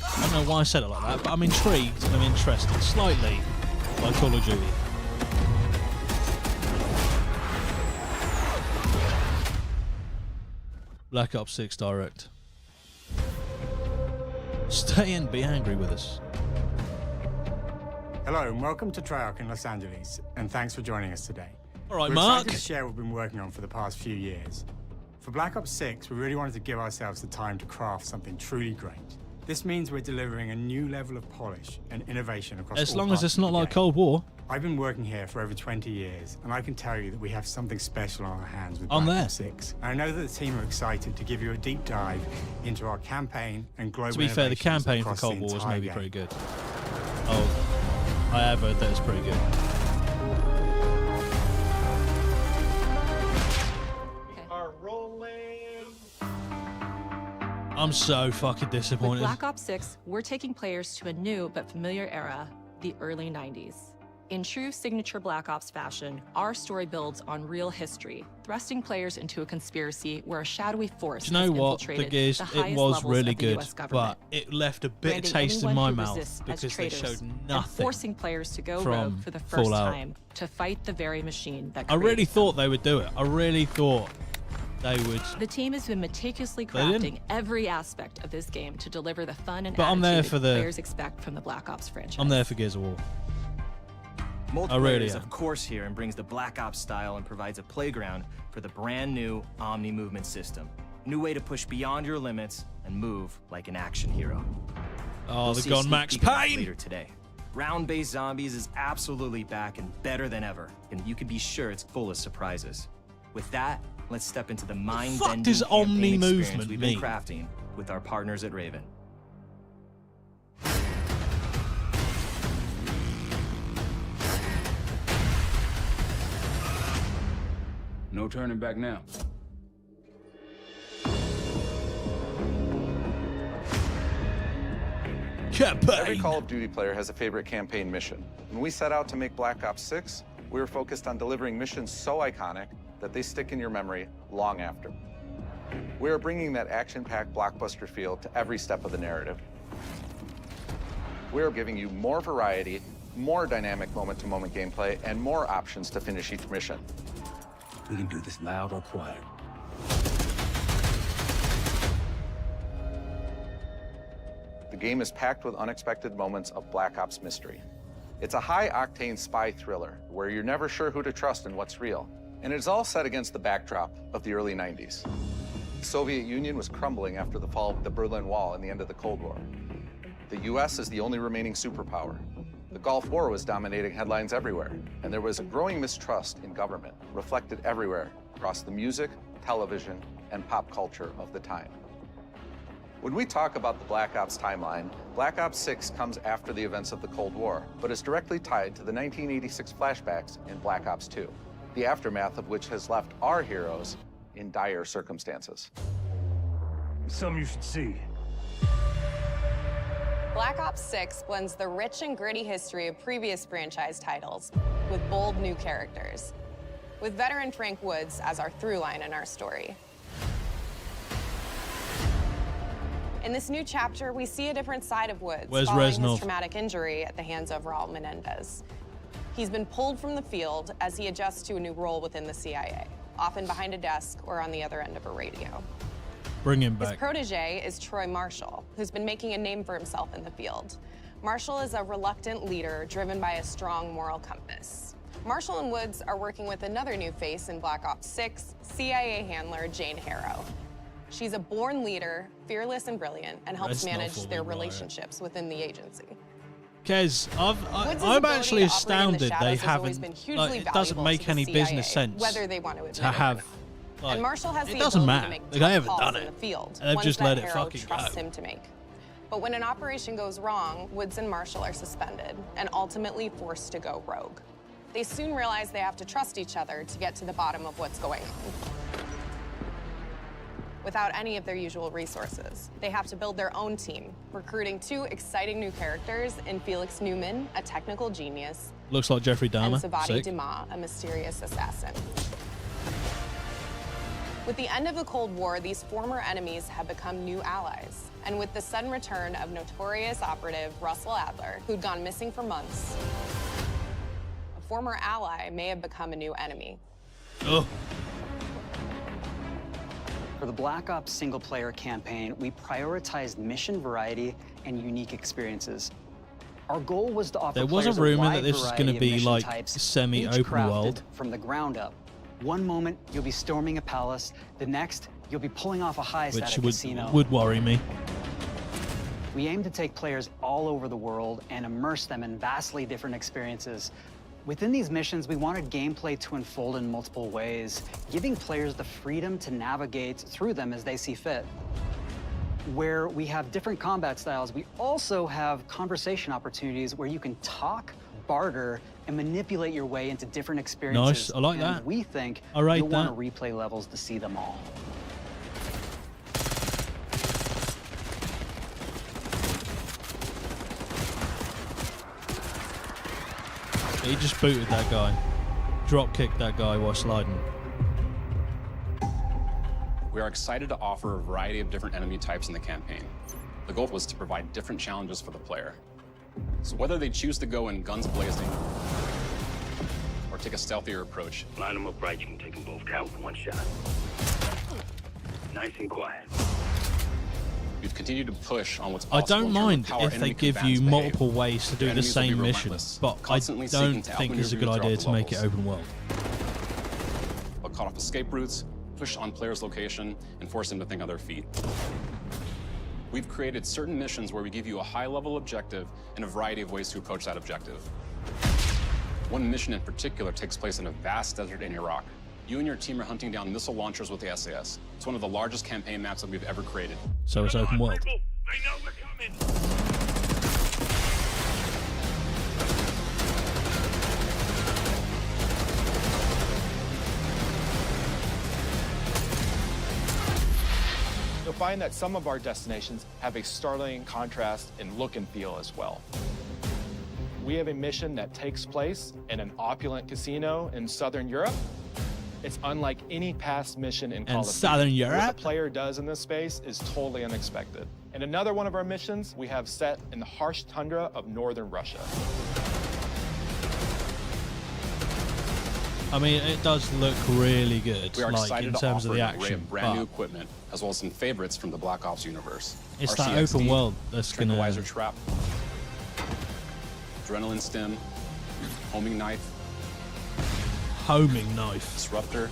S1: I don't know why I said it like that, but I'm intrigued and I'm interested slightly by Call of Duty. Black Ops 6 Direct. Stay and be angry with us.
S16: Hello and welcome to Treyarch in Los Angeles, and thanks for joining us today.
S1: All right,
S5: We're
S1: Mark.
S5: excited to share what we've been working on for the past few years. For Black Ops 6, we really wanted to give ourselves the time to craft something truly great. This means we're delivering a new level of polish and innovation across
S1: As
S5: all
S1: long as
S5: parts
S1: it's
S5: of the
S1: not like
S5: game.
S1: Cold War.
S5: I've been working here for over 20 years, and I can tell you that we have something special on our hands with
S1: I'm
S5: Black
S1: there.
S5: Ops 6. And I know that the team are excited to give you a deep dive into our campaign and global
S1: To be fair, the
S5: innovations
S1: campaign for
S5: across
S1: Cold
S5: the
S1: War was
S5: entire
S1: maybe
S5: game.
S1: pretty good. Oh, I have heard that it's pretty good. I'm so fucking
S16: With
S1: disappointed.
S16: Black Ops 6, we're taking players to a new but familiar era, the early 90s. In true signature Black Ops fashion, our story builds on real history, thrusting players into a conspiracy where a shadowy force
S1: Do you know
S16: has
S1: what? The
S16: infiltrated
S1: gears,
S16: the
S1: it
S16: highest
S1: was
S16: levels
S1: really
S16: of the
S1: good,
S16: US government,
S1: but it left a bit of
S16: branding
S1: taste in
S16: anyone
S1: my
S16: who
S1: mouth
S16: resists as
S1: because they
S16: traitors
S1: showed
S16: and
S1: nothing
S16: forcing players to go
S1: from
S16: rogue for the first
S1: Fallout.
S16: time to fight the very machine that
S1: I really
S16: created them.
S1: thought they would do it. I really thought they would.
S16: The team has been meticulously
S1: They didn't.
S16: crafting every aspect of this game to deliver the fun and
S1: But I'm there
S16: attitude
S1: for the-
S16: players expect from the Black Ops franchise.
S1: I'm there for Gears of War.
S19: Multiplayer
S1: I really
S19: is
S1: am.
S19: of course here and brings the Black Ops style and provides a playground for the brand new Omni movement system. New way to push beyond your limits and move like an action hero.
S1: Oh,
S19: We'll
S1: they've
S19: see a
S1: gone
S19: sneak
S1: Max
S19: peek of that
S1: Payne.
S19: later today. Round-based zombies is absolutely back and better than ever, and you can be sure it's full of surprises. With that, let's step into the mind-bending
S1: does
S19: campaign
S1: Omni
S19: experience
S1: movement
S19: we've
S1: mean?
S19: been crafting with our partners at Raven.
S24: No turning back now.
S25: Every Call of Duty player has a favorite campaign mission. When we set out to make Black Ops 6, we were focused on delivering missions so iconic that they stick in your memory long after. We are bringing that action-packed blockbuster feel to every step of the narrative. We are giving you more variety, more dynamic moment-to-moment gameplay, and more options to finish each mission.
S24: We can do this loud or quiet.
S25: The game is packed with unexpected moments of Black Ops mystery. It's a high-octane spy thriller where you're never sure who to trust and what's real. And it's all set against the backdrop of the early 90s. The Soviet Union was crumbling after the fall of the Berlin Wall and the end of the Cold War. The US is the only remaining superpower. The Gulf War was dominating headlines everywhere, and there was a growing mistrust in government, reflected everywhere across the music, television, and pop culture of the time. When we talk about the Black Ops timeline, Black Ops 6 comes after the events of the Cold War, but is directly tied to the 1986 flashbacks in Black Ops 2, the aftermath of which has left our heroes in dire circumstances.
S24: Something you should see.
S26: Black Ops 6 blends the rich and gritty history of previous franchise titles with bold new characters, with veteran Frank Woods as our through line in our story. In this new chapter, we see a different side of Woods
S1: Where's
S26: following
S1: Reznov?
S26: his traumatic injury at the hands of Raul Menendez. He's been pulled from the field as he adjusts to a new role within the CIA, often behind a desk or on the other end of a radio.
S1: Bring him
S26: His
S1: back.
S26: protege is Troy Marshall, who's been making a name for himself in the field. Marshall is a reluctant leader driven by a strong moral compass. Marshall and Woods are working with another new face in Black Ops 6, CIA handler Jane Harrow. She's a born leader, fearless and brilliant, and helps
S1: Reznov
S26: manage
S1: will
S26: their
S1: be right.
S26: relationships within the agency.
S1: Kez,
S26: Woods'
S1: I'm
S26: ability
S1: actually
S26: to operate in the
S1: astounded
S26: shadows
S1: they
S26: has always
S1: haven't.
S26: been hugely
S1: Like, it doesn't
S26: valuable
S1: make
S26: to the
S1: any
S26: CIA,
S1: business sense
S26: whether they want to admit
S1: to
S26: it or
S1: have.
S26: not.
S1: Like,
S26: And Marshall has
S1: it
S26: the
S1: doesn't
S26: ability
S1: matter.
S26: to make
S1: Like,
S26: tough
S1: I haven't
S26: calls
S1: done
S26: in
S1: it.
S26: the field,
S1: And they've
S26: ones
S1: just
S26: that
S1: let it
S26: Harrow
S1: fucking
S26: trusts
S1: go.
S26: him to make. But when an operation goes wrong, Woods and Marshall are suspended and ultimately forced to go rogue. They soon realize they have to trust each other to get to the bottom of what's going on. Without any of their usual resources, they have to build their own team, recruiting two exciting new characters in Felix Newman, a technical genius,
S1: Looks like Jeffrey
S26: and
S1: Dahmer.
S26: Savati
S1: Sick.
S26: Dumas, a mysterious assassin. With the end of the Cold War, these former enemies have become new allies. And with the sudden return of notorious operative Russell Adler, who'd gone missing for months, a former ally may have become a new enemy.
S1: Oh.
S27: For the Black Ops single-player campaign, we prioritized mission variety and unique experiences.
S2: Our goal was to offer
S1: There was a
S2: players
S1: rumor
S2: wide
S1: that this was
S2: variety
S1: going to
S2: of
S1: be
S2: mission
S1: like
S2: types, each
S1: semi-open
S2: crafted
S1: world.
S2: from the ground up. One moment you'll be storming a palace, the next you'll be pulling off a heist at a casino.
S1: Which would worry me.
S2: We aim to take players all over the world and immerse them in vastly different experiences. Within these missions, we wanted gameplay to unfold in multiple ways, giving players the freedom to navigate through them as they see fit. Where we have different combat styles, we also have conversation opportunities where you can talk, barter, and manipulate your way into different experiences.
S1: Nice, I like
S2: and
S1: that.
S2: We think
S1: I rate
S2: you'll want
S1: that.
S2: to replay levels to see them all.
S1: He just booted that guy. Drop kicked that guy while sliding.
S4: We are excited to offer a variety of different enemy types in the campaign. The goal was to provide different challenges for the player. So whether they choose to go in guns blazing or take a stealthier approach.
S24: Line them up right, you can take them both out with one shot. Nice and quiet.
S4: We've continued to push on what's
S1: I
S4: possible.
S1: don't
S4: in terms of
S1: mind
S4: how our
S1: if they
S4: enemy
S1: give
S4: combatants
S1: you
S4: behave.
S1: multiple ways to do
S4: Your
S1: the
S4: enemies will be
S1: same mission,
S4: relentless,
S1: but I
S4: constantly seeking
S1: don't
S4: to
S1: think it's a
S4: outmaneuver
S1: good
S4: you
S1: idea
S4: throughout
S1: to
S4: the
S1: make it
S4: levels.
S1: open world.
S4: They'll cut off escape routes, push on players' location, and force them to think on their feet. We've created certain missions where we give you a high-level objective and a variety of ways to approach that objective. One mission in particular takes place in a vast desert in Iraq. You and your team are hunting down missile launchers with the SAS. It's one of the largest campaign maps that we've ever created.
S1: So it's open world.
S24: They know we're coming.
S7: You'll find that some of our destinations have a startling contrast in look and feel as well. We have a mission that takes place in an opulent casino in Southern Europe. It's unlike any past mission in Call of Duty.
S1: Southern
S7: What
S1: Europe?
S7: the player does in this space is totally unexpected. And another one of our missions we have set in the harsh tundra of northern Russia.
S1: I mean, it does look really good,
S4: We are
S1: like
S4: excited
S1: in
S4: to
S1: terms of
S4: offer
S1: the
S4: an array
S1: action.
S4: of brand new
S1: But
S4: equipment, as well as some favorites from the Black Ops universe.
S1: it's that
S4: RCXD,
S1: open world that's gonna.
S4: Tranquilizer Trap, Adrenaline Stim, Homing Knife,
S1: Homing knife.
S4: Disruptor,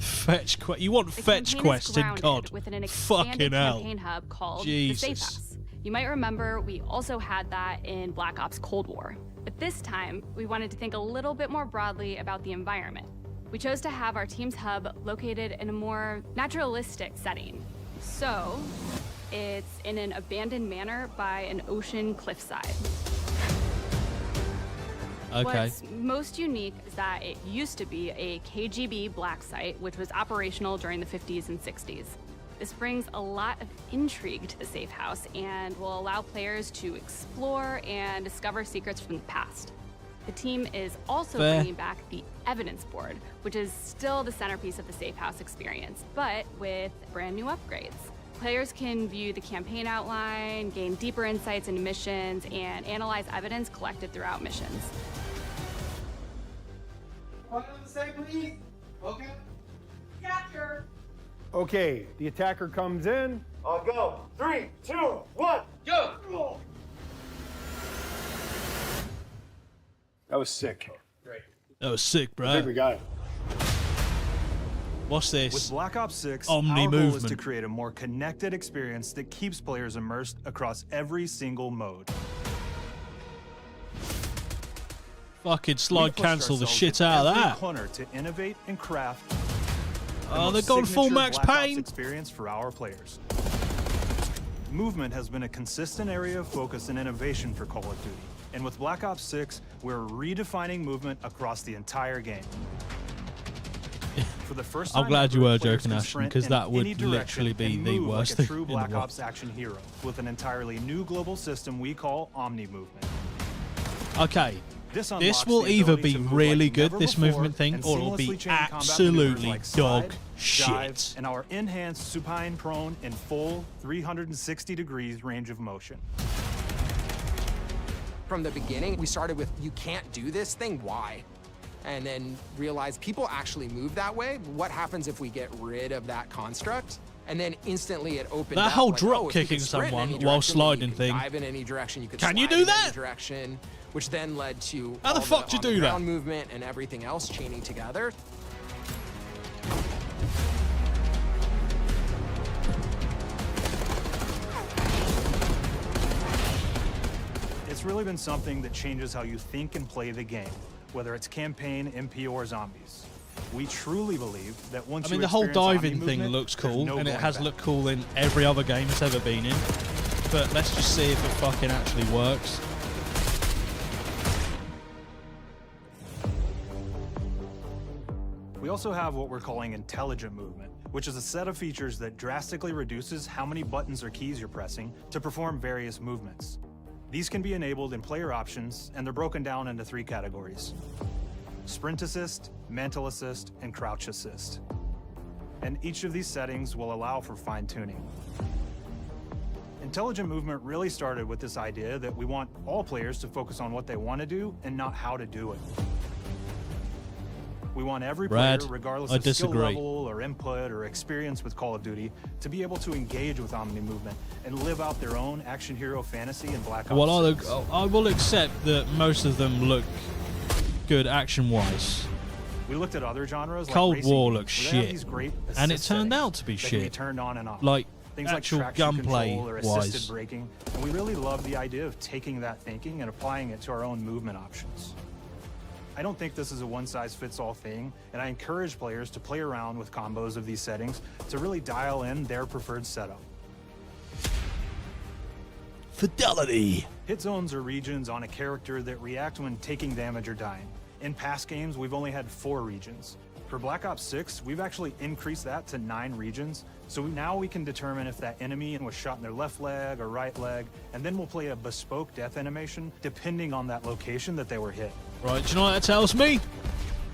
S1: Fetch quest. You want fetch quest in COD?
S12: With an
S1: Fucking
S12: expanded
S1: hell.
S12: campaign hub called
S1: Jesus.
S12: the Safe House. You might remember we also had that in Black Ops Cold War. But this time, we wanted to think a little bit more broadly about the environment. We chose to have our team's hub located in a more naturalistic setting. So, it's in an abandoned manor by an ocean cliffside.
S1: Okay.
S12: What's most unique is that it used to be a KGB black site, which was operational during the 50s and 60s. This brings a lot of intrigue to the safe house and will allow players to explore and discover secrets from the past. The team is also
S1: Fair.
S12: bringing back the evidence board, which is still the centerpiece of the safe house experience, but with brand new upgrades. Players can view the campaign outline, gain deeper insights into missions, and analyze evidence collected throughout missions.
S17: What does it say, please? Okay.
S22: Capture.
S17: Okay, the attacker comes in. I'll go. 3, 2, 1, go! That was sick. Great.
S1: That was sick,
S17: I
S1: bro.
S17: think we got it.
S1: What's this?
S27: With Black Ops 6,
S1: Omni
S27: our goal is
S1: movement.
S27: to create a more connected experience that keeps players immersed across every single mode.
S1: Fucking slide
S27: We've pushed
S1: cancel the
S27: ourselves
S1: shit
S27: in
S1: out of
S27: every
S1: that.
S27: corner to innovate and craft the
S1: Oh,
S27: most
S1: they've gone full
S27: signature
S1: max
S27: Black Ops
S1: pain.
S27: experience for our players. Movement has been a consistent area of focus and innovation for Call of Duty. And with Black Ops 6, we're redefining movement across the entire game. For the first
S1: I'm
S27: time
S1: glad
S27: ever,
S1: you were
S27: players
S1: joking,
S27: can
S1: Ashton,
S27: sprint
S1: because
S27: in
S1: that would
S27: any direction
S1: literally be
S27: and
S1: the
S27: move
S1: worst
S27: like a
S1: thing
S27: true
S1: in the
S27: Black
S1: world.
S27: Ops action hero with an entirely new global system we call Omni Movement.
S1: Okay.
S27: This
S1: This
S27: unlocks
S1: will
S27: the
S1: either
S27: ability
S1: be
S27: to move
S1: really
S27: like
S1: good,
S27: never
S1: this
S27: before,
S1: movement thing,
S27: and
S1: or it'll be
S27: seamlessly chain combat maneuvers
S1: absolutely
S27: like
S1: dog
S27: slide,
S1: shit.
S27: dive, and our enhanced supine prone and full 360 degrees range of motion.
S28: From the beginning, we started with, you can't do this thing, why?
S3: and then realize people actually move that way. What happens if we get rid of that construct? And then instantly it opened
S1: that
S3: up,
S1: whole
S3: like,
S1: drop
S3: oh, if you
S1: kicking
S3: can sprint in
S1: someone
S3: any
S1: while
S3: direction,
S1: sliding
S3: you can
S1: thing.
S3: dive in any direction. You could
S1: Can you
S3: slide
S1: do
S3: in any
S1: that?
S3: direction, which then led to
S1: How the
S3: all
S1: fuck do you do that?
S3: on-the-ground movement and everything else chaining together.
S27: It's really been something that changes how you think and play the game, whether it's campaign, MP, or zombies. We truly believe that once
S1: I mean,
S27: you
S1: the whole
S27: experience
S1: diving
S27: omni
S1: thing
S27: movement,
S1: looks
S27: there's
S1: cool,
S27: no
S1: and it
S27: going
S1: has
S27: back.
S1: looked cool in every other game it's ever been in. But let's just see if it fucking actually works.
S27: We also have what we're calling intelligent movement, which is a set of features that drastically reduces how many buttons or keys you're pressing to perform various movements. These can be enabled in player options, and they're broken down into 3 categories: sprint assist, mantle assist, and crouch assist. And each of these settings will allow for fine-tuning. Intelligent movement really started with this idea that we want all players to focus on what they want to do and not how to do it. We want every player,
S1: Brad,
S27: regardless
S1: I
S27: of skill
S1: disagree.
S27: level or input or experience with Call of Duty, to be able to engage with Omni movement and live out their own action hero fantasy in Black Ops
S1: Well,
S27: 6.
S1: I will accept that most of them look good action-wise.
S27: We looked at other genres like
S1: Cold
S27: racing
S1: War
S27: games,
S1: looks
S27: where they have
S1: shit,
S27: these great
S1: and it
S27: assist
S1: turned
S27: settings
S1: out to be
S27: that can be
S1: shit.
S27: turned on and off.
S1: Like
S27: Things
S1: actual
S27: like traction control or
S1: gunplay-wise.
S27: assisted braking, and we really love the idea of taking that thinking and applying it to our own movement options. I don't think this is a one-size-fits-all thing, and I encourage players to play around with combos of these settings to really dial in their preferred setup.
S1: Fidelity.
S27: Hit zones are regions on a character that react when taking damage or dying. In past games, we've only had 4 regions. For Black Ops 6, we've actually increased that to 9 regions, so now we can determine if that enemy was shot in their left leg or right leg, and then we'll play a bespoke death animation depending on that location that they were hit.
S1: Right, do you know what that tells me?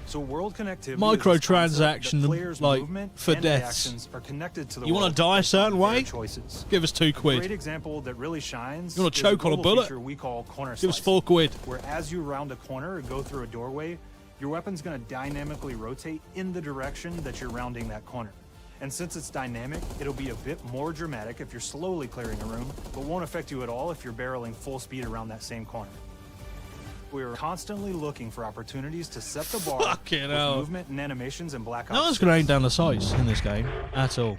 S27: So world connectivity
S1: Microtransaction, like, for deaths.
S27: are connected to the
S1: You want
S27: world
S1: to die a certain
S27: based on
S1: way?
S27: their choices.
S1: Give us $2
S27: A great
S1: quid.
S27: example that really shines.
S1: You want to
S27: is
S1: choke on a
S27: global
S1: bullet?
S27: feature we call corner
S1: Give us
S27: slicing,
S1: $4 quid.
S27: where as you round a corner or go through a doorway, your weapon's going to dynamically rotate in the direction that you're rounding that corner. And since it's dynamic, it'll be a bit more dramatic if you're slowly clearing a room, but won't affect you at all if you're barreling full speed around that same corner. We're constantly looking for opportunities to set the bar
S1: Fucking
S27: with
S1: hell.
S27: movement and animations in Black Ops.
S1: No one's going to aim down the sights in this game at all.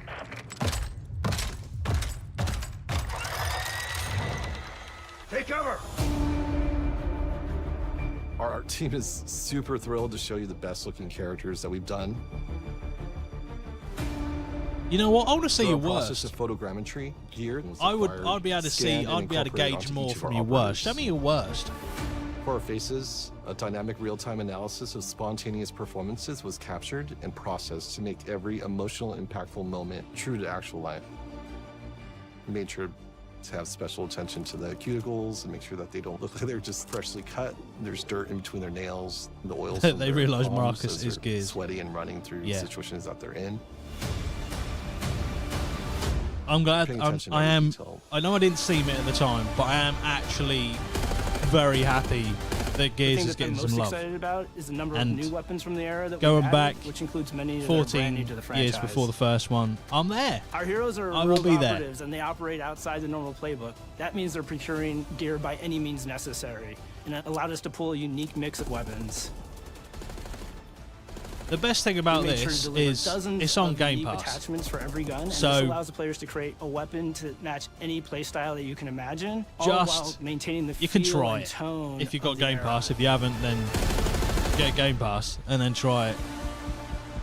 S6: Take cover!
S9: Our art team is super thrilled to show you the best looking characters that we've done.
S1: You know what? I want to see
S9: Through
S1: your
S9: a process
S1: worst.
S9: of photogrammetry geared was
S1: I'd be
S9: acquired,
S1: able to
S9: scanned,
S1: see,
S9: and
S1: I'd be able to
S9: incorporated
S1: gauge
S9: onto
S1: more
S9: each of
S1: from
S9: our
S1: your worst.
S9: operators.
S1: Tell me your worst.
S9: For our faces, a dynamic real-time analysis of spontaneous performances was captured and processed to make every emotional, impactful moment true to actual life. We made sure to have special attention to the cuticles and make sure that they don't look like they're just freshly cut. There's dirt in between their nails, the oils. from
S1: They
S9: their
S1: realise
S9: palms
S1: Marcus
S9: as
S1: is
S9: they're
S1: geared.
S9: sweaty and running through
S1: Yeah.
S9: situations that they're in.
S1: I'm glad.
S9: Paying attention to
S1: I
S9: every
S1: am.
S9: detail.
S1: I know I didn't see it at the time, but I am actually very happy that Gears is getting
S10: I'm
S1: some
S10: most
S1: love.
S10: excited about is the number of
S1: And
S10: new weapons from the era that
S1: going
S10: we've
S1: back
S10: added, which includes many that are brand new
S1: 14
S10: to the franchise.
S1: years before the first one, I'm there.
S10: Our heroes are
S1: I will
S10: rogue
S1: be there.
S10: operatives, and they operate outside the normal playbook. That means they're procuring gear by any means necessary, and it allowed us to pull a unique mix of weapons.
S1: The best thing about
S10: We made sure to
S1: this
S10: deliver
S1: is
S10: dozens
S1: it's on
S10: of
S1: Game
S10: unique
S1: Pass.
S10: attachments for every gun, and
S1: So-
S10: this allows the players to create a weapon to match any playstyle that you can imagine, all
S1: Just
S10: while maintaining the
S1: you can
S10: feel
S1: try
S10: and
S1: it
S10: tone
S1: if you've got
S10: of the
S1: Game
S10: era.
S1: Pass. If you haven't, then get Game Pass and then try it,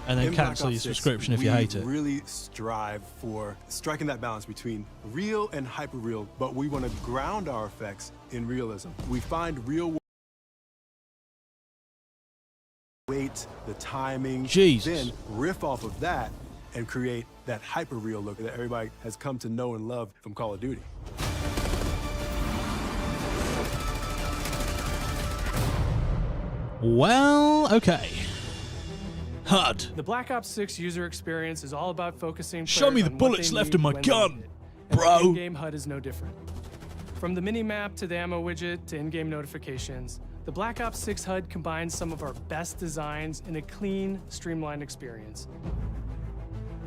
S1: and then
S11: In Black
S1: cancel
S11: Ops
S1: your
S11: 6,
S1: subscription if you hate it.
S11: We really strive for striking that balance between real and hyper real, but we want to ground our effects in realism. We find real weight, the timing,
S1: Jesus.
S11: then riff off of that and create that hyper real look that everybody has come to know and love from Call of Duty.
S1: Well, okay. HUD.
S13: The Black Ops 6 user experience is all about focusing.
S1: Show me
S13: players
S1: the
S13: on what
S1: bullets
S13: they
S1: left
S13: need
S1: in my
S13: when they
S1: gun,
S13: need it. And
S1: bro.
S13: The in-game HUD is no different. From the mini-map to the ammo widget to in-game notifications, The Black Ops 6 HUD combines some of our best designs in a clean, streamlined experience.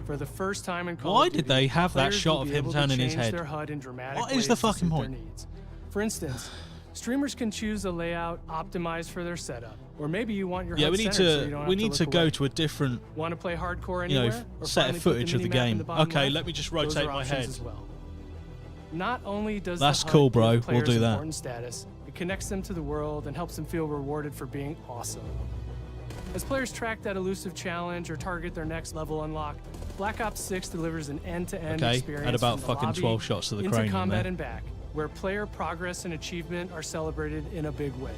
S13: For the first time in Call
S1: Why
S13: of
S1: did
S13: Duty,
S1: they have that
S13: players
S1: shot
S13: will
S1: of
S13: be
S1: him
S13: able to
S1: turning his
S13: change
S1: head?
S13: their HUD in dramatic
S1: What is the
S13: ways to
S1: fucking
S13: suit their
S1: point?
S13: needs. For instance, streamers can choose a layout optimized for their setup, or maybe you want your
S1: Yeah,
S13: HUD
S1: we need
S13: centered so
S1: to
S13: you don't
S1: we
S13: have
S1: need to
S13: look
S1: go
S13: away.
S1: to a different,
S13: Want to play hardcore
S1: you know,
S13: anywhere? Or
S1: set
S13: finally
S1: of
S13: put the
S1: footage of the
S13: minimap in
S1: game.
S13: the bottom
S1: Okay,
S13: left?
S1: let me just
S13: Those
S1: rotate
S13: are
S1: my
S13: options
S1: head.
S13: as well. Not only does
S1: That's
S13: the HUD
S1: cool, bro.
S13: give
S1: We'll
S13: players
S1: do that.
S13: important status, it connects them to the world and helps them feel rewarded for being awesome. As players track that elusive challenge or target their next level unlock, Black Ops 6 delivers an end-to-end
S1: Okay,
S13: experience
S1: add about
S13: from the
S1: fucking
S13: lobby
S1: 12 shots to the
S13: into
S1: cranium
S13: combat
S1: there.
S13: and back, where player progress and achievement are celebrated in a big way.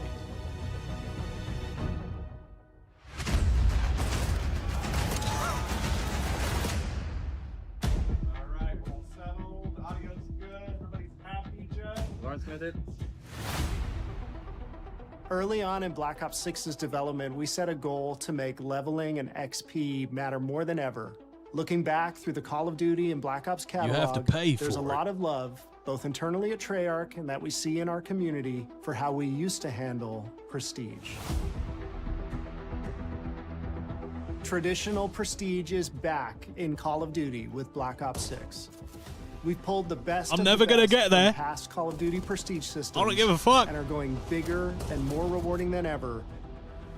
S8: Early on in Black Ops 6's development, we set a goal to make leveling and XP matter more than ever. Looking back through the Call of Duty and Black Ops catalog,
S1: have to pay
S8: there's
S1: for
S8: a
S1: it.
S8: lot of love, both internally at Treyarch and that we see in our community, for how we used to handle prestige. Traditional prestige is back in Call of Duty with Black Ops 6. We've pulled the best
S1: I'm
S8: of
S1: never
S8: the
S1: gonna
S8: best
S1: get
S8: from
S1: there.
S8: past Call of Duty prestige systems.
S1: I don't give a fuck.
S8: And are going bigger and more rewarding than ever.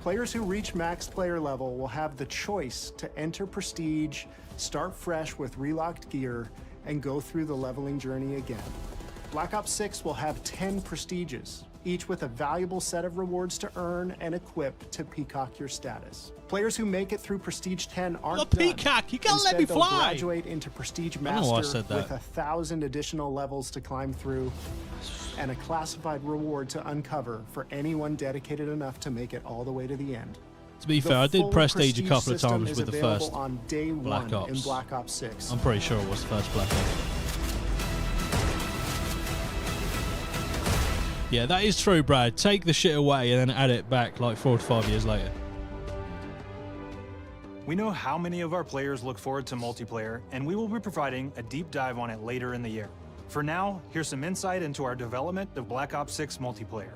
S8: Players who reach max player level will have the choice to enter prestige, start fresh with relocked gear, and go through the leveling journey again. Black Ops 6 will have 10 prestiges, each with a valuable set of rewards to earn and equip to peacock your status. Players who make it through Prestige 10 aren't
S1: The
S8: done.
S1: peacock, you gotta let
S8: Instead,
S1: me
S8: they'll
S1: fly.
S8: graduate into Prestige
S1: I don't know why I
S8: Master
S1: said that.
S8: with 1,000 additional levels to climb through and a classified reward to uncover for anyone dedicated enough to make it all the way to the end.
S1: To be
S8: The
S1: fair, I did
S8: full
S1: Prestige a couple of
S8: system
S1: times
S8: is
S1: with the
S8: available
S1: first
S8: on day
S1: Black
S8: one in
S1: Ops.
S8: Black Ops 6.
S1: I'm pretty sure it was the first Black Ops. Yeah, that is true, Brad. Take the shit away and then add it back like 4 to 5 years later.
S27: We know how many of our players look forward to multiplayer, and we will be providing a deep dive on it later in the year. For now, here's some insight into our development of Black Ops 6 multiplayer.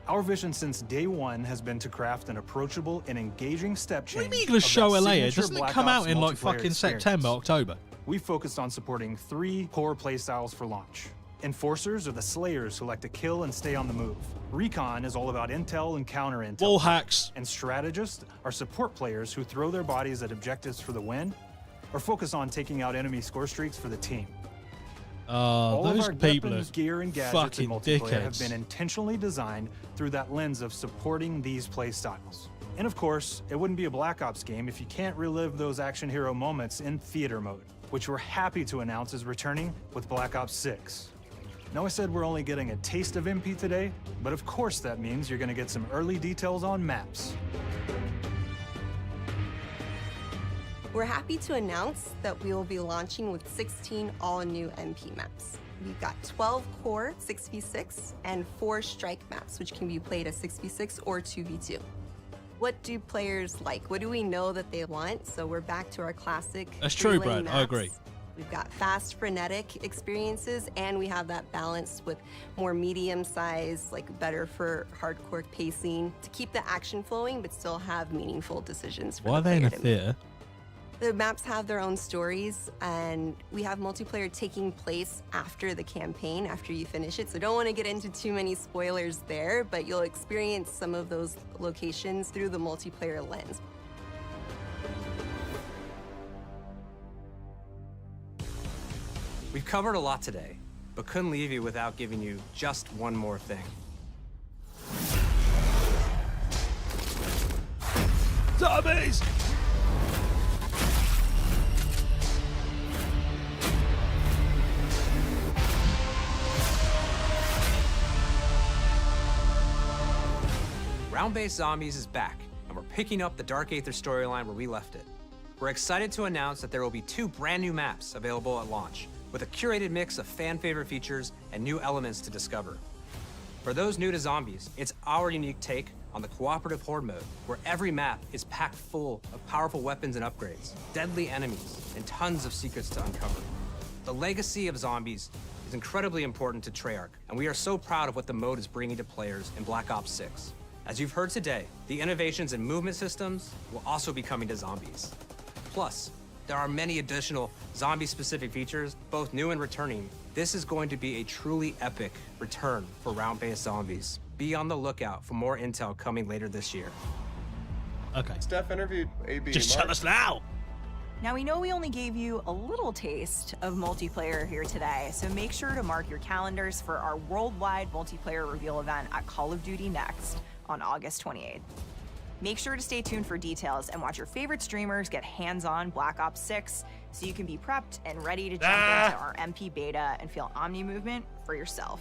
S27: Our vision since day one has been to craft an approachable and engaging step change.
S1: What do you mean you're gonna show it later? Doesn't it
S27: Black
S1: come
S27: Ops
S1: out in like
S27: multiplayer
S1: fucking
S27: experience.
S1: September, October?
S27: We focused on supporting 3 core playstyles for launch. Enforcers are the slayers who like to kill and stay on the move. Recon is all about intel and counter intel.
S1: Wall hacks.
S27: And strategists are support players who throw their bodies at objectives for the win or focus on taking out enemy score streaks for the team. All of
S1: Those
S27: our
S1: people
S27: weapons,
S1: are
S27: gear, and gadgets in
S1: fucking
S27: multiplayer have
S1: dickheads.
S27: been intentionally designed through that lens of supporting these play styles. And of course, it wouldn't be a Black Ops game if you can't relive those action hero moments in theater mode, which we're happy to announce is returning with Black Ops 6. Now, I said we're only getting a taste of MP today, but of course that means you're gonna get some early details on maps.
S26: We're happy to announce that we will be launching with 16 all-new MP maps. We've got 12 core 6v6 and 4 strike maps, which can be played as 6v6 or 2v2. What do players like? What do we know that they want? So we're back to our classic
S1: That's true,
S26: 3-lane
S1: Brad. I agree.
S26: maps. We've got fast, frenetic experiences, and we have that balance with more medium size, like better for hardcore pacing to keep the action flowing, but still have meaningful decisions. For
S1: Why are
S26: the
S1: they in a
S26: player to make.
S1: theater?
S26: The maps have their own stories, and we have multiplayer taking place after the campaign, after you finish it. So don't want to get into too many spoilers there, but you'll experience some of those locations through the multiplayer lens.
S14: We've covered a lot today, but couldn't leave you without giving you just one more thing.
S1: Zombies!
S14: Round-based Zombies is back, and we're picking up the Dark Aether storyline where we left it. We're excited to announce that there will be 2 brand new maps available at launch, with a curated mix of fan-favorite features and new elements to discover. For those new to Zombies, it's our unique take on the cooperative horde mode, where every map is packed full of powerful weapons and upgrades, deadly enemies, and tons of secrets to uncover. The legacy of Zombies is incredibly important to Treyarch, and we are so proud of what the mode is bringing to players in Black Ops 6. As you've heard today, the innovations in movement systems will also be coming to zombies. Plus, there are many additional zombie-specific features, both new and returning. This is going to be a truly epic return for round-based zombies. Be on the lookout for more intel coming later this year.
S1: Okay.
S5: Steph interviewed AB.
S1: Just tell us now.
S15: Now, we know we only gave you a little taste of multiplayer here today, so make sure to mark your calendars for our worldwide multiplayer reveal event at Call of Duty Next on August 28th. Make sure to stay tuned for details and watch your favorite streamers get hands-on Black Ops 6 so you can be prepped and ready to jump into our MP beta and feel Omni movement for yourself.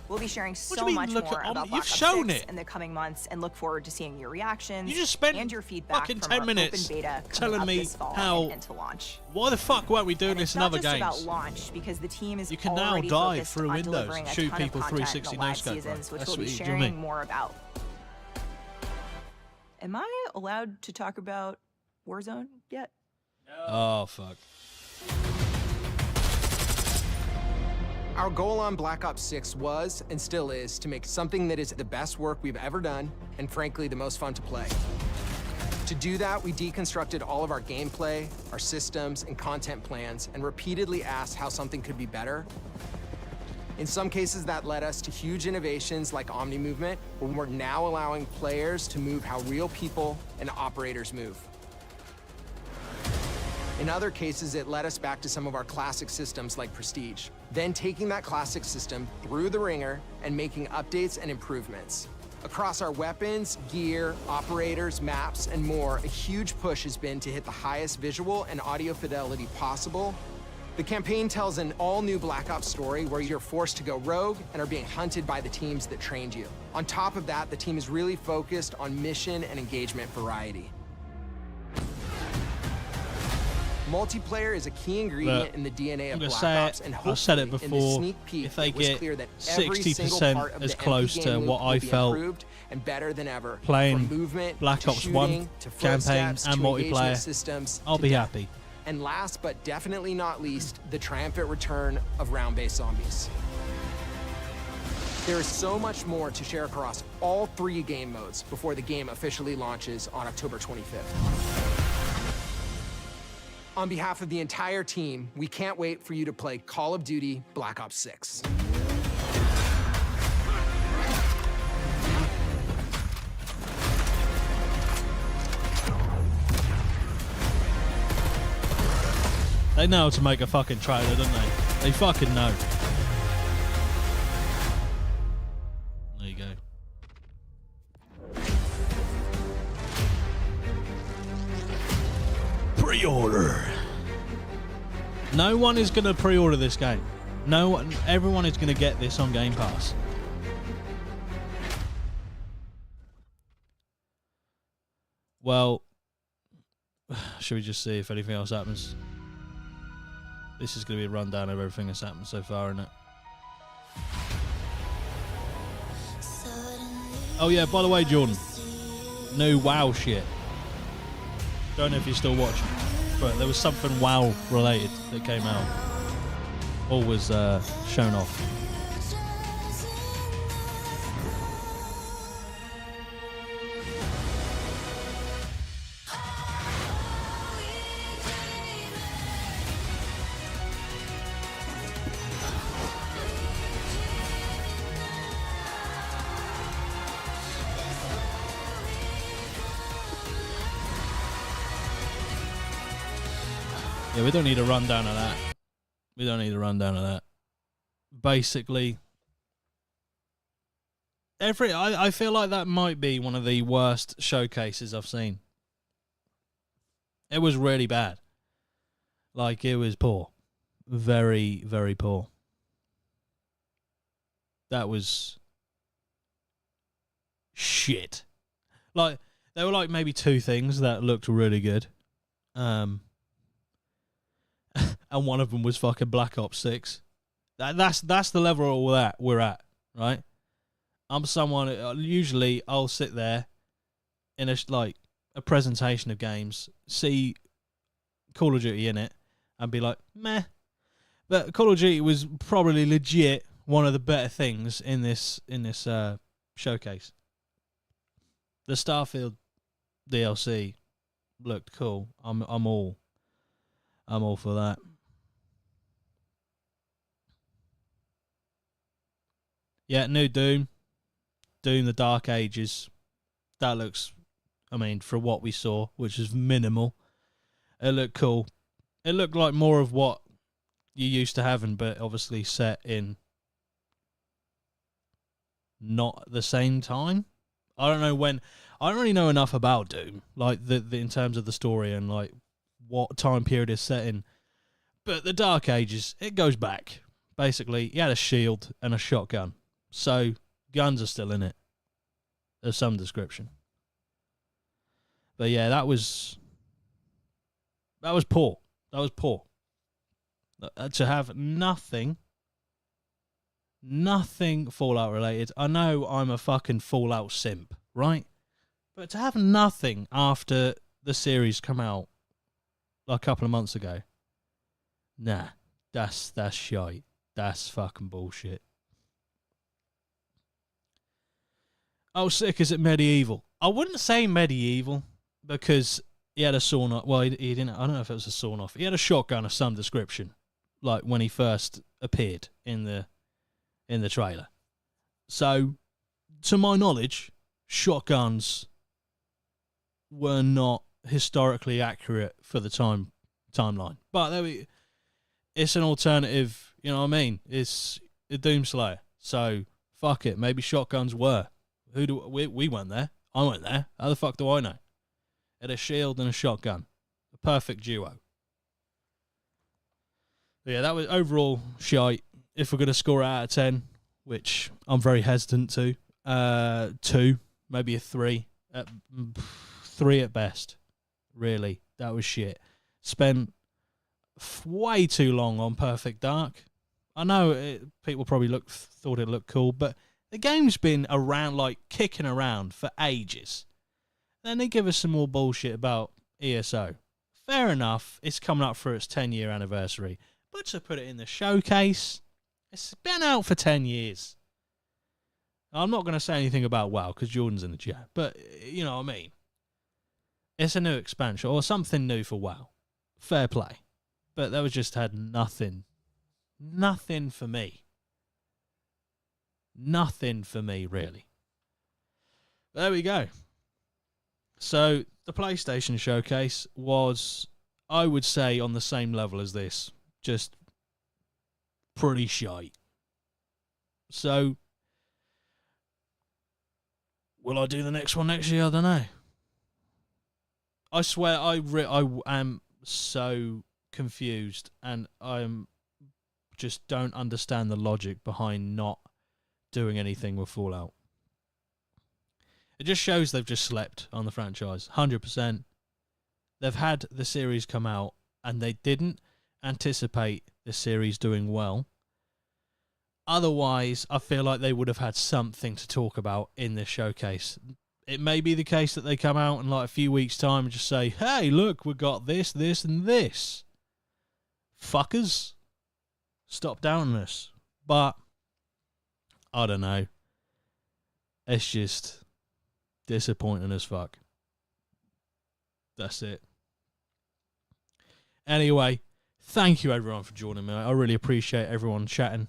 S15: We'll be sharing so much more about Black Ops 6 in the coming months and look forward to seeing your reactions and your feedback from
S1: fucking 10 minutes
S15: open beta
S1: telling
S15: up
S1: me
S15: this fall
S1: how
S15: and into launch.
S1: Why the fuck weren't we doing this in other
S15: It's not
S1: games?
S15: just about launch because the team is
S1: You can now
S15: already
S1: dive
S15: focused
S1: through
S15: on
S1: windows,
S15: delivering a
S1: shoot
S15: ton of
S1: people
S15: content
S1: 360
S15: in the live
S1: no-scope, bro.
S15: seasons, which
S1: That's
S15: we'll
S1: what
S15: be
S1: you do me.
S15: sharing more about. Am I allowed to talk about Warzone yet?
S1: Oh fuck.
S3: Our goal on Black Ops 6 was, and still is, to make something that is the best work we've ever done, and frankly, the most fun to play. To do that, we deconstructed all of our gameplay, our systems, and content plans, and repeatedly asked how something could be better. In some cases, that led us to huge innovations like Omni Movement, where we're now allowing players to move how real people and operators move. In other cases, it led us back to some of our classic systems like Prestige, then taking that classic system through the ringer and making updates and improvements. Across our weapons, gear, operators, maps, and more, a huge push has been to hit the highest visual and audio fidelity possible. The campaign tells an all-new Black Ops story where you're forced to go rogue and are being hunted by the teams that trained you. On top of that, the team is really focused on mission and engagement variety. Multiplayer is a key ingredient in the DNA of Black Ops, and
S1: I said it
S3: hopefully in
S1: before.
S3: the sneak peek,
S1: If they
S3: it was
S1: get
S3: clear that every single part
S1: 60%
S3: of
S1: as
S3: the
S1: close
S3: MP
S1: to
S3: game
S1: what
S3: loop
S1: I
S3: will be
S1: felt
S3: improved and better than ever,
S1: playing
S3: from movement
S1: Black
S3: to
S1: Ops
S3: shooting
S1: 1
S3: to
S1: campaign
S3: footsteps
S1: and
S3: to engagement
S1: multiplayer,
S3: systems
S1: I'll
S3: to
S1: be
S3: death.
S1: happy.
S3: And last but definitely not least, the triumphant return of round-based zombies. There is so much more to share across all 3 game modes before the game officially launches on October 25th. On behalf of the entire team, we can't wait for you to play Call of Duty Black Ops 6.
S1: They know how to make a fucking trailer, don't they? They fucking know. There you go. Pre-order. No one is going to pre-order this game. No one. Everyone is going to get this on Game Pass. Well, should we just see if anything else happens? This is going to be a rundown of everything that's happened so far, isn't it? Oh yeah, by the way, Jordan, new WoW shit. Don't know if you're still watching, but there was something WoW related that came out. All was shown off. Yeah, we don't need a rundown of that. We don't need a rundown of that. Basically, I feel like that might be one of the worst showcases I've seen. It was really bad. Like, it was poor. Very, very poor. That was shit. Like, there were like maybe 2 things that looked really good. And one of them was fucking Black Ops 6. That's the level of all that we're at, right? I'm someone, usually I'll sit there in a presentation of games, see Call of Duty in it, and be like, meh. But Call of Duty was probably legit one of the better things in this showcase. The Starfield DLC looked cool. I'm all for that. Yeah, new Doom the Dark Ages. That looks, I mean, for what we saw, which is minimal, it looked cool. It looked like more of what you used to having, but obviously set in not the same time. I don't know when. I don't really know enough about Doom, like the in terms of the story and like what time period it's set in. But the Dark Ages, it goes back. Basically, he had a shield and a shotgun, so guns are still in it of some description. But yeah, that was poor. That was poor. To have nothing Fallout related. I know I'm a fucking Fallout simp, right? But to have nothing after the series come out like a couple of months ago, nah, that's shite. That's fucking bullshit. Oh, sick, is it medieval? I wouldn't say medieval because he had a sawn off. Well, he didn't. I don't know if it was a sawn off. He had a shotgun of some description, like when he first appeared in the trailer. So, to my knowledge, shotguns were not historically accurate for the timeline. But it's an alternative. You know what I mean? It's a Doomslayer. So fuck it. Maybe shotguns were. We went there. I went there. How the fuck do I know? Had a shield and a shotgun. A perfect duo. But yeah, that was overall shite. If we're going to score it out of 10, which I'm very hesitant to, 2, maybe a 3. 3 at best. Really. That was shit. Spent way too long on Perfect Dark. I know people probably thought it looked cool, but the game's been around, like, kicking around for ages. Then they give us some more bullshit about ESO. Fair enough, it's coming up for its 10-year anniversary. But to put it in the showcase, it's been out for 10 years. I'm not going to say anything about WoW, because Jordan's in the chat. But, you know what I mean. It's a new expansion, or something new for WoW. Fair play. But that was just had nothing. Nothing for me. Nothing for me, really. But there we go. So, the PlayStation Showcase was, I would say, on the same level as this. Just pretty shite. So, will I do the next one next year? I don't know. I swear, I am so confused, and just don't understand the logic behind not doing anything with Fallout. It just shows they've just slept on the franchise. 100%. They've had the series come out, and they didn't anticipate the series doing well. Otherwise, I feel like they would have had something to talk about in this showcase. It may be the case that they come out in like a few weeks' time and just say, hey, look, we got this, this, and this. Fuckers. Stop doubting us. But, I don't know. It's just disappointing as fuck. That's it. Anyway, thank you everyone for joining me. I really appreciate everyone chatting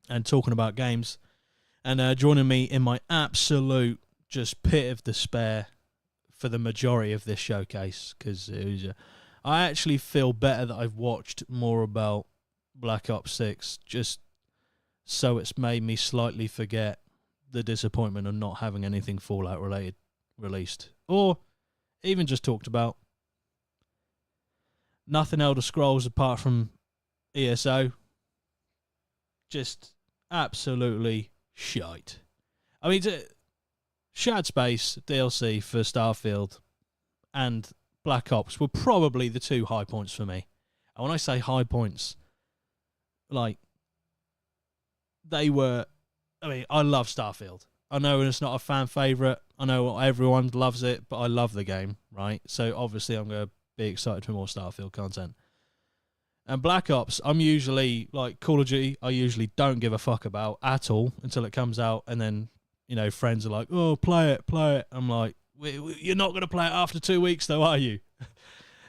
S1: and talking about games and joining me in my absolute just pit of despair for the majority of this showcase, because I actually feel better that I've watched more about Black Ops 6, just so it's made me slightly forget the disappointment of not having anything Fallout related released, or even just talked about. Nothing Elder Scrolls apart from ESO. Just absolutely shite. I mean, Shattered Space DLC for Starfield and Black Ops were probably the 2 high points for me. And when I say high points, like, they were... I mean, I love Starfield. I know it's not a fan favourite. I know everyone loves it, but I love the game, right? So obviously I'm going to be excited for more Starfield content. And Black Ops, I'm usually, like, Call of Duty, I usually don't give a fuck about at all until it comes out, and then, friends are like, oh, play it. I'm like, you're not going to play it after 2 weeks though, are you?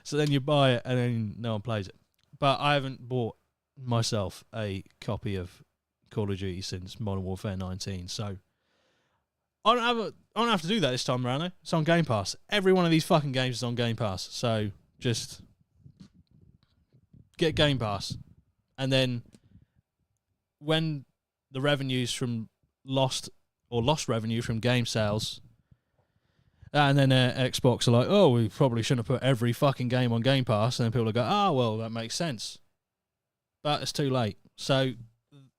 S1: So then you buy it and then no one plays it. But I haven't bought myself a copy of Call of Duty since Modern Warfare 19, so I don't have to do that this time around though. It's on Game Pass. Every one of these fucking games is on Game Pass, so just get Game Pass. And then when the revenues from lost revenue from game sales, and then Xbox are like, oh, we probably shouldn't have put every fucking game on Game Pass, and then people will go, oh, well, that makes sense. But it's too late. So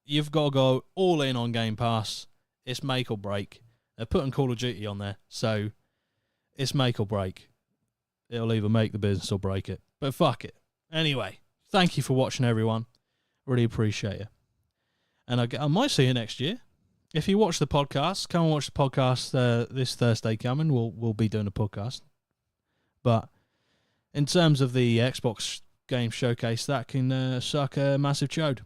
S1: you've got to go all in on Game Pass. It's make or break. They're putting Call of Duty on there, so it's make or break. It'll either make the business or break it. But fuck it. Anyway, thank you for watching, everyone. Really appreciate it. And I might see you next year. If you watch the podcast, come and watch the podcast this Thursday coming. We'll be doing a podcast. But in terms of the Xbox game showcase, that can suck a massive chode.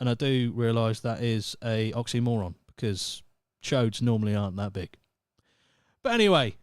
S1: And I do realise that is a oxymoron, because chodes normally aren't that big. But anyway,